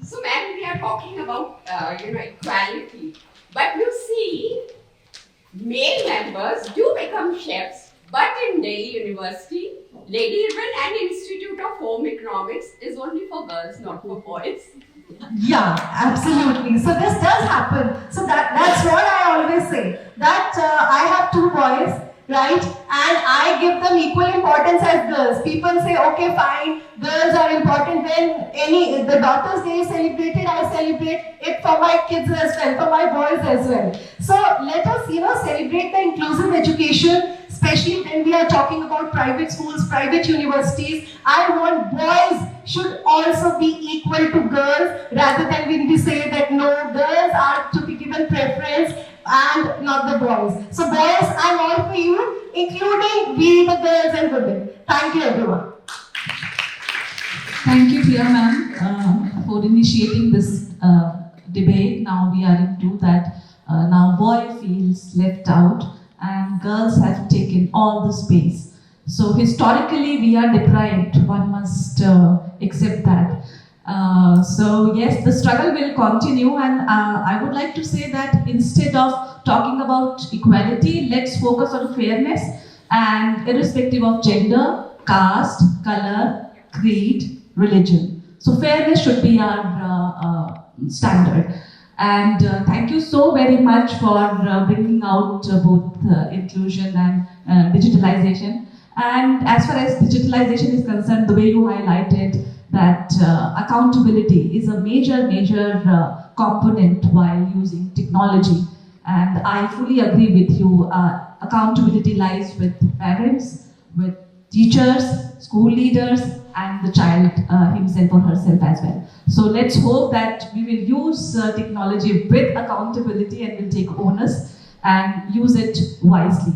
So, ma'am, we are talking about equality, but you see, male members do become chefs, but in Delhi University, Lady Ribbon and Institute of Home Economics is only for girls, not for boys. Yeah, absolutely. So this does happen. So that's what I always say, that I have two boys, right? And I give them equal importance as girls. People say, okay, fine, girls are important. Then the Daughters' Day is celebrated, I celebrate it for my kids as well, for my boys as well. So let us, celebrate the inclusive education, especially when we are talking about private schools, private universities. I want boys should also be equal to girls, rather than when we say that no, girls are to be given preference and not the boys. So boys, I'm all for you, including we the girls and women. Thank you everyone. Thank you, Priya ma'am, for initiating this debate. Now we are into that now boy feels left out and girls have taken all the space. So historically we are deprived, one must accept that. So yes, the struggle will continue, and I would like to say that instead of talking about equality, let's focus on fairness, and irrespective of gender, caste, color, creed, religion. So fairness should be our standard. And thank you so very much for bringing out both inclusion and digitalization. And as far as digitalization is concerned, the way you highlighted that accountability is a major component while using technology. And I fully agree with you. Accountability lies with parents, with teachers, school leaders, and the child himself or herself as well. So let's hope that we will use technology with accountability and will take onus and use it wisely.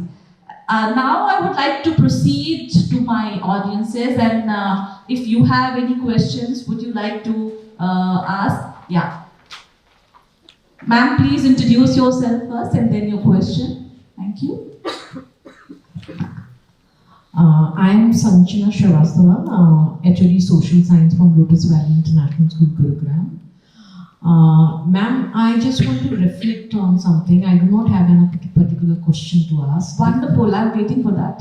Now I would like to proceed to my audiences, and if you have any questions, would you like to ask? Yeah. Ma'am, please introduce yourself first and then your question. Thank you. I am Sanchana Shrivastava, HOD Social Science from Lotus Valley International School, Gurugram. Ma'am, I just want to reflect on something. I do not have a particular question to ask. Wonderful, I'm waiting for that.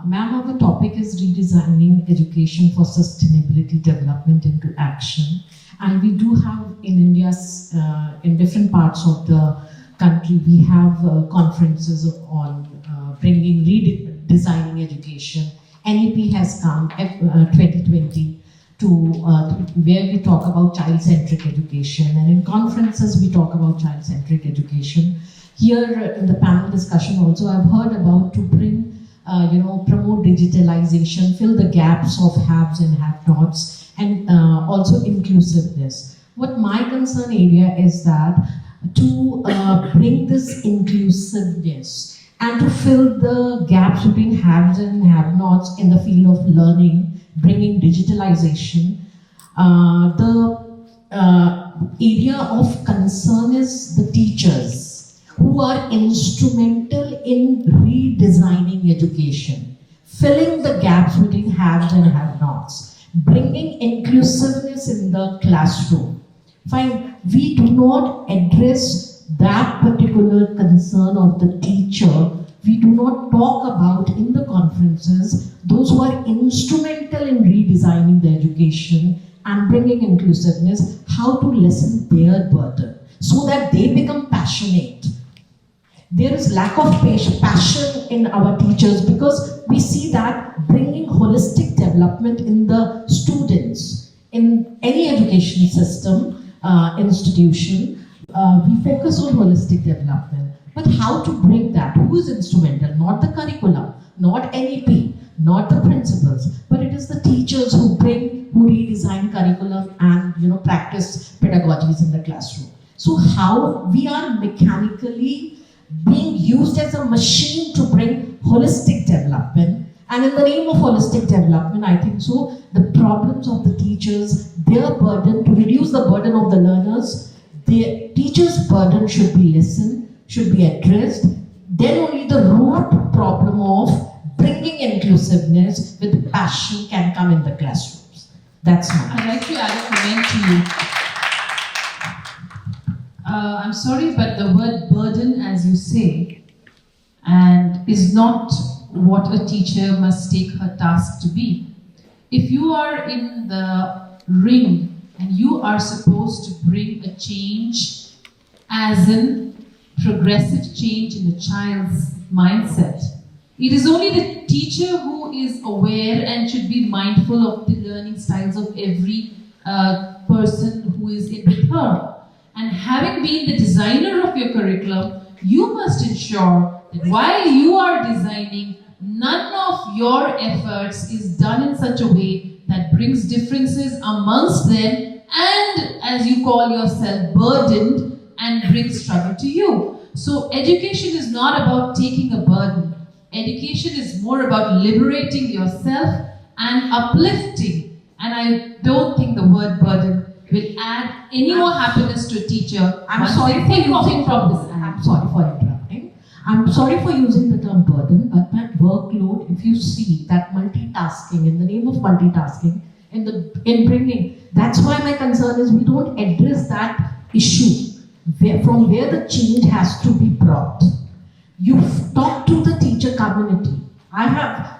Ma'am, our topic is redesigning education for sustainability development into action. And we do have in India's, in different parts of the country, we have conferences on bringing redesigning education. NEP has come, 2020, to where we talk about child-centric education, and in conferences we talk about child-centric education. Here in the panel discussion also I've heard about to bring, promote digitalization, fill the gaps of haves and have-nots, and also inclusiveness. What my concern area is that to bring this inclusiveness and to fill the gaps between haves and have-nots in the field of learning, bringing digitalization. The area of concern is the teachers who are instrumental in redesigning education. filling the gaps between haves and have-nots, bringing inclusiveness in the classroom. Fine, we do not address that particular concern of the teacher. We do not talk about in the conferences those who are instrumental in redesigning the education and bringing inclusiveness, how to lessen their burden so that they become passionate. There is lack of passion in our teachers because we see that bringing holistic development in the students, in any education system, institution, we focus on holistic development. But how to bring that? Who is instrumental? Not the curriculum, not NEP, not the principals, but it is the teachers who redesign curriculum and practice pedagogies in the classroom. So how we are mechanically being used as a machine to bring holistic development, and in the name of holistic development, I think so, the problems of the teachers, their burden, to reduce the burden of the learners, the teachers' burden should be listened, should be addressed, then only the root problem of bringing inclusiveness with passion can come in the classrooms. That's my. I'd like to add a comment to you. I'm sorry, but the word burden, as you say, and is not what a teacher must take her task to be. If you are in the ring and you are supposed to bring a change, as in progressive change in the child's mindset, it is only the teacher who is aware and should be mindful of the learning styles of every person who is in with her. And having been the designer of your curriculum, you must ensure that while you are designing, none of your efforts is done in such a way that brings differences amongst them and, as you call yourself, burdened and brings struggle to you. So education is not about taking a burden. Education is more about liberating yourself and uplifting. And I don't think the word burden will add any more happiness to a teacher. I'm sorry for using from this. I'm sorry for interrupting. I'm sorry for using the term burden, but that workload, if you see that multitasking, in the name of multitasking, in bringing, that's why my concern is we don't address that issue from where the change has to be brought. You talk to the teacher community.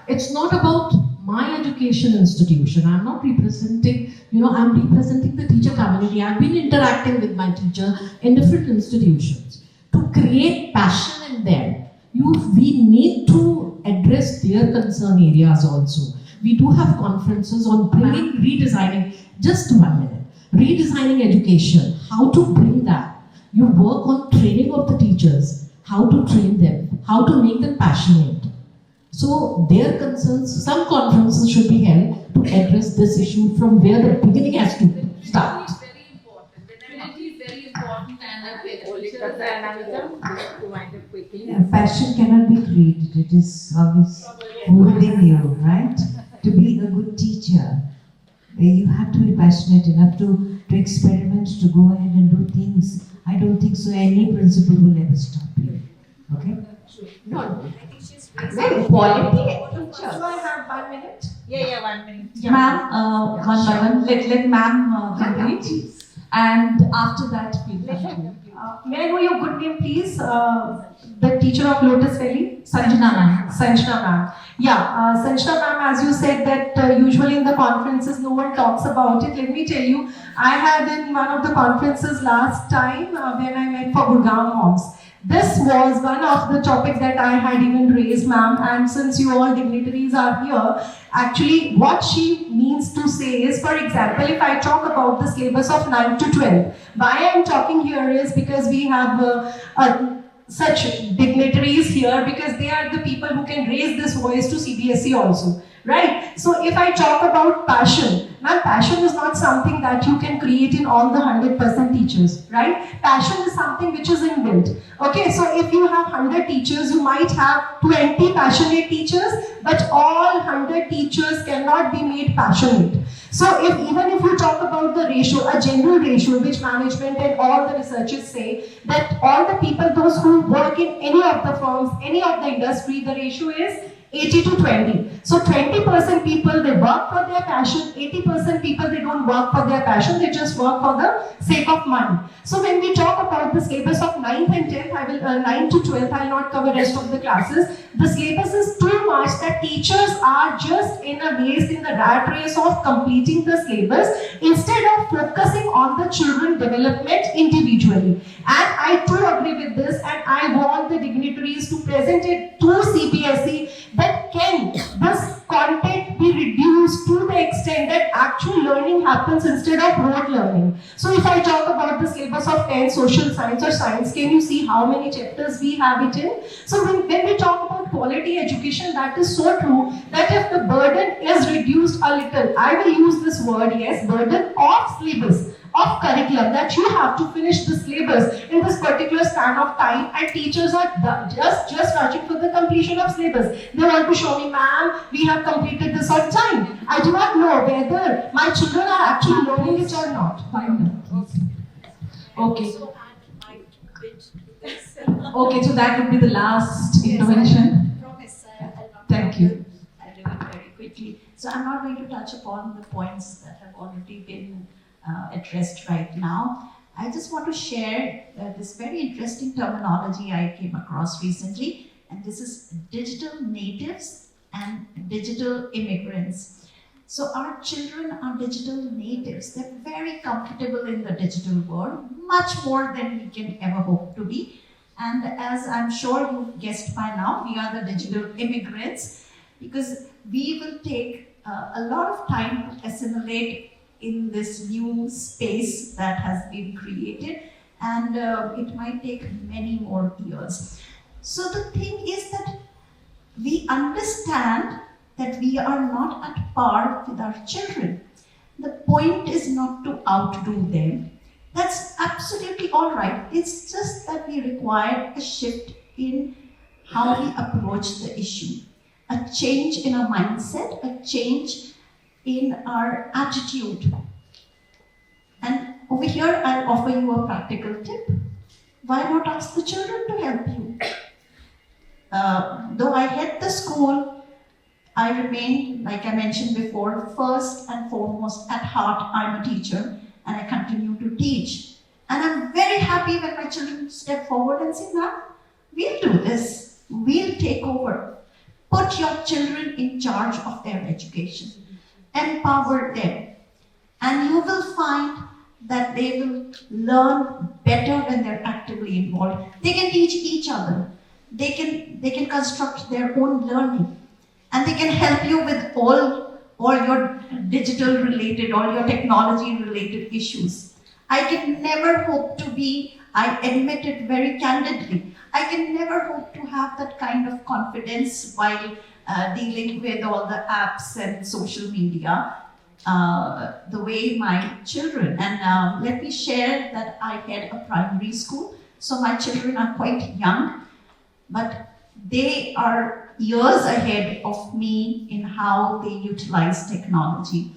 It's not about my education institution. I'm not representing, I'm representing the teacher community. I've been interacting with my teacher in different institutions. To create passion in them, we need to address their concern areas also. We do have conferences on bringing, redesigning, just 1 minute, redesigning education, how to bring that. You work on training of the teachers, how to train them, how to make them passionate. So their concerns, some conferences should be held to address this issue from where the beginning has to start. Passion cannot be created, it is always within you, right? To be a good teacher, you have to be passionate enough to experiment, to go ahead and do things. I don't think so any principal will ever stop you. Okay? No, I think she's very quality teacher. Do I have 1 minute? Yeah, 1 minute. Ma'am, one by one, let ma'am complete. And after that, we'll continue. May I know your good name, please? The teacher of Lotus Valley? Sanjana ma'am. Sanjana ma'am. Yeah, Sanjana ma'am, as you said that usually in the conferences no one talks about it. Let me tell you, I had in one of the conferences last time when I went for Gurugram moms. This was one of the topics that I had even raised, ma'am, and since you all dignitaries are here, actually what she means to say is, for example, if I talk about the syllabus of 9 to 12, why I am talking here is because we have such dignitaries here, because they are the people who can raise this voice to CBSE also, right? So if I talk about passion, ma'am, passion is not something that you can create in all the 100% teachers, right? Passion is something which is inbuilt. Okay, so if you have 100 teachers, you might have 20 passionate teachers, but all 100 teachers cannot be made passionate. So even if you talk about the ratio, a general ratio, which management and all the researchers say, that all the people, those who work in any of the firms, any of the industry, the ratio is 80 to 20. So 20% people, they work for their passion, 80% people, they don't work for their passion, they just work for the sake of money. So when we talk about the syllabus of 9th and 10th, I will 9th to 12th, I will not cover rest of the classes. The syllabus is too much that teachers are just in a race, in the rat race of completing the syllabus instead of focusing on the children development individually. And I too agree with this, and I want the dignitaries to present it to CBSE that can this content be reduced to the extent that actual learning happens instead of rote learning. So if I talk about the syllabus of 10 social science or science, can you see how many chapters we have it in? So when we talk about quality education, that is so true that if the burden is reduced a little, I will use this word, yes, burden of syllabus, of curriculum, that you have to finish the syllabus in this particular span of time, and teachers are just rushing for the completion of syllabus. They want to show me, ma'am, we have completed this on time. I do not know whether my children are actually learning it or not. Okay. Okay, so that would be the last intervention. Thank you. I'll do it very quickly. So I'm not going to touch upon the points that have already been addressed right now. I just want to share this very interesting terminology I came across recently, and this is digital natives and digital immigrants. So our children are digital natives. They're very comfortable in the digital world, much more than we can ever hope to be. And as I'm sure you've guessed by now, we are the digital immigrants, because we will take a lot of time to assimilate in this new space that has been created, and it might take many more years. So the thing is that we understand that we are not at par with our children. The point is not to outdo them. That's absolutely all right. It's just that we require a shift in how we approach the issue, a change in our mindset, a change in our attitude. And over here, I'll offer you a practical tip. Why not ask the children to help you? Though I head the school, I remain, like I mentioned before, first and foremost at heart, I'm a teacher, and I continue to teach. And I'm very happy when my children step forward and say, "Ma'am, we'll do this, we'll take over." Put your children in charge of their education. Empower them. And you will find that they will learn better when they're actively involved. They can teach each other. They can construct their own learning. And they can help you with all your digital related, all your technology related issues. I can never hope to be, I admit it very candidly, I can never hope to have that kind of confidence while dealing with all the apps and social media the way my children. And let me share that I head a primary school, so my children are quite young, but they are years ahead of me in how they utilize technology.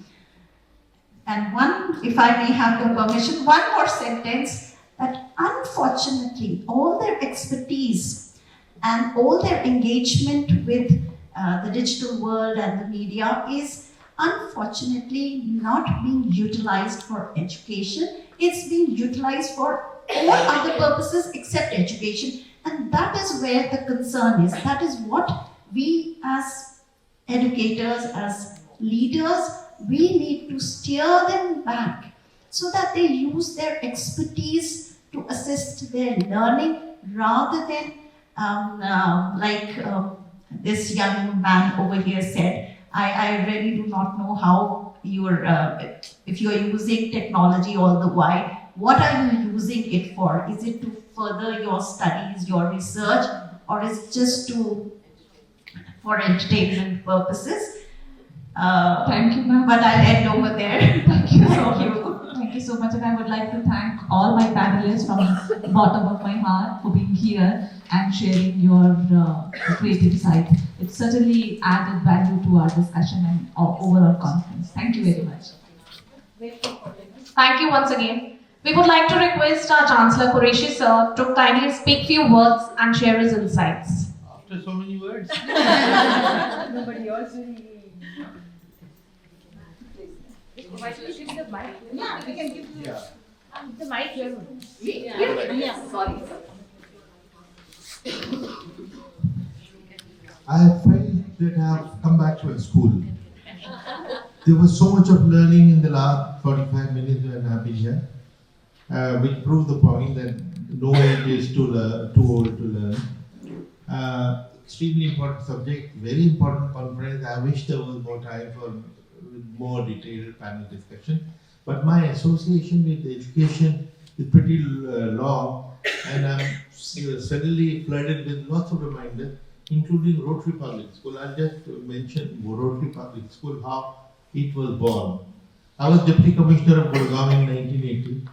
And one, if I may have the permission, one more sentence, that unfortunately all their expertise and all their engagement with the digital world and the media is unfortunately not being utilized for education. It's being utilized for all other purposes except education. And that is where the concern is. That is what we as educators, as leaders, we need to steer them back so that they use their expertise to assist their learning rather than this young man over here said, I really do not know how you're, if you're using technology all the while, what are you using it for? Is it to further your studies, your research, or is it just for entertainment purposes? Thank you, ma'am. But I'll end over there. Thank you so much. Thank you so much, and I would like to thank all my panelists from the bottom of my heart for being here and sharing your great insight. It certainly added value to our discussion and our overall conference. Thank you very much. Thank you once again. We would like to request our Chancellor Qureshi sir to kindly speak few words and share his insights. after so many words? No, but yours will. Why don't you give the mic? Yeah, we can give the mic here. Yeah. Sorry. I felt that I have come back to a school. There was so much of learning in the last 45 minutes when I've been here, which proved the point that no age is too old to learn. Extremely important subject, very important conference. I wish there was more time for more detailed panel discussion. But my association with education is pretty long, and I'm suddenly flooded with lots of reminders, including Rotary Public School. I'll just mention Rotary Public School, how it was born. I was Deputy Commissioner of Gurugram in 1980.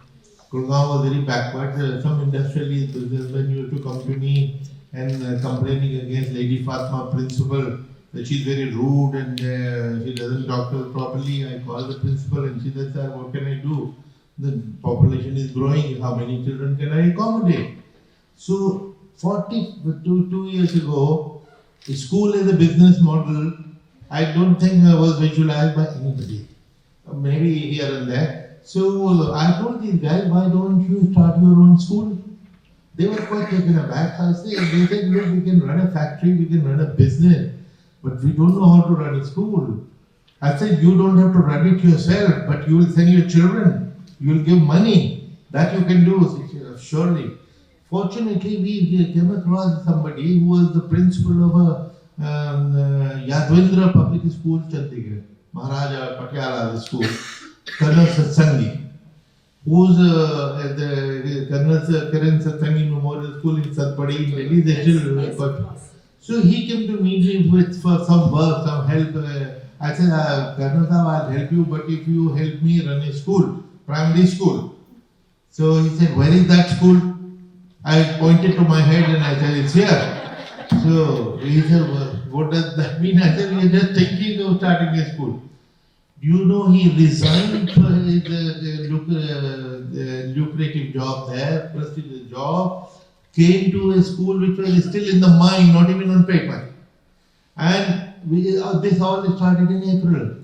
Gurugram was very backward. Some industrialist businessmen used to come to me and complaining against Lady Fatma principal, that she's very rude and she doesn't talk to us properly. I called the principal and she said, sir, what can I do? The population is growing, how many children can I accommodate? So 42 years ago, school as a business model, I don't think was visualized by anybody. Maybe here and there. So I told these guys, why don't you start your own school? They were quite taken aback. They said, look, we can run a factory, we can run a business, but we don't know how to run a school. I said, you don't have to run it yourself, but you will send your children, you will give money. That you can do, surely. Fortunately, we came across somebody who was the principal of a Yadvendra Public School, Chandigarh, Maharaja Patiala School, Colonel Satsangi, who's at the Colonel Kiran Satsangi Memorial School in Satpadi in Delhi. They still so he came to meet me for some work, some help. I said, Colonel Sahab, I'll help you, but if you help me run a school, primary school. So he said, where is that school? I pointed to my head and I said, it's here. So he said, well, what does that mean? I said, we are just thinking of starting a school. Do you know he resigned for his lucrative job there, prestigious job, came to a school which was still in the mind, not even on paper. And this all started in April.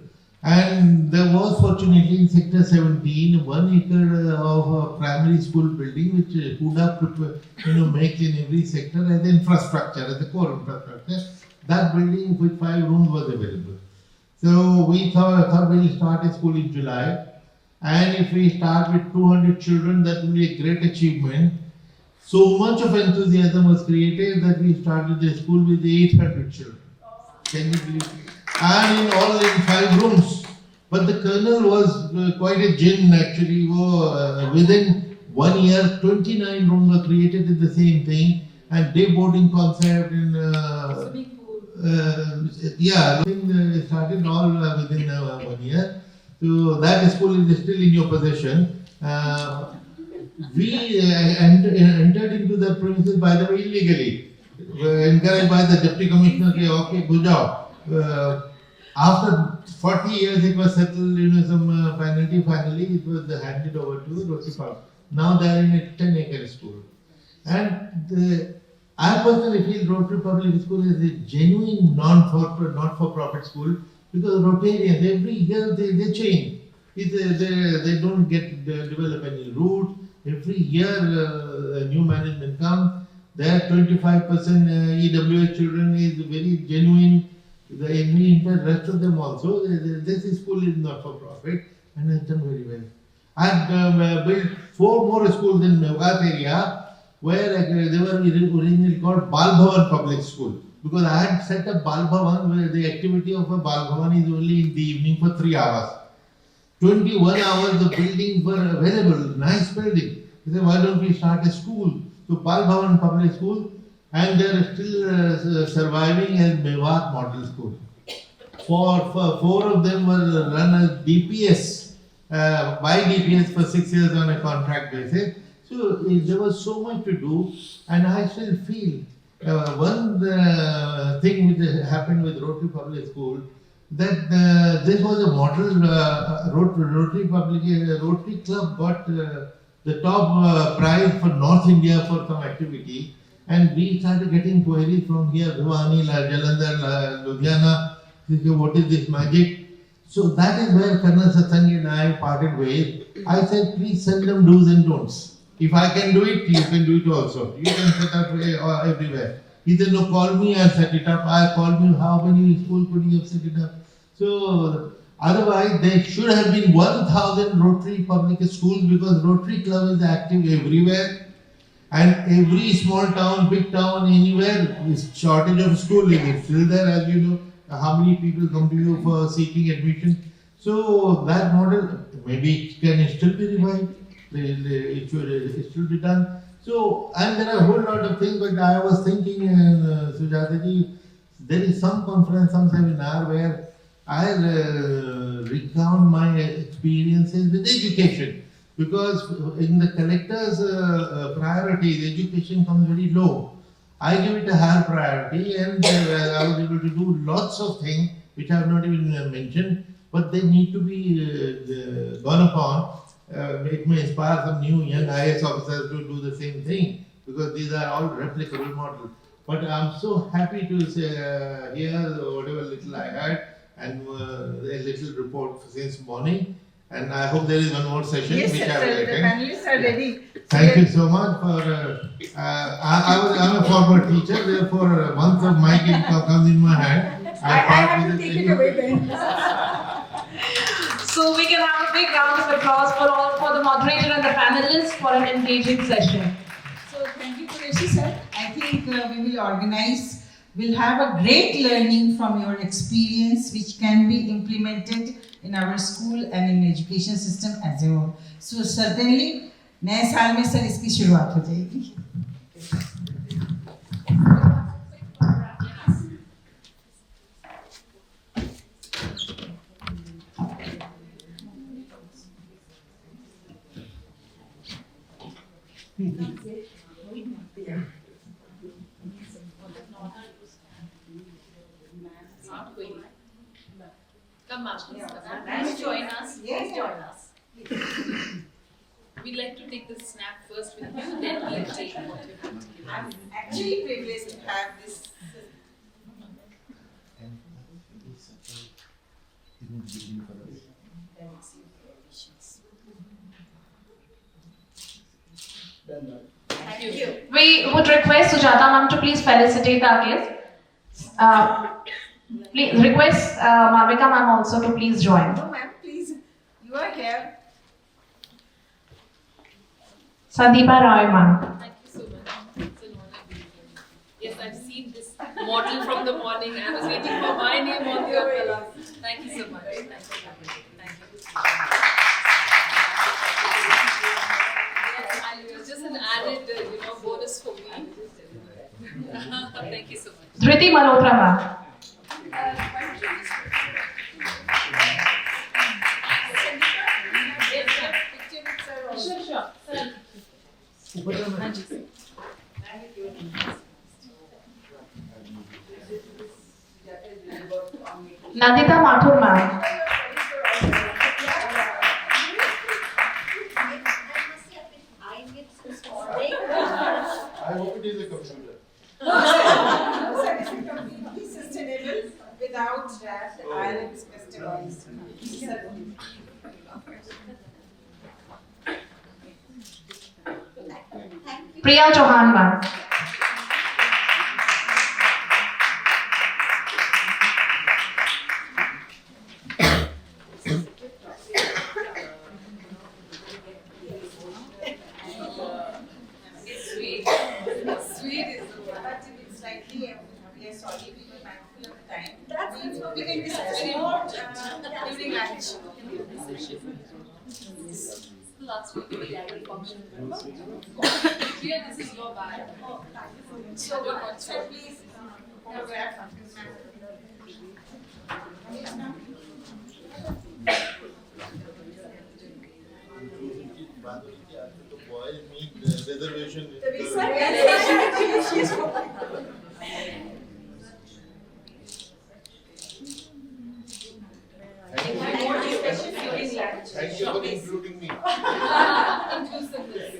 And there was fortunately in Sector 17, 1 acre of a primary school building which Huda makes in every sector as infrastructure, as the core infrastructure. That building with 5 rooms was available. So we thought we'll start a school in July. And if we start with 200 children, that will be a great achievement. So much of enthusiasm was created that we started the school with 800 children. Can you believe it? And all in 5 rooms. But the colonel was quite a gin actually. Within 1 year, 29 rooms were created in the same thing. And day boarding concept and started all within 1 year. So that school is still in your possession. We entered into the premises, by the way, illegally. Encouraged by the deputy commissioner, okay, good job. After 40 years, it was settled, some penalty. Finally, it was handed over to the Rotary Park. Now they are in a 10-acre school. And I personally feel Rotary Public School is a genuine not-for-profit school because Rotarians, every year they change. They don't develop any roots. Every year new management comes. There 25% EWS children is very genuine. The rest of them also. This school is not for profit and has done very well. I have built 4 more schools in Mewat area where they were originally called Bal Bhavan Public School. Because I had set up Bal Bhavan where the activity of a Bal Bhavan is only in the evening for 3 hours. 21 hours the buildings were available, nice building. They said, why don't we start a school? So Bal Bhavan Public School, and they are still surviving as Mewat Model School. 4 of them were run as DPS, by DPS for 6 years on a contract basis. So there was so much to do, and I still feel one thing which happened with Rotary Public School, that this was a model. Rotary Club got the top prize for North India for some activity, And we started getting queries from here, Bhiwani, Jalandhar, Ludhiana, what is this magic? So that is where Colonel Satsangi and I parted ways. I said, please send them do's and don'ts. If I can do it, you can do it also. You can set up everywhere. He said, no, call me, I'll set it up. I called me, how many schools could you have set it up? So, otherwise, there should have been 1,000 Rotary public schools because Rotary Club is active everywhere. And every small town, big town, anywhere, is shortage of schooling is still there, as you know. How many people come to you for seeking admission? So that model, maybe it can still be revived. It should be done. So, and there are a whole lot of things, but I was thinking, Sujataji, there is some conference, some seminar where I'll recount my experiences with education. Because in the collector's priorities, education comes very low. I give it a higher priority, and I was able to do lots of things which I have not even mentioned, but they need to be gone upon. It may inspire some new young IAS officers to do the same thing, because these are all replicable models. But I'm so happy to hear whatever little I had, and a little report since morning. And I hope there is one more session which I will attend. The panelists are ready. Thank you so much for. I'm a former teacher, therefore once of my income comes in my hand, I have to take it away then. So we can have a big round of applause for the moderator and the panelists for an engaging session. So thank you, Qureshi sir. I think we will organize. We'll have a great learning from your experience, which can be implemented in our school and in education system as a whole. So certainly, नए साल में sir इसकी शुरुआत हो जाएगी. Come, ma'am, please come. Please join us. Please join us. We'd like to take the snap first with you, then we'll take what you have to give. I'm actually privileged to have this. Thank you. We would request Sujata ma'am to please felicitate our guests. Please request Malvika ma'am also to please join. No, ma'am, please. You are here. Sandeepa Roy ma'am. Thank you so much. It's an honor being here. Yes, I've seen this model from the morning. I was waiting for my name on the umbrella. Thank you so much. Thank you. Thank you. Yes, it was just an added, bonus for me. Thank you so much. Dhriti Malhotra ma'am. Nandita Mathur ma'am. I hope it is a computer. Sir, it's completely sustainable without that. IILM is customized. Priya Chauhan ma'am. Sweet is the word. But it's slightly, we are sorry, we were mindful of the time. That's we can discuss more during lunch. Last week we had a function. Here, this is your bag. Oh, thank you so much. So good. So please, grab Reservation. Thank you for including me. Inclusiveness.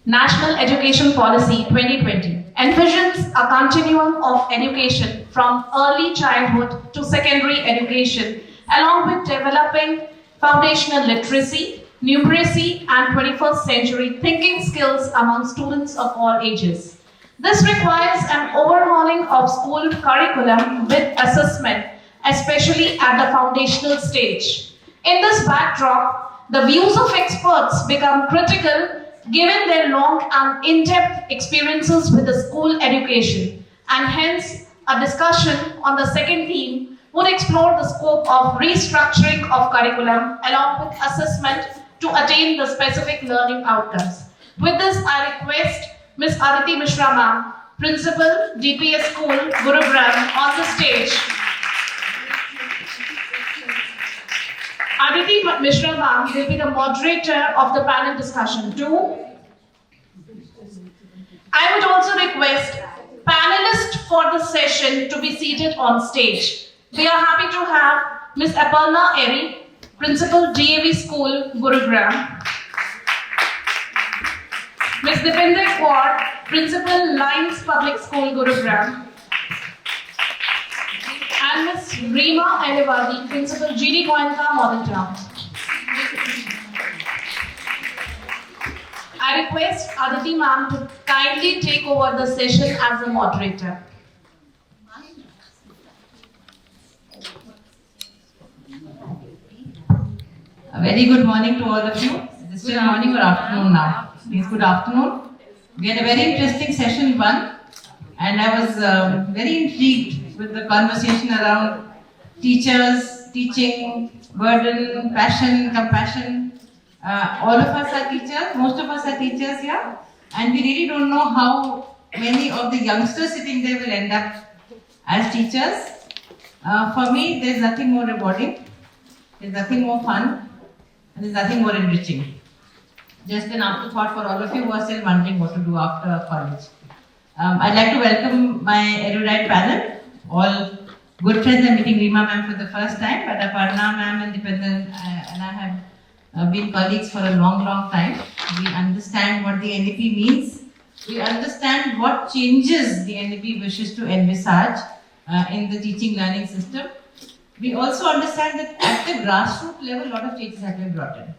National Education Policy 2020 envisions a continuum of education from early childhood to secondary education, along with developing foundational literacy, numeracy, and 21st century thinking skills among students of all ages. This requires an overhauling of school curriculum with assessment, especially at the foundational stage. In this backdrop, the views of experts become critical given their long and in-depth experiences with the school education, and hence a discussion on the second theme would explore the scope of restructuring of curriculum along with assessment to attain the specific learning outcomes. With this, I request Ms. Aditi Mishra ma'am, Principal, DPS School, Gurugram, on the stage. Aditi Mishra ma'am will be the moderator of the panel discussion too. I would also request panelists for the session to be seated on stage. We are happy to have Ms. Aparna Eri, Principal, DAV School, Gurugram. Ms. Dipinder Kaur, Principal, Lines Public School, Gurugram. And Ms. Reema Elevadi, Principal, GD Goenka, Model Town. I request Aditi ma'am to kindly take over the session as a moderator. A very good morning to all of you. Is it still morning or afternoon now? Please, good afternoon. We had a very interesting session one, and I was very intrigued with the conversation around teachers, teaching, burden, passion, compassion. All of us are teachers, most of us are teachers here, and we really don't know how many of the youngsters sitting there will end up as teachers. For me, there's nothing more rewarding, there's nothing more fun, and there's nothing more enriching. Just an afterthought for all of you who are still wondering what to do after college. I'd like to welcome my erudite panel, all good friends. I'm meeting Reema ma'am for the first time, but Aparna ma'am and Dipinder and I have been colleagues for a long, long time. We understand what the NEP means. We understand what changes the NEP wishes to envisage in the teaching learning system. We also understand that at the grassroots level, a lot of changes have been brought in.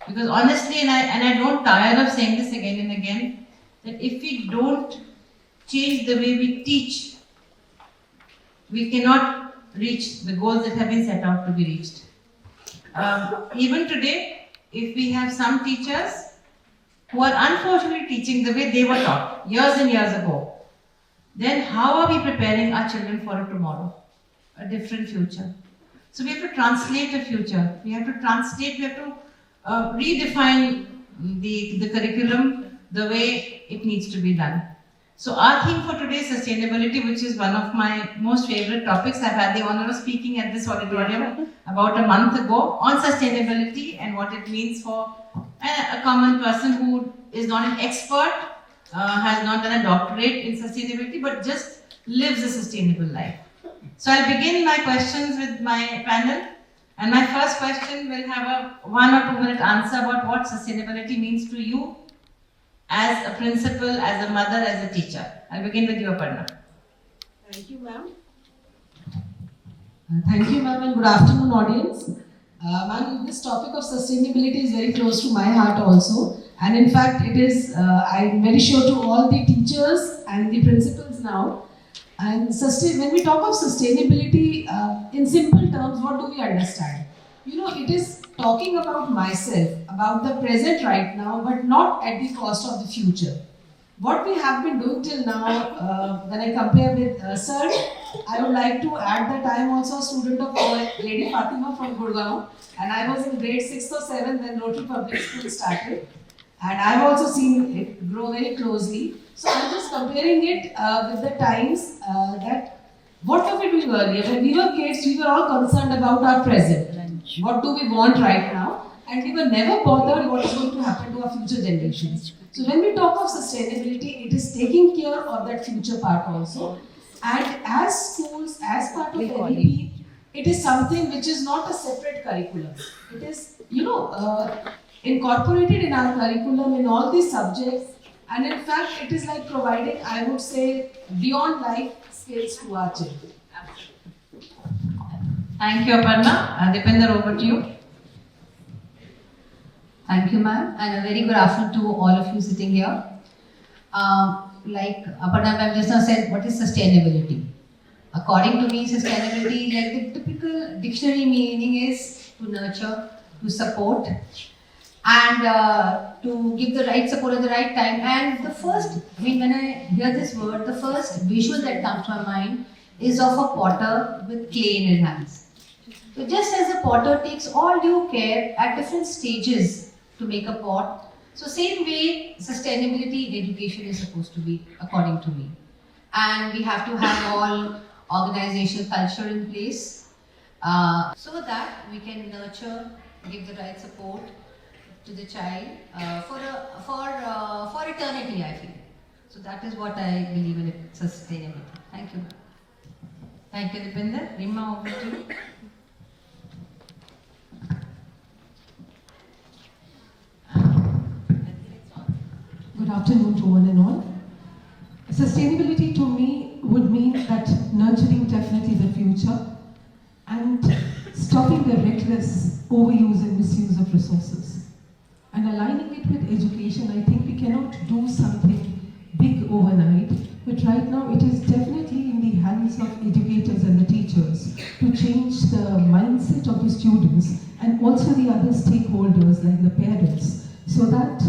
Because honestly, and I don't tire of saying this again and again, that if we don't change the way we teach, we cannot reach the goals that have been set out to be reached. Even today, if we have some teachers who are unfortunately teaching the way they were taught years and years ago, then how are we preparing our children for a tomorrow, a different future? So we have to translate a future. We have to translate, we have to redefine the curriculum the way it needs to be done. So our theme for today is sustainability, which is one of my most favorite topics. I've had the honor of speaking at this auditorium about a month ago on sustainability and what it means for a common person who is not an expert, has not done a doctorate in sustainability, but just lives a sustainable life. So I'll begin my questions with my panel. And my first question will have a 1 or 2 minute answer about what sustainability means to you as a principal, as a mother, as a teacher. I'll begin with you, Aparna. Thank you, ma'am. Thank you, ma'am, and good afternoon, audience. Ma'am, this topic of sustainability is very close to my heart also. And in fact, it is, I'm very sure to all the teachers and the principals now. And when we talk of sustainability, in simple terms, what do we understand? You know, it is talking about myself, about the present right now, but not at the cost of the future. What we have been doing till now, when I compare with sir, I would like to add that I am also a student of Lady Fatima from Gurugram, and I was in grade 6th or 7th when Rotary Public School started. And I have also seen it grow very closely. So I'm just comparing it with the times that what were we doing earlier? When we were kids, we were all concerned about our present. What do we want right now? And we were never bothered what is going to happen to our future generations. So when we talk of sustainability, it is taking care of that future part also. And as schools, as part of NEP, it is something which is not a separate curriculum. It is, you know, incorporated in our curriculum in all these subjects. And in fact, it is like providing, I would say, beyond life skills to our children. Thank you, Aparna. Dipender, over to you. Thank you, ma'am, and a very good afternoon to all of you sitting here. Like Aparna ma'am just now said, what is sustainability? According to me, sustainability, like the typical dictionary meaning is to nurture, to support, and to give the right support at the right time. And the first, when I hear this word, the first visual that comes to my mind is of a potter with clay in his hands. So just as a potter takes all due care at different stages to make a pot, so same way sustainability education is supposed to be, according to me. And we have to have all organizational culture in place so that we can nurture, give the right support to the child for eternity, I feel. So that is what I believe in sustainability. Thank you. Thank you, Dipender. Rima, over to you. Good afternoon to one and all. Sustainability to me would mean that nurturing definitely the future and stopping the reckless overuse and misuse of resources. And aligning it with education, I think we cannot do something big overnight, but right now it is definitely in the hands of educators and the teachers to change the mindset of the students and also the other stakeholders like the parents, so that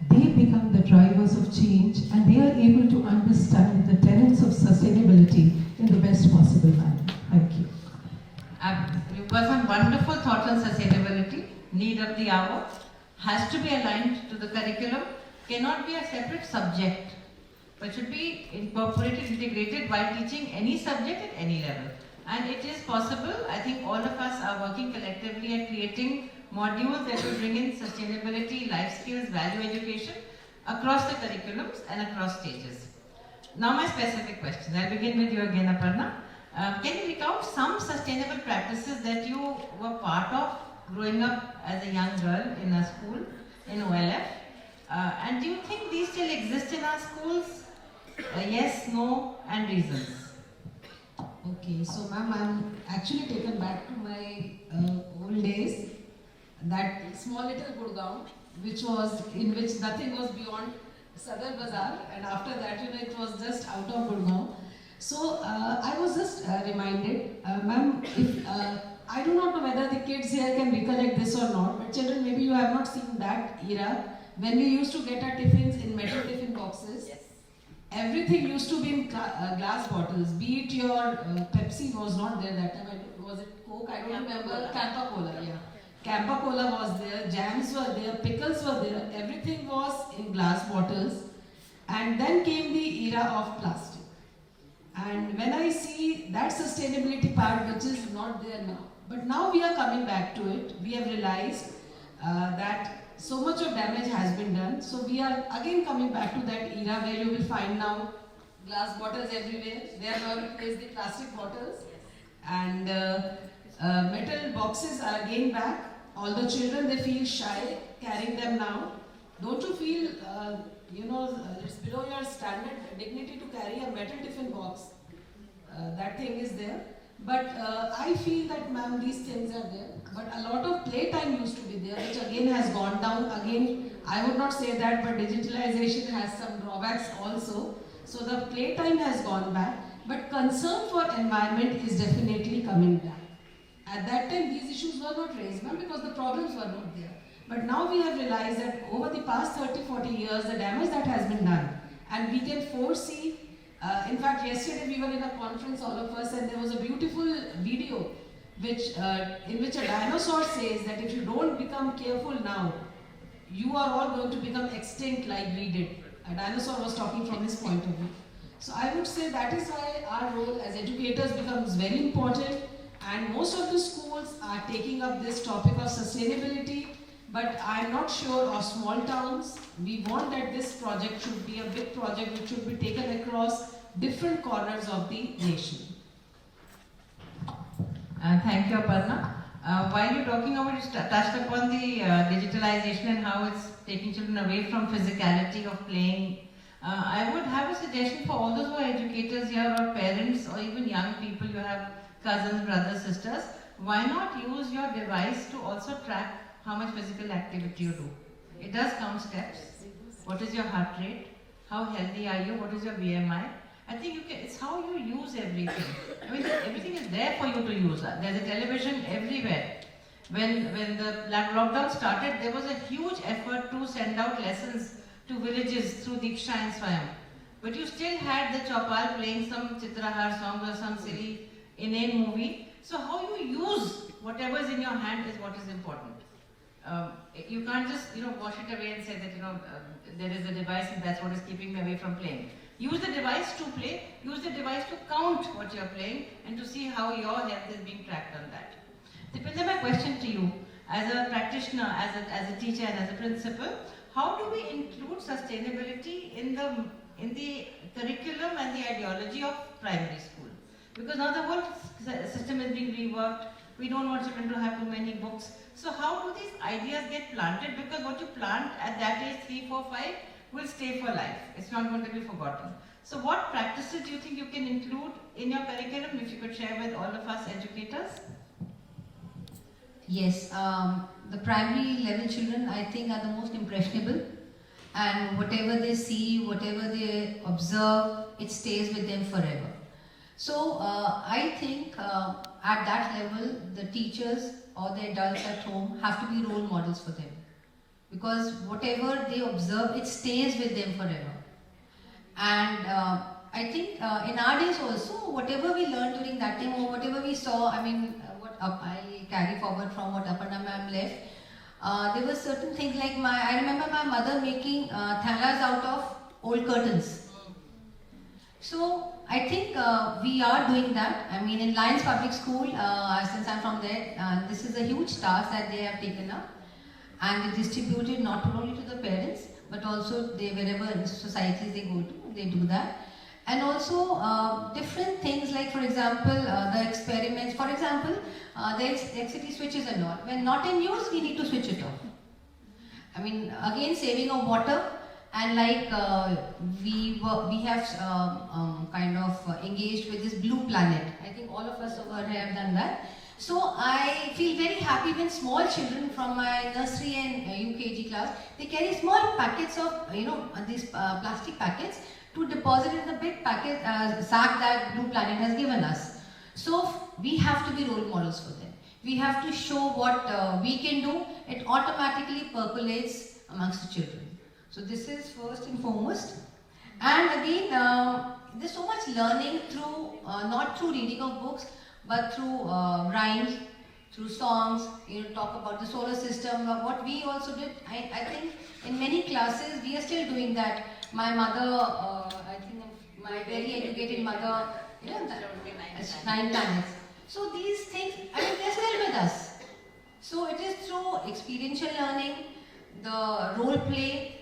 they become the drivers of change and they are able to understand the tenets of sustainability in the best possible manner. Thank you. You've got some wonderful thoughts on sustainability. Need of the hour has to be aligned to the curriculum, cannot be a separate subject, but should be incorporated, integrated while teaching any subject at any level. And it is possible. I think all of us are working collectively at creating modules that will bring in sustainability, life skills, value education across the curriculums and across stages. Now my specific questions. I'll begin with you again, Aparna. Can you recount some sustainable practices that you were part of growing up as a young girl in a school in OLF? And do you think these still exist in our schools? Yes, no, and reasons. Okay, so ma'am, I'm actually taken back to my old days. That small little Gurugram, in which nothing was beyond Sadar Bazaar, and after that, it was just out of Gurugram. So I was just reminded, ma'am, if I do not know whether the kids here can recollect this or not, but children, maybe you have not seen that era when we used to get our tiffins in metal tiffin boxes. Yes. Everything used to be in glass bottles. Be it your Pepsi was not there that time. Was it Coke? I don't remember. Campa Cola, yeah. Campa Cola was there, jams were there, pickles were there, everything was in glass bottles. And then came the era of plastic. And when I see that sustainability part, which is not there now, but now we are coming back to it, we have realized that so much of damage has been done. So we are again coming back to that era where you will find now glass bottles everywhere. They are now replaced the plastic bottles. And metal boxes are again back. All the children, they feel shy carrying them now. Don't you feel, it's below your standard dignity to carry a metal tiffin box? That thing is there. But I feel that, ma'am, these things are there. But a lot of playtime used to be there, which again has gone down. Again, I would not say that, but digitalization has some drawbacks also. So the playtime has gone back. But concern for environment is definitely coming back. At that time, these issues were not raised, ma'am, because the problems were not there. But now we have realized that over the past 30-40 years, the damage that has been done, and we can foresee, in fact, yesterday we were in a conference, all of us, and there was a beautiful video in which a dinosaur says that if you don't become careful now, you are all going to become extinct like we did. A dinosaur was talking from his point of view. So I would say that is why our role as educators becomes very important. And most of the schools are taking up this topic of sustainability, but I'm not sure of small towns. We want that this project should be a big project which should be taken across different corners of the nation. Thank you, Aparna. While you're talking about, you touched upon the digitalization and how it's taking children away from physicality of playing. I would have a suggestion for all those who are educators here or parents or even young people, you have cousins, brothers, sisters. Why not use your device to also track how much physical activity you do? It does count steps. What is your heart rate? How healthy are you? What is your BMI? I think you can, it's how you use everything. I mean, everything is there for you to use. There's a television everywhere. When the lockdown started, there was a huge effort to send out lessons to villages through Diksha and Swayam. But you still had the Chopal playing some Chitrahar song or some silly inane movie. So how you use whatever is in your hand is what is important. You can't just wash it away and say that there is a device and that's what is keeping me away from playing. Use the device to play, use the device to count what you are playing and to see how your health is being tracked on that. Dipinda, my question to you, as a practitioner, as a teacher and as a principal, how do we include sustainability in the curriculum and the ideology of primary school? Because now the whole system is being reworked, we don't want children to have too many books. So how do these ideas get planted? Because what you plant at that age, 3, 4, 5, will stay for life. It's not going to be forgotten. So what practices do you think you can include in your curriculum, if you could share with all of us educators? Yes, the primary level children I think are the most impressionable, and whatever they see, whatever they observe, it stays with them forever. So I think at that level the teachers or the adults at home have to be role models for them. Because whatever they observe, it stays with them forever. And I think in our days also, whatever we learned during that time or whatever we saw, I mean, what I carry forward from what Aparna ma'am left, there were certain things like I remember my mother making thalas out of old curtains. So I think we are doing that. I mean, in Lions Public School, since I'm from there, this is a huge task that they have taken up. And they distribute it not only to the parents, but also wherever in societies they go to, they do that. And also different things like, for example, the experiments. For example, the electricity switches and all. When not in use, we need to switch it off. I mean, again, saving of water. And like we have kind of engaged with this blue planet. I think all of us over here have done that. So I feel very happy when small children from my nursery and UKG class, they carry small packets of these plastic packets to deposit in the big packet sack that Blue Planet has given us. So we have to be role models for them. We have to show what we can do. It automatically percolates amongst the children. So this is first and foremost. And again, there's so much learning through not through reading of books, but through rhymes, through songs, talk about the solar system. What we also did, I think in many classes, we are still doing that. My mother, I think my very educated mother, 9 planets. So these things, I mean, they're still with us. So it is through experiential learning, the role play,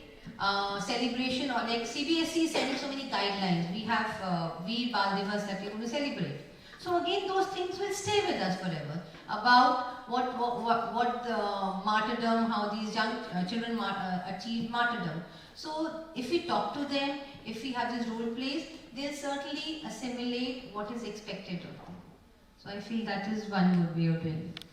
celebration, or like CBSE is sending so many guidelines. We have Bal Divas that we're going to celebrate. So again, those things will stay with us forever. About what the martyrdom, how these young children achieve martyrdom. So if we talk to them, if we have these role plays, they'll certainly assimilate what is expected of them. So I feel that is one good way of doing it.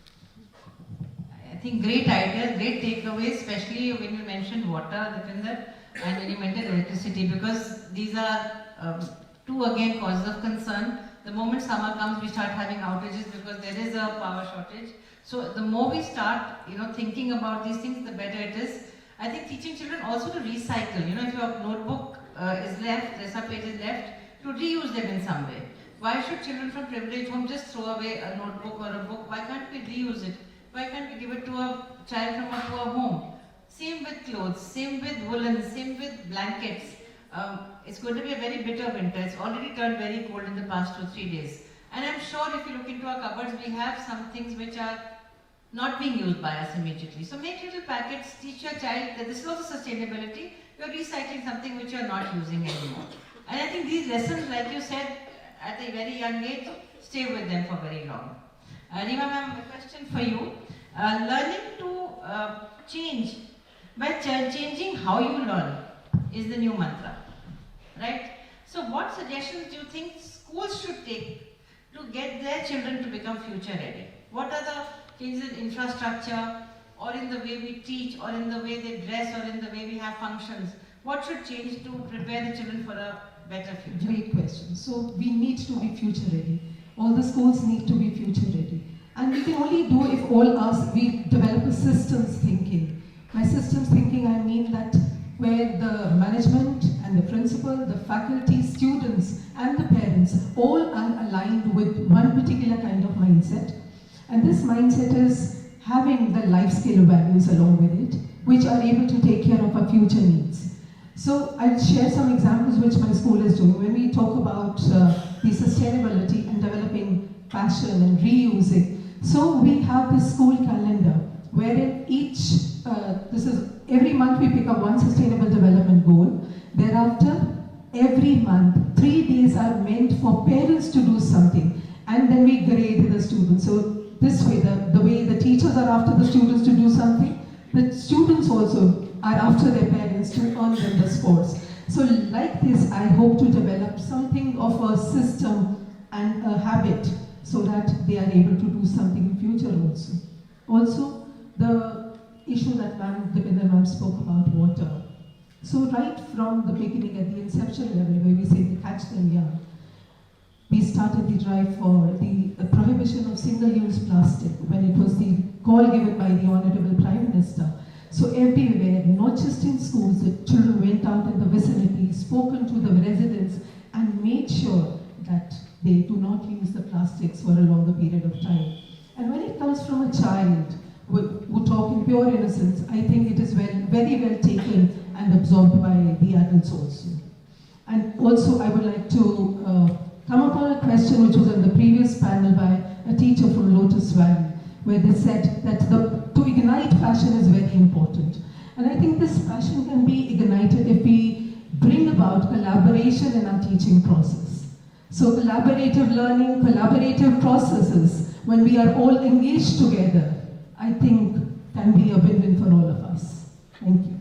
I think great ideas, great takeaways, especially when you mentioned water, Dipinder, and when you mentioned electricity, because these are two again causes of concern. The moment summer comes, we start having outages because there is a power shortage. So the more we start, thinking about these things, the better it is. I think teaching children also to recycle. If your notebook is left, there's a page is left, to reuse them in some way. Why should children from privileged homes just throw away a notebook or a book? Why can't we reuse it? Why can't we give it to a child from a poor home? Same with clothes, same with woolen, same with blankets. It's going to be a very bitter winter. It's already turned very cold in the past 2-3 days. And I'm sure if you look into our cupboards, we have some things which are not being used by us immediately. So make little packets, teach your child that this is also sustainability. You're recycling something which you're not using anymore. And I think these lessons, like you said, at a very young age, stay with them for very long. Rima ma'am, a question for you. Learning to change by changing how you learn is the new mantra, right? So what suggestions do you think schools should take to get their children to become future ready? What are the changes in infrastructure, or in the way we teach, or in the way they dress, or in the way we have functions? What should change to prepare the children for a better future? Great question. So we need to be future ready. All the schools need to be future ready. And we can only do if all us, we develop a systems thinking. By systems thinking, I mean that where the management and the principal, the faculty, students and the parents all are aligned with one particular kind of mindset. And this mindset is having the life skill values along with it, which are able to take care of our future needs. So I'll share some examples which my school is doing. When we talk about the sustainability and developing passion and reusing, so we have this school calendar wherein every month we pick up one sustainable development goal. Thereafter, every month, 3 days are meant for parents to do something, and then we grade the students. So this way, the way the teachers are after the students to do something, the students also are after their parents to earn them the scores. So like this, I hope to develop something of a system and a habit so that they are able to do something in future also. Also, the issue that Deepinder spoke about water. So right from the beginning, at the inception level, where we say to catch them young, we started the drive for the prohibition of single-use plastic when it was the call given by the Honorable Prime Minister. So everywhere, not just in schools, the children went out in the vicinity, spoken to the residents and made sure that they do not use the plastics for a longer period of time. And when it comes from a child who talk in pure innocence, I think it is very well taken and absorbed by the adults also. And also I would like to come upon a question which was in the previous panel by a teacher from Lotus Valley, where they said that to ignite passion is very important. And I think this passion can be ignited if we bring about collaboration in our teaching process. So collaborative learning, collaborative processes, when we are all engaged together, I think can be a win-win for all of us. Thank you.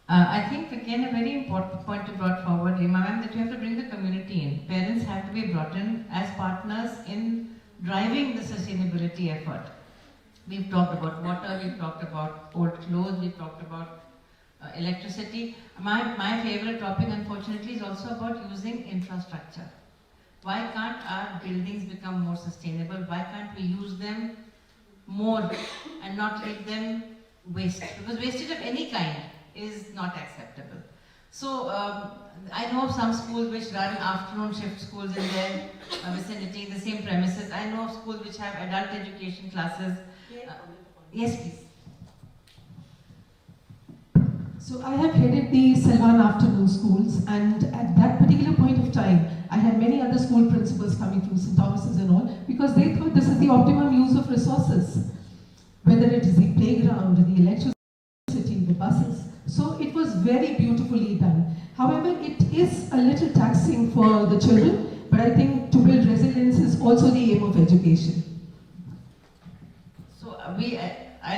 I think again a very important point you brought forward, Rima ma'am, that you have to bring the community in. Parents have to be brought in as partners in driving the sustainability effort. We've talked about water, we've talked about old clothes, we've talked about electricity. My favorite topic, unfortunately, is also about using infrastructure. Why can't our buildings become more sustainable? Why can't we use them more and not leave them waste? Because wastage of any kind is not acceptable. So I know of some schools which run afternoon shift schools in their vicinity, in the same premises. I know of schools which have adult education classes. Yes, please. So I have headed the Salwan afternoon schools, and at that particular point of time, I had many other school principals coming from St. Thomas's and all, because they thought this is the optimum use of resources, whether it is the playground, the electricity, the buses. So it was very beautifully done. However, it is a little taxing for the children, but I think to build resilience is also the aim of education. So I'll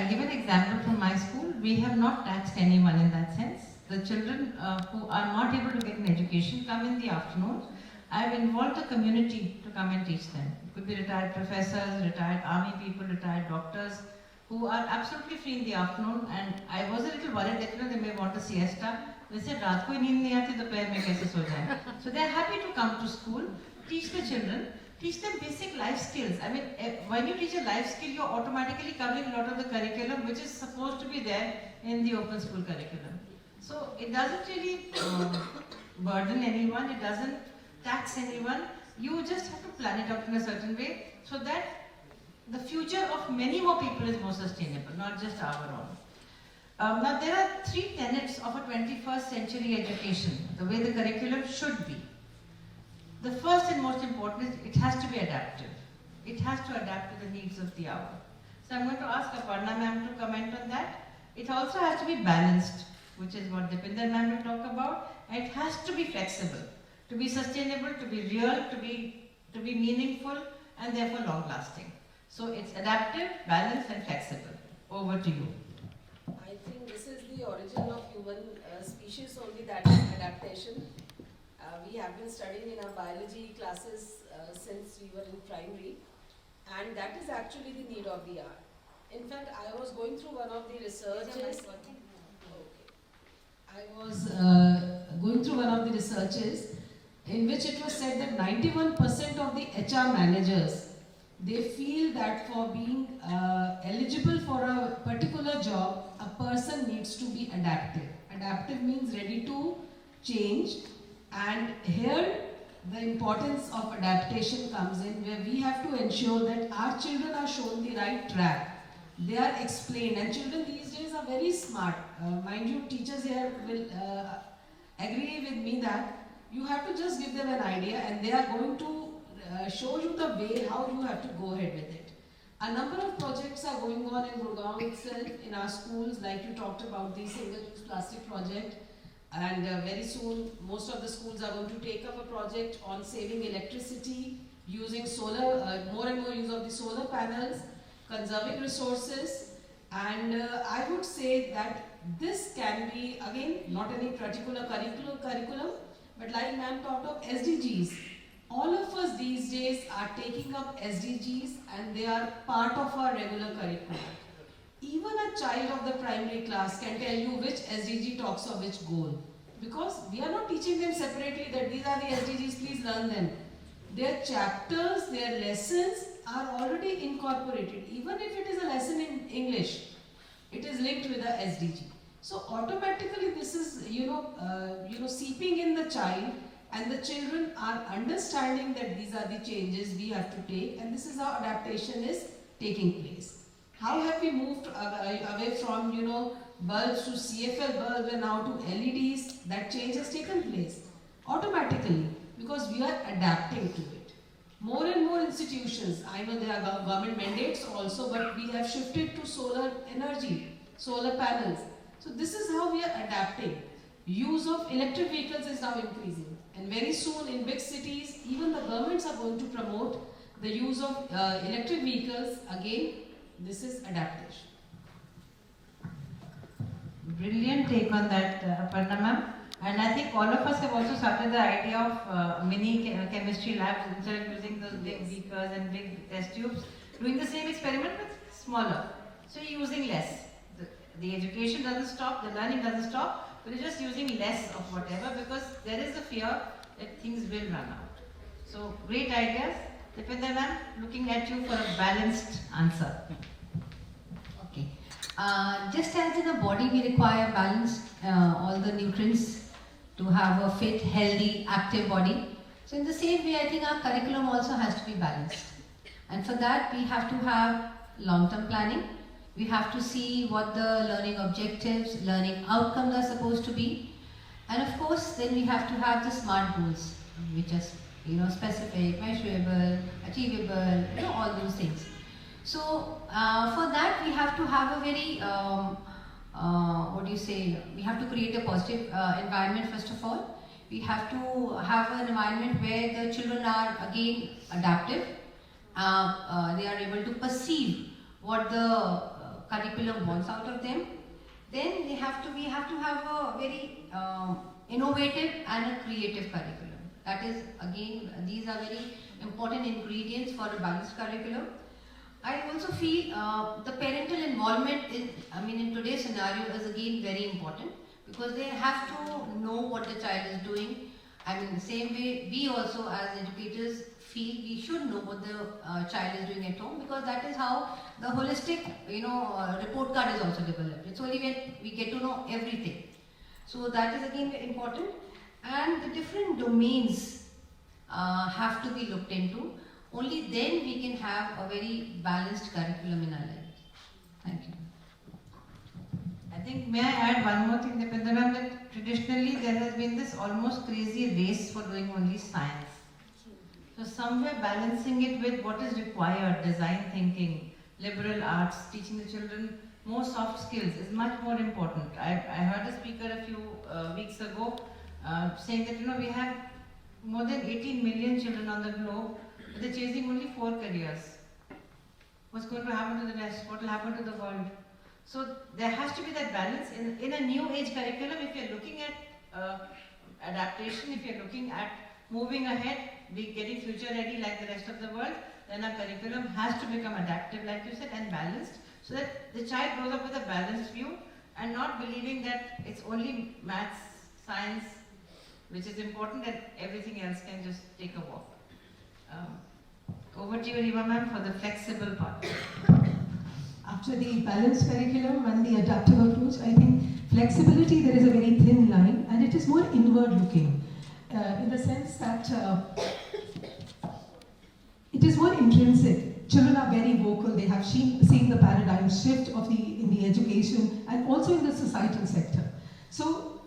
give an example from my school. We have not taxed anyone in that sense. The children who are not able to get an education come in the afternoon. I've involved the community to come and teach them. It could be retired professors, retired army people, retired doctors, who are absolutely free in the afternoon. And I was a little worried that they may want a siesta. They said, "Raat ko neend nahi aati, dopahr mein kaise so jaye?" So they are happy to come to school, teach the children, teach them basic life skills. I mean, when you teach a life skill, you're automatically covering a lot of the curriculum which is supposed to be there in the open school curriculum. So it doesn't really burden anyone, it doesn't tax anyone. You just have to plan it out in a certain way so that the future of many more people is more sustainable, not just our own. Now there are 3 tenets of a 21st century education, the way the curriculum should be. The first and most important is it has to be adaptive. It has to adapt to the needs of the hour. So I'm going to ask Aparna ma'am to comment on that. It also has to be balanced, which is what Deepinder ma'am will talk about. And it has to be flexible, to be sustainable, to be real, to be meaningful, and therefore long lasting. So it's adaptive, balanced and flexible. Over to you. I think this is the origin of human species only, that is adaptation. We have been studying in our biology classes since we were in primary, and that is actually the need of the hour. In fact, I was going through one of the researches. I was going through one of the researches in which it was said that 91% of the HR managers, they feel that for being eligible for a particular job, a person needs to be adaptive. Adaptive means ready to change, and here the importance of adaptation comes in, where we have to ensure that our children are shown the right track. They are explained, and children these days are very smart. Mind you, teachers here will agree with me that you have to just give them an idea and they are going to show you the way how you have to go ahead with it. A number of projects are going on in Gurugram itself, in our schools, like you talked about the single-use plastic project, and very soon most of the schools are going to take up a project on saving electricity, using solar, more and more use of the solar panels, conserving resources, and I would say that this can be, again, not any particular curriculum, but like ma'am talked of SDGs. All of us these days are taking up SDGs and they are part of our regular curriculum. Even a child of the primary class can tell you which SDG talks of which goal. Because we are not teaching them separately that these are the SDGs, please learn them. Their chapters, their lessons are already incorporated. Even if it is a lesson in English, it is linked with a SDG. So automatically this is, seeping in the child, and the children are understanding that these are the changes we have to take, and this is how adaptation is taking place. How have we moved away from, bulbs to CFL bulbs and now to LEDs? That change has taken place automatically because we are adapting to it. More and more institutions, I know there are government mandates also, but we have shifted to solar energy, solar panels. So this is how we are adapting. Use of electric vehicles is now increasing, and very soon in big cities, even the governments are going to promote the use of electric vehicles. Again, this is adaptation. Brilliant take on that, Aparna ma'am. And I think all of us have also started the idea of mini chemistry labs instead of using those big beakers and big test tubes, doing the same experiment but smaller. So you're using less. The education doesn't stop, the learning doesn't stop, but you're just using less of whatever because there is a fear that things will run out. So great ideas. Dipendra ma'am, looking at you for a balanced answer. Okay. Just as in a body we require balance, all the nutrients to have a fit, healthy, active body. So in the same way, I think our curriculum also has to be balanced. And for that, we have to have long-term planning. We have to see what the learning objectives, learning outcomes are supposed to be. And of course, then we have to have the SMART goals, which are specific, measurable, achievable, all those things. So for that, we have to have a very, we have to create a positive environment first of all. We have to have an environment where the children are again adaptive. They are able to perceive what the curriculum wants out of them. Then we have to have a very innovative and a creative curriculum. That is, again, these are very important ingredients for a balanced curriculum. I also feel the parental involvement in today's scenario is again very important because they have to know what the child is doing. The same way we also as educators feel we should know what the child is doing at home because that is how the holistic, report card is also developed. It's only when we get to know everything. So that is again very important. And the different domains have to be looked into. Only then we can have a very balanced curriculum in our lives. Thank you. I think, may I add one more thing, Dipendra ma'am, that traditionally there has been this almost crazy race for doing only science. So somewhere balancing it with what is required, design thinking, liberal arts, teaching the children more soft skills is much more important. I heard a speaker a few weeks ago saying that we have more than 18 million children on the globe but they're chasing only 4 careers. What's going to happen to the rest? What will happen to the world? So there has to be that balance. In a new age curriculum, if you're looking at adaptation, if you're looking at moving ahead, be getting future ready like the rest of the world, then our curriculum has to become adaptive, like you said, and balanced, so that the child grows up with a balanced view and not believing that it's only maths, science, which is important, and everything else can just take a walk. Over to you, Rima ma'am, for the flexible part. After the balanced curriculum and the adaptive approach, I think flexibility, there is a very thin line, and it is more inward looking in the sense that it is more intrinsic. Children are very vocal. They have seen the paradigm shift in the education and also in the societal sector. So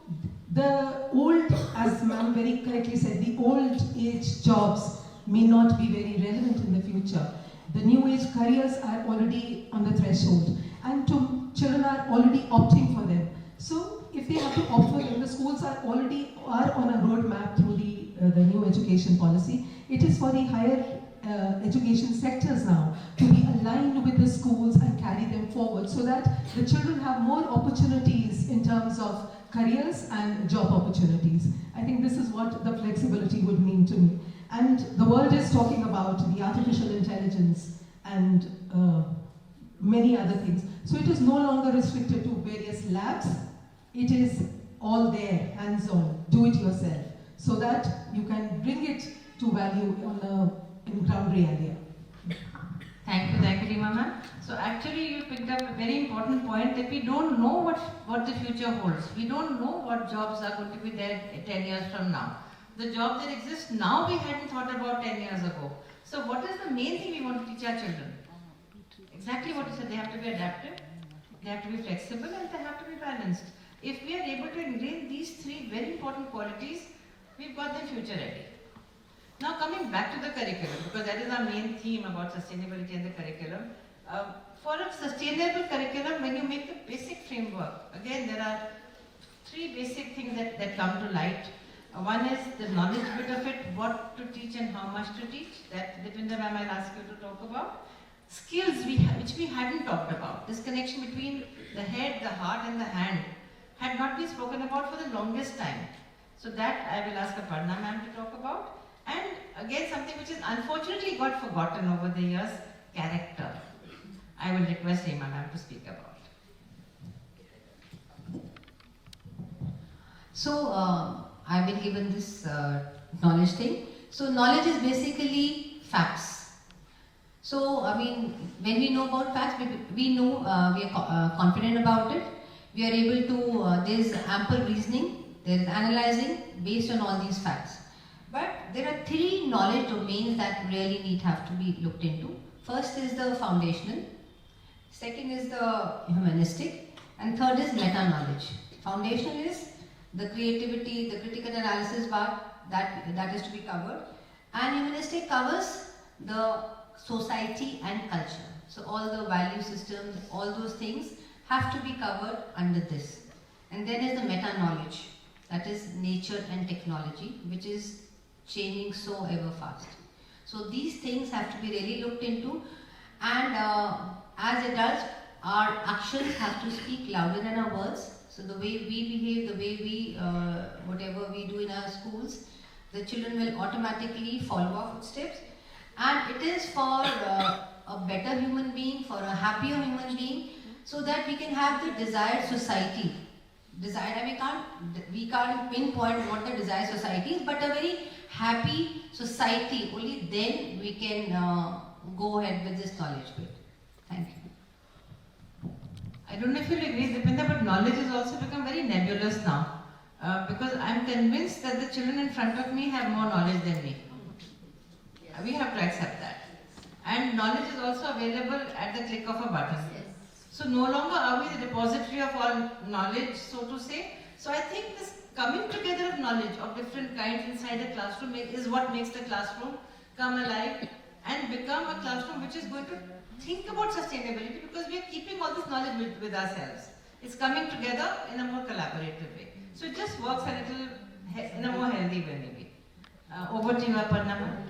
the old, as ma'am very correctly said, the old age jobs may not be very relevant in the future. The new age careers are already on the threshold, and children are already opting for them. So if they have to opt for them, the schools are on a roadmap through the new education policy. It is for the higher education sectors now to be aligned with the schools and carry them forward, so that the children have more opportunities in terms of careers and job opportunities. I think this is what the flexibility would mean to me. And the world is talking about the artificial intelligence and many other things. So it is no longer restricted to various labs. It is all there, hands-on, do it yourself, so that you can bring it to value in ground reality. Thank you, Rima ma'am. So actually you picked up a very important point, that we don't know what the future holds. We don't know what jobs are going to be there 10 years from now. The jobs that exist now we hadn't thought about 10 years ago. So what is the main thing we want to teach our children? Exactly what you said, they have to be adaptive, they have to be flexible, and they have to be balanced. If we are able to ingrain these 3 very important qualities, we've got them future ready. Now coming back to the curriculum, because that is our main theme about sustainability and the curriculum. For a sustainable curriculum, when you make the basic framework, again there are 3 basic things that come to light. One is the knowledge bit of it, what to teach and how much to teach. That Dipinda ma'am I'll ask you to talk about. Skills which we hadn't talked about. This connection between the head, the heart and the hand had not been spoken about for the longest time. So that I will ask Aparna ma'am to talk about. And again something which is unfortunately got forgotten over the years, character. I will request Rima ma'am to speak about. So I've been given this knowledge thing. So knowledge is basically facts. So I mean, when we know about facts, we know we are confident about it. We are able to, there is ample reasoning, there is analyzing based on all these facts. But there are 3 knowledge domains that really have to be looked into. First is the foundational, second is the humanistic, and third is meta-knowledge. Foundational is the creativity, the critical analysis part, that is to be covered. And humanistic covers the society and culture. So all the value systems, all those things have to be covered under this. And then is the meta-knowledge, that is nature and technology, which is changing so ever fast. So these things have to be really looked into, and as adults, our actions have to speak louder than our words. So the way we behave, the way we, whatever we do in our schools, the children will automatically follow our footsteps. And it is for a better human being, for a happier human being, so that we can have the desired society. We can't pinpoint what the desired society is, but a very happy society. Only then we can go ahead with this knowledge bit. Thank you. I don't know if you'll agree, Dipinda, but knowledge has also become very nebulous now. Because I'm convinced that the children in front of me have more knowledge than me. We have to accept that. And knowledge is also available at the click of a button. So no longer are we the depository of all knowledge, so to say. So I think this coming together of knowledge of different kinds inside a classroom is what makes the classroom come alive and become a classroom which is going to think about sustainability, because we are keeping all this knowledge with ourselves. It's coming together in a more collaborative way. So it just works a little in a more healthy way maybe. Over to you, Aparna.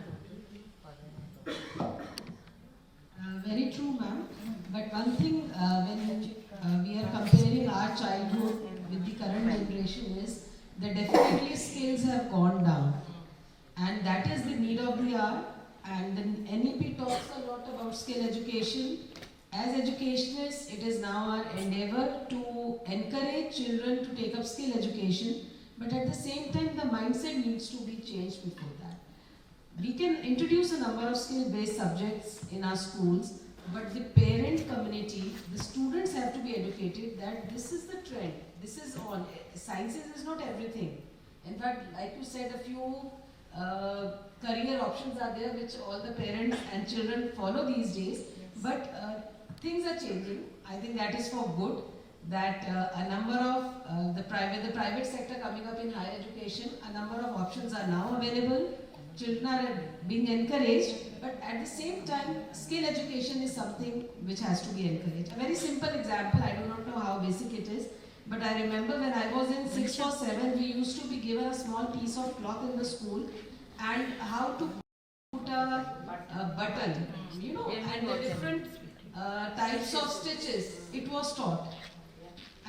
Very true, ma'am. But one thing, when we are comparing our childhood with the current generation is that definitely skills have gone down. And that is the need of the hour. And the NEP talks a lot about skill education. As educationists, it is now our endeavor to encourage children to take up skill education. But at the same time, the mindset needs to be changed before that. We can introduce a number of skill-based subjects in our schools, but the parent community, the students have to be educated that this is the trend, this is on. Sciences is not everything. In fact, like you said, a few career options are there which all the parents and children follow these days, but things are changing. I think that is for good, that a number of the private sector coming up in higher education, a number of options are now available. Children are being encouraged, but at the same time, skill education is something which has to be encouraged. A very simple example, I do not know how basic it is, but I remember when I was in 6th or 7th, we used to be given a small piece of cloth in the school and how to put a button, you know, and the different types of stitches, it was taught.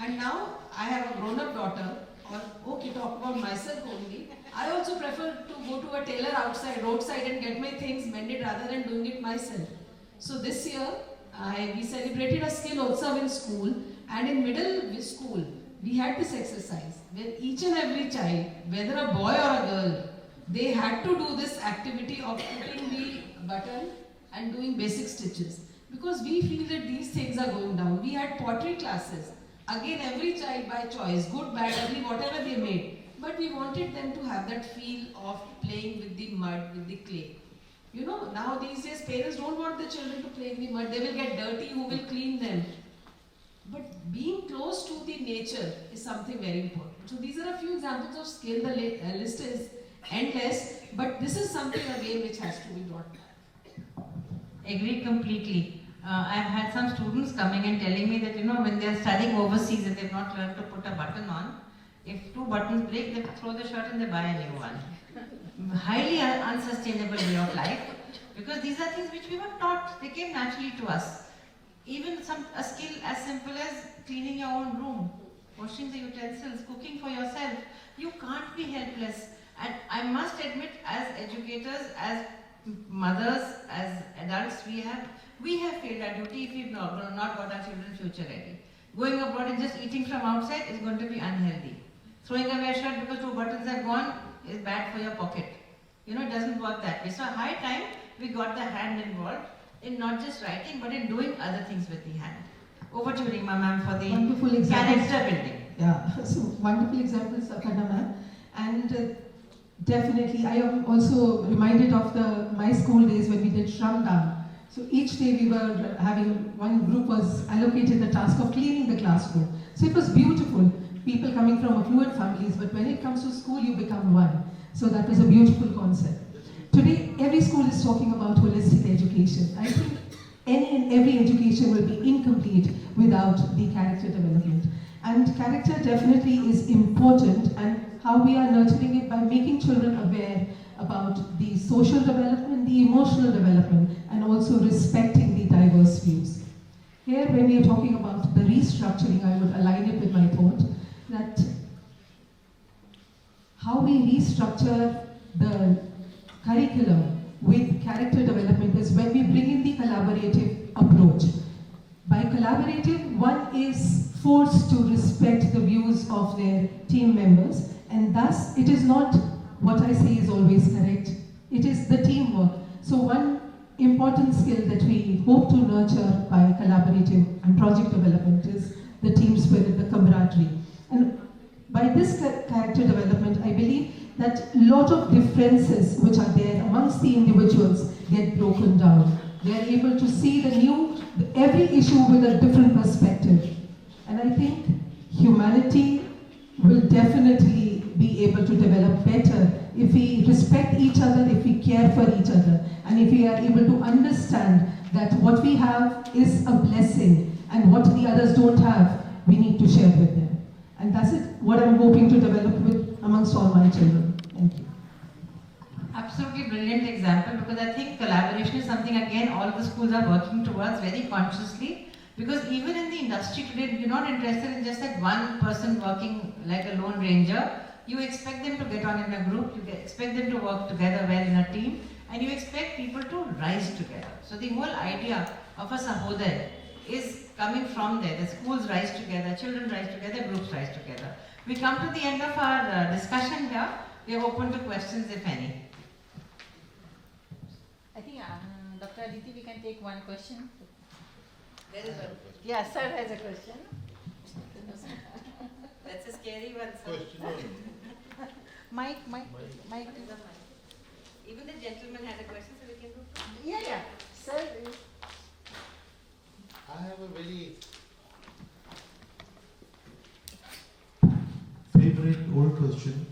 And now I have a grown-up daughter, or okay, talk about myself only. I also prefer to go to a tailor outside, roadside and get my things mended rather than doing it myself. So this year, we celebrated a skill Utsav in school, and in middle school, we had this exercise where each and every child, whether a boy or a girl, they had to do this activity of putting the button and doing basic stitches. Because we feel that these things are going down. We had pottery classes. Again, every child by choice, good, bad, ugly, whatever they made. But we wanted them to have that feel of playing with the mud, with the clay. You know, now these days parents don't want the children to play in the mud. They will get dirty, who will clean them? But being close to the nature is something very important. So these are a few examples of skill. The list is endless, but this is something again which has to be brought back. Agree completely. I've had some students coming and telling me that, you know, when they're studying overseas and they've not learned to put a button on, if 2 buttons break, they throw the shirt and they buy a new one. Highly unsustainable way of life, because these are things which we were taught, they came naturally to us. Even a skill as simple as cleaning your own room, washing the utensils, cooking for yourself, you can't be helpless. And I must admit, as educators, as mothers, as adults, we have failed our duty if we've not got our children future ready. Going abroad and just eating from outside is going to be unhealthy. Throwing away a shirt because 2 buttons are gone is bad for your pocket. You know, it doesn't work that way. So high time we got the hand involved in not just writing but in doing other things with the hand. Over to Rima ma'am for the character building. Yeah, so wonderful examples, Akarna ma'am. And definitely, I am also reminded of my school days when we did Shramdan. So each day we were having, one group was allocated the task of cleaning the classroom. So it was beautiful, people coming from affluent families, but when it comes to school, you become one. So that was a beautiful concept. Today, every school is talking about holistic education. I think any and every education will be incomplete without the character development. And character definitely is important, and how we are nurturing it by making children aware about the social development, the emotional development, and also respecting the diverse views. Here, when we are talking about the restructuring, I would align it with my thought that how we restructure the curriculum with character development is when we bring in the collaborative approach. By collaborative, one is forced to respect the views of their team members, and thus it is not what I say is always correct. It is the teamwork. So one important skill that we hope to nurture by collaborative and project development is the team spirit, the camaraderie. And by this character development, I believe that a lot of differences which are there amongst the individuals get broken down. They are able to see every issue with a different perspective. And I think humanity will definitely be able to develop better if we respect each other, if we care for each other, and if we are able to understand that what we have is a blessing and what the others don't have, we need to share with them. And that's what I'm hoping to develop amongst all my children. Thank you. Absolutely brilliant. brilliant example because I think collaboration is something again all the schools are working towards very consciously, because even in the industry today you're not interested in just that one person working like a lone ranger. You expect them to get on in a group, you expect them to work together well in a team, and you expect people to rise together. So the whole idea of a Sahodaya is coming from there. The schools rise together, children rise together, groups rise together. We come to the end of our discussion here. We are open to questions if any. I think Dr. Aditi, we can take one question. There is one. Yeah, sir has a question. That's a scary one, sir. Question. Mike. Even the gentleman had a question, so we can go. Yeah. Sir. I have a very favorite old question.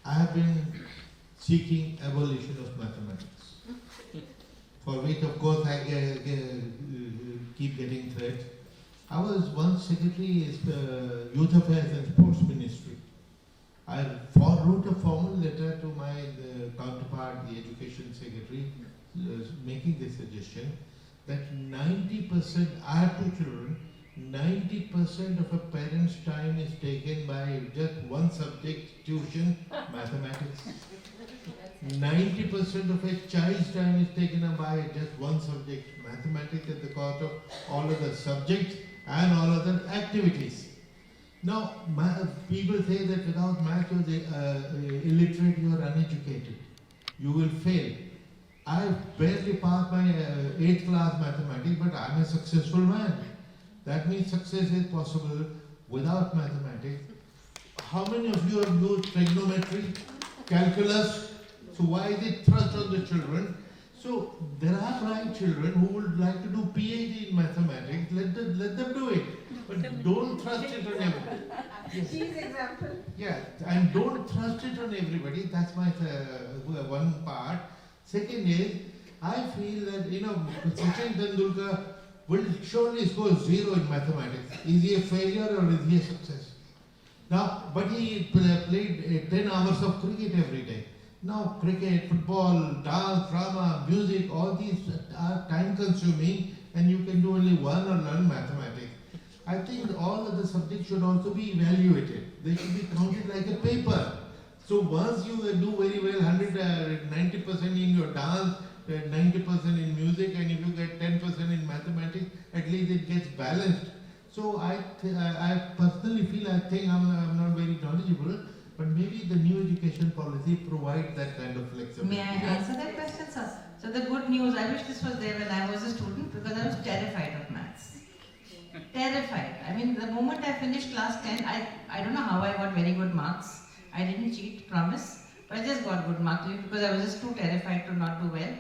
I have been seeking abolition of mathematics, for which of course I keep getting threats. I was once secretary of Youth Affairs and Sports Ministry. I wrote a formal letter to my counterpart, the Education Secretary, making the suggestion that 90%, I have two children, 90% of a parent's time is taken by just one subject, tuition, mathematics. 90% of a child's time is taken up by just one subject, mathematics, at the cost of all other subjects and all other activities. Now, people say that without math you're illiterate, you are uneducated. You will fail. I barely passed my 8th class mathematics, but I'm a successful man. That means success is possible without mathematics. How many of you have used trigonometry, calculus? So why is it thrust on the children? So there are bright children who would like to do PhD in mathematics. Let them do it, but don't thrust it on everybody. Yes. She's example. Yeah, and don't thrust it on everybody. That's my one part. Second is, I feel that Sachin Tendulkar will surely score 0 in mathematics. Is he a failure or is he a success? Now, but he played 10 hours of cricket every day. Now, cricket, football, dance, drama, music, all these are time consuming, and you can do only one or learn mathematics. I think all of the subjects should also be evaluated. They should be counted like a paper. So once you do very well, 90% in your dance, 90% in music, and if you get 10% in mathematics, at least it gets balanced. So I personally feel, I think I'm not very knowledgeable, but maybe the new education policy provides that kind of flexibility. May I answer that question, sir? So the good news, I wish this was there when I was a student, because I was terrified of maths. Terrified. I mean, the moment I finished class 10, I don't know how I got very good marks. I didn't cheat, promise, but I just got good marks because I was just too terrified to not do well.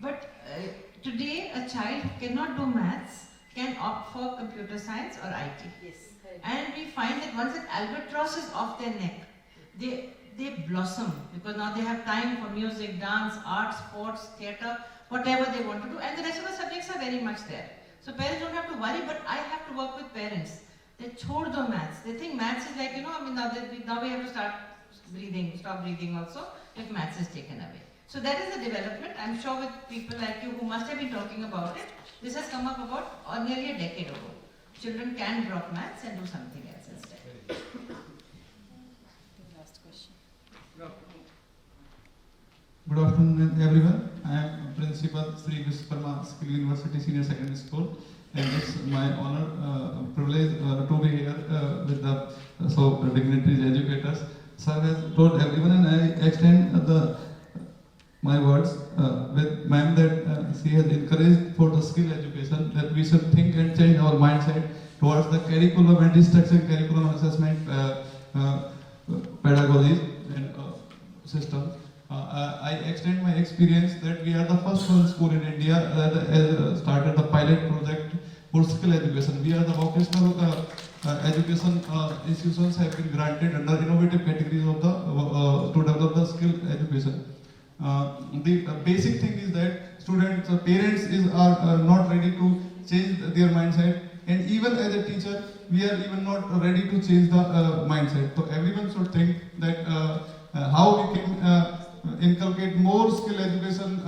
But today, a child who cannot do maths can opt for computer science or IT. Yes. And we find that once that albatross is off their neck, they blossom, because now they have time for music, dance, art, sports, theatre, whatever they want to do, and the rest of the subjects are very much there. So parents don't have to worry, but I have to work with parents. They chhod do maths. They think maths is like, now we have to stop breathing also, if maths is taken away. So that is the development. I'm sure with people like you who must have been talking about it, this has come up about nearly a decade ago. Children can drop maths and do something else instead. Last question. Good afternoon, everyone. I am Principal Sri Viskarma Skill University Senior Secondary School, and it's my honor, privilege to be here with the dignitaries, educators. Sir has told everyone, and I extend my words with ma'am that she has encouraged for the skill education, that we should think and change our mindset towards the curriculum and restructuring curriculum and assessment pedagogies and systems. I extend my experience that we are the first one school in India that has started the pilot project for skill education. We are the vocational education institutions have been granted under innovative categories of the to develop the skill education. The basic thing is that students, parents are not ready to change their mindset, and even as a teacher, we are even not ready to change the mindset. So everyone should think that how we can inculcate more skill education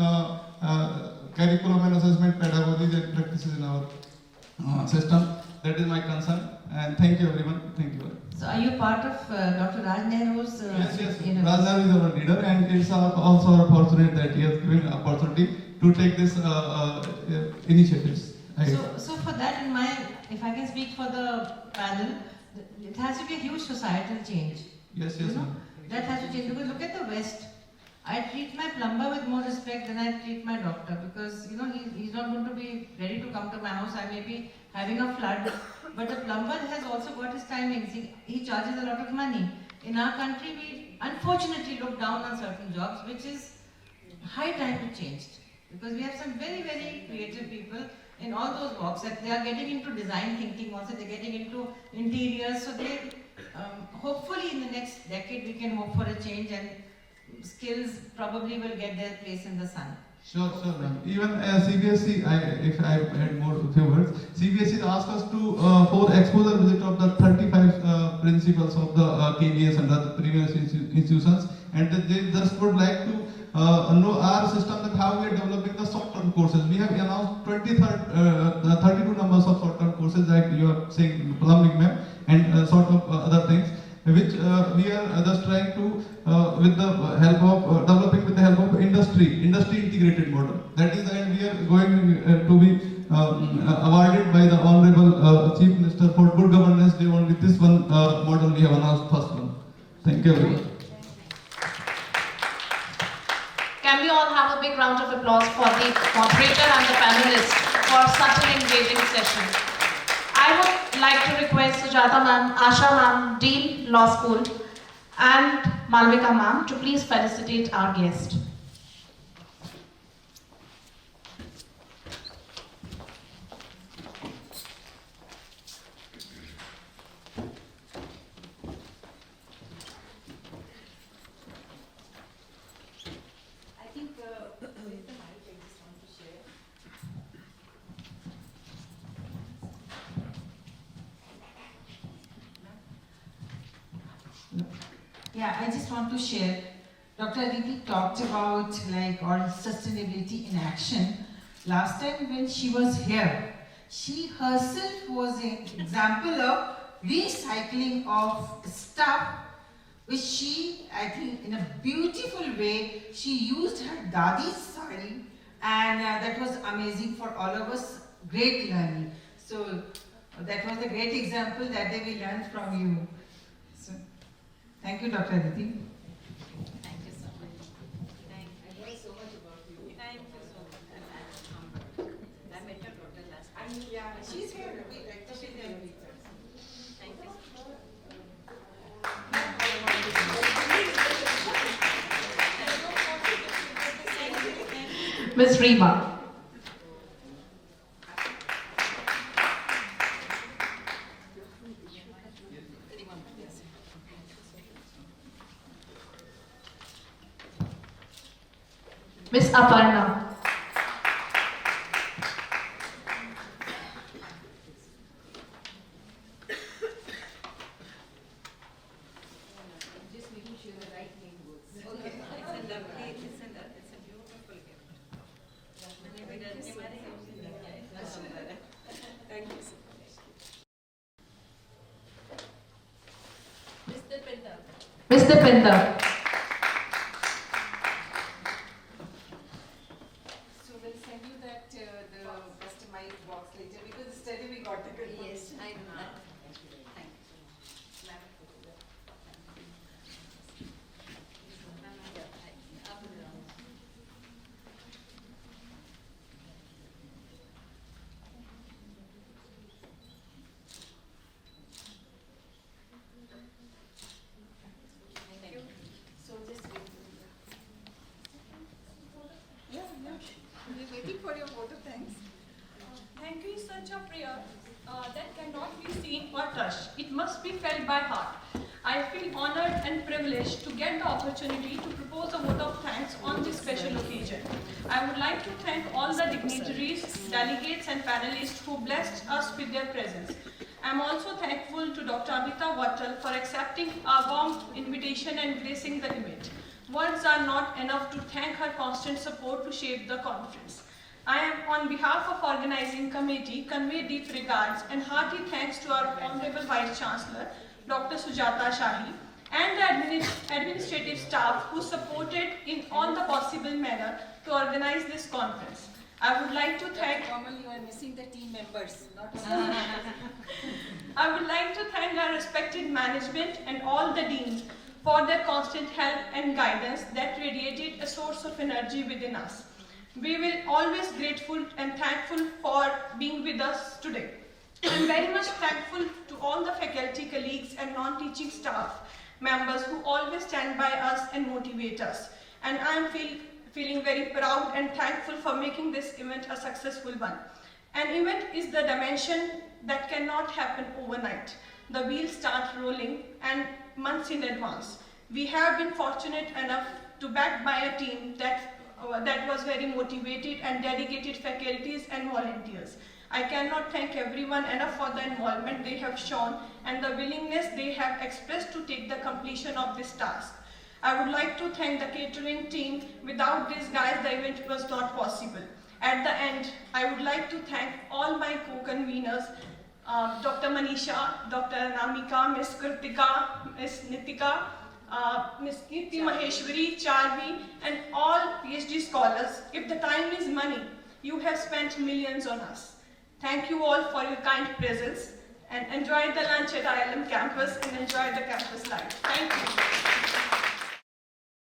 curriculum and assessment pedagogies and practices in our system. That is my concern. And thank you everyone. Thank you. So are you part of Dr. Raj Nehru's Yes. university? Raj Nehru is our leader, and it's also our fortunate that he has given opportunity to take this initiatives. So for that, if I can speak for the panel, it has to be a huge societal change. Yes. You know, that has to change, because look at the West. I treat my plumber with more respect than I treat my doctor, because you know he's not going to be ready to come to my house. I may be having a flood, but the plumber has also got his timings. He charges a lot of money. In our country, we unfortunately look down on certain jobs, which is high time to change, because we have some very, very creative people in all those walks. That they are getting into design thinking also. They're getting into interiors. So they hopefully in the next decade we can hope for a change, and skills probably will get their place in the sun. Sure, ma'am. Even CBSE, if I add more few words, CBSE asked us to for exposure visit of the 35 principles of the KVS and the previous institutions, and they just would like to know our system, that how we are developing the short-term courses. We have announced 32 numbers of short-term courses, like you are saying, plumbing, ma'am, and sort of other things, which we are just trying to, with the help of developing with the help of industry integrated model. That is, and we are going to be awarded by the Honorable Chief Minister for Good Governance Day on with this one model we have announced, first one. Thank you everyone. Can we all have a big round of applause for the moderator and the panelists for such an engaging session. I would like to request Sujata ma'am, Asha ma'am, Dean Law School, and Malvika ma'am to please felicitate our guest. Yeah, I just want to share. Dr. Aditi talked about all sustainability in action. Last time when she was here, she herself was an example of recycling of stuff, which she, I think, in a beautiful way, she used her dadi's sari, and that was amazing for all of us. Great learning. So that was a great example that day we learned from you. So, thank you, Dr. Aditi. Thank you so much. I learned so much about you. Thank you so much. I met your daughter last time. Yeah, she's here. She's there. Thank you. Ms. Rima. Ms. Aparna. Just making sure the right name works. Okay. It's a beautiful gift. Thank you so much. Mr. Pinda. Mr. Pinda. So we'll send you that the customized box later, because steady we got the good. Yes, I know that. Thank you very much. Thank you. So just wait. Yeah. We're waiting for your vote of thanks. Thank you is such a prayer that cannot be seen or touched. It must be felt by heart. I feel honored and privileged to get the opportunity to propose a vote of thanks on this special occasion. I would like to thank all the dignitaries, delegates and panelists who blessed us with their presence. I am also thankful to Dr. Abhita Wattal for accepting our warm invitation and gracing the event. Words are not enough to thank her constant support to shape the conference. I am, on behalf of organizing committee, convey deep regards and hearty thanks to our Honorable Vice Chancellor, Dr. Sujata Shahi, and the administrative staff who supported in all the possible manner to organize this conference. I would like to thank... Normally you are missing the team members, not I would like to thank our respected management and all the deans for their constant help and guidance that radiated a source of energy within us. We will always grateful and thankful for being with us today. I am very much thankful to all the faculty colleagues and non-teaching staff members who always stand by us and motivate us. And I am feeling very proud and thankful for making this event a successful one. An event is the dimension that cannot happen overnight. The wheels start rolling and months in advance. We have been fortunate enough to back by a team that was very motivated and dedicated faculties and volunteers. I cannot thank everyone enough for the involvement they have shown and the willingness they have expressed to take the completion of this task. I would like to thank the catering team. Without these guys, the event was not possible. At the end, I would like to thank all my co-conveners, Dr. Manisha, Dr. Anamika, Ms. Kritika, Ms. Nitika, Ms. Kirti Maheshwari, Charvi, and all PhD scholars. If the time is money, you have spent millions on us. Thank you all for your kind presence and enjoy the lunch at IILM campus and enjoy the campus life. Thank you.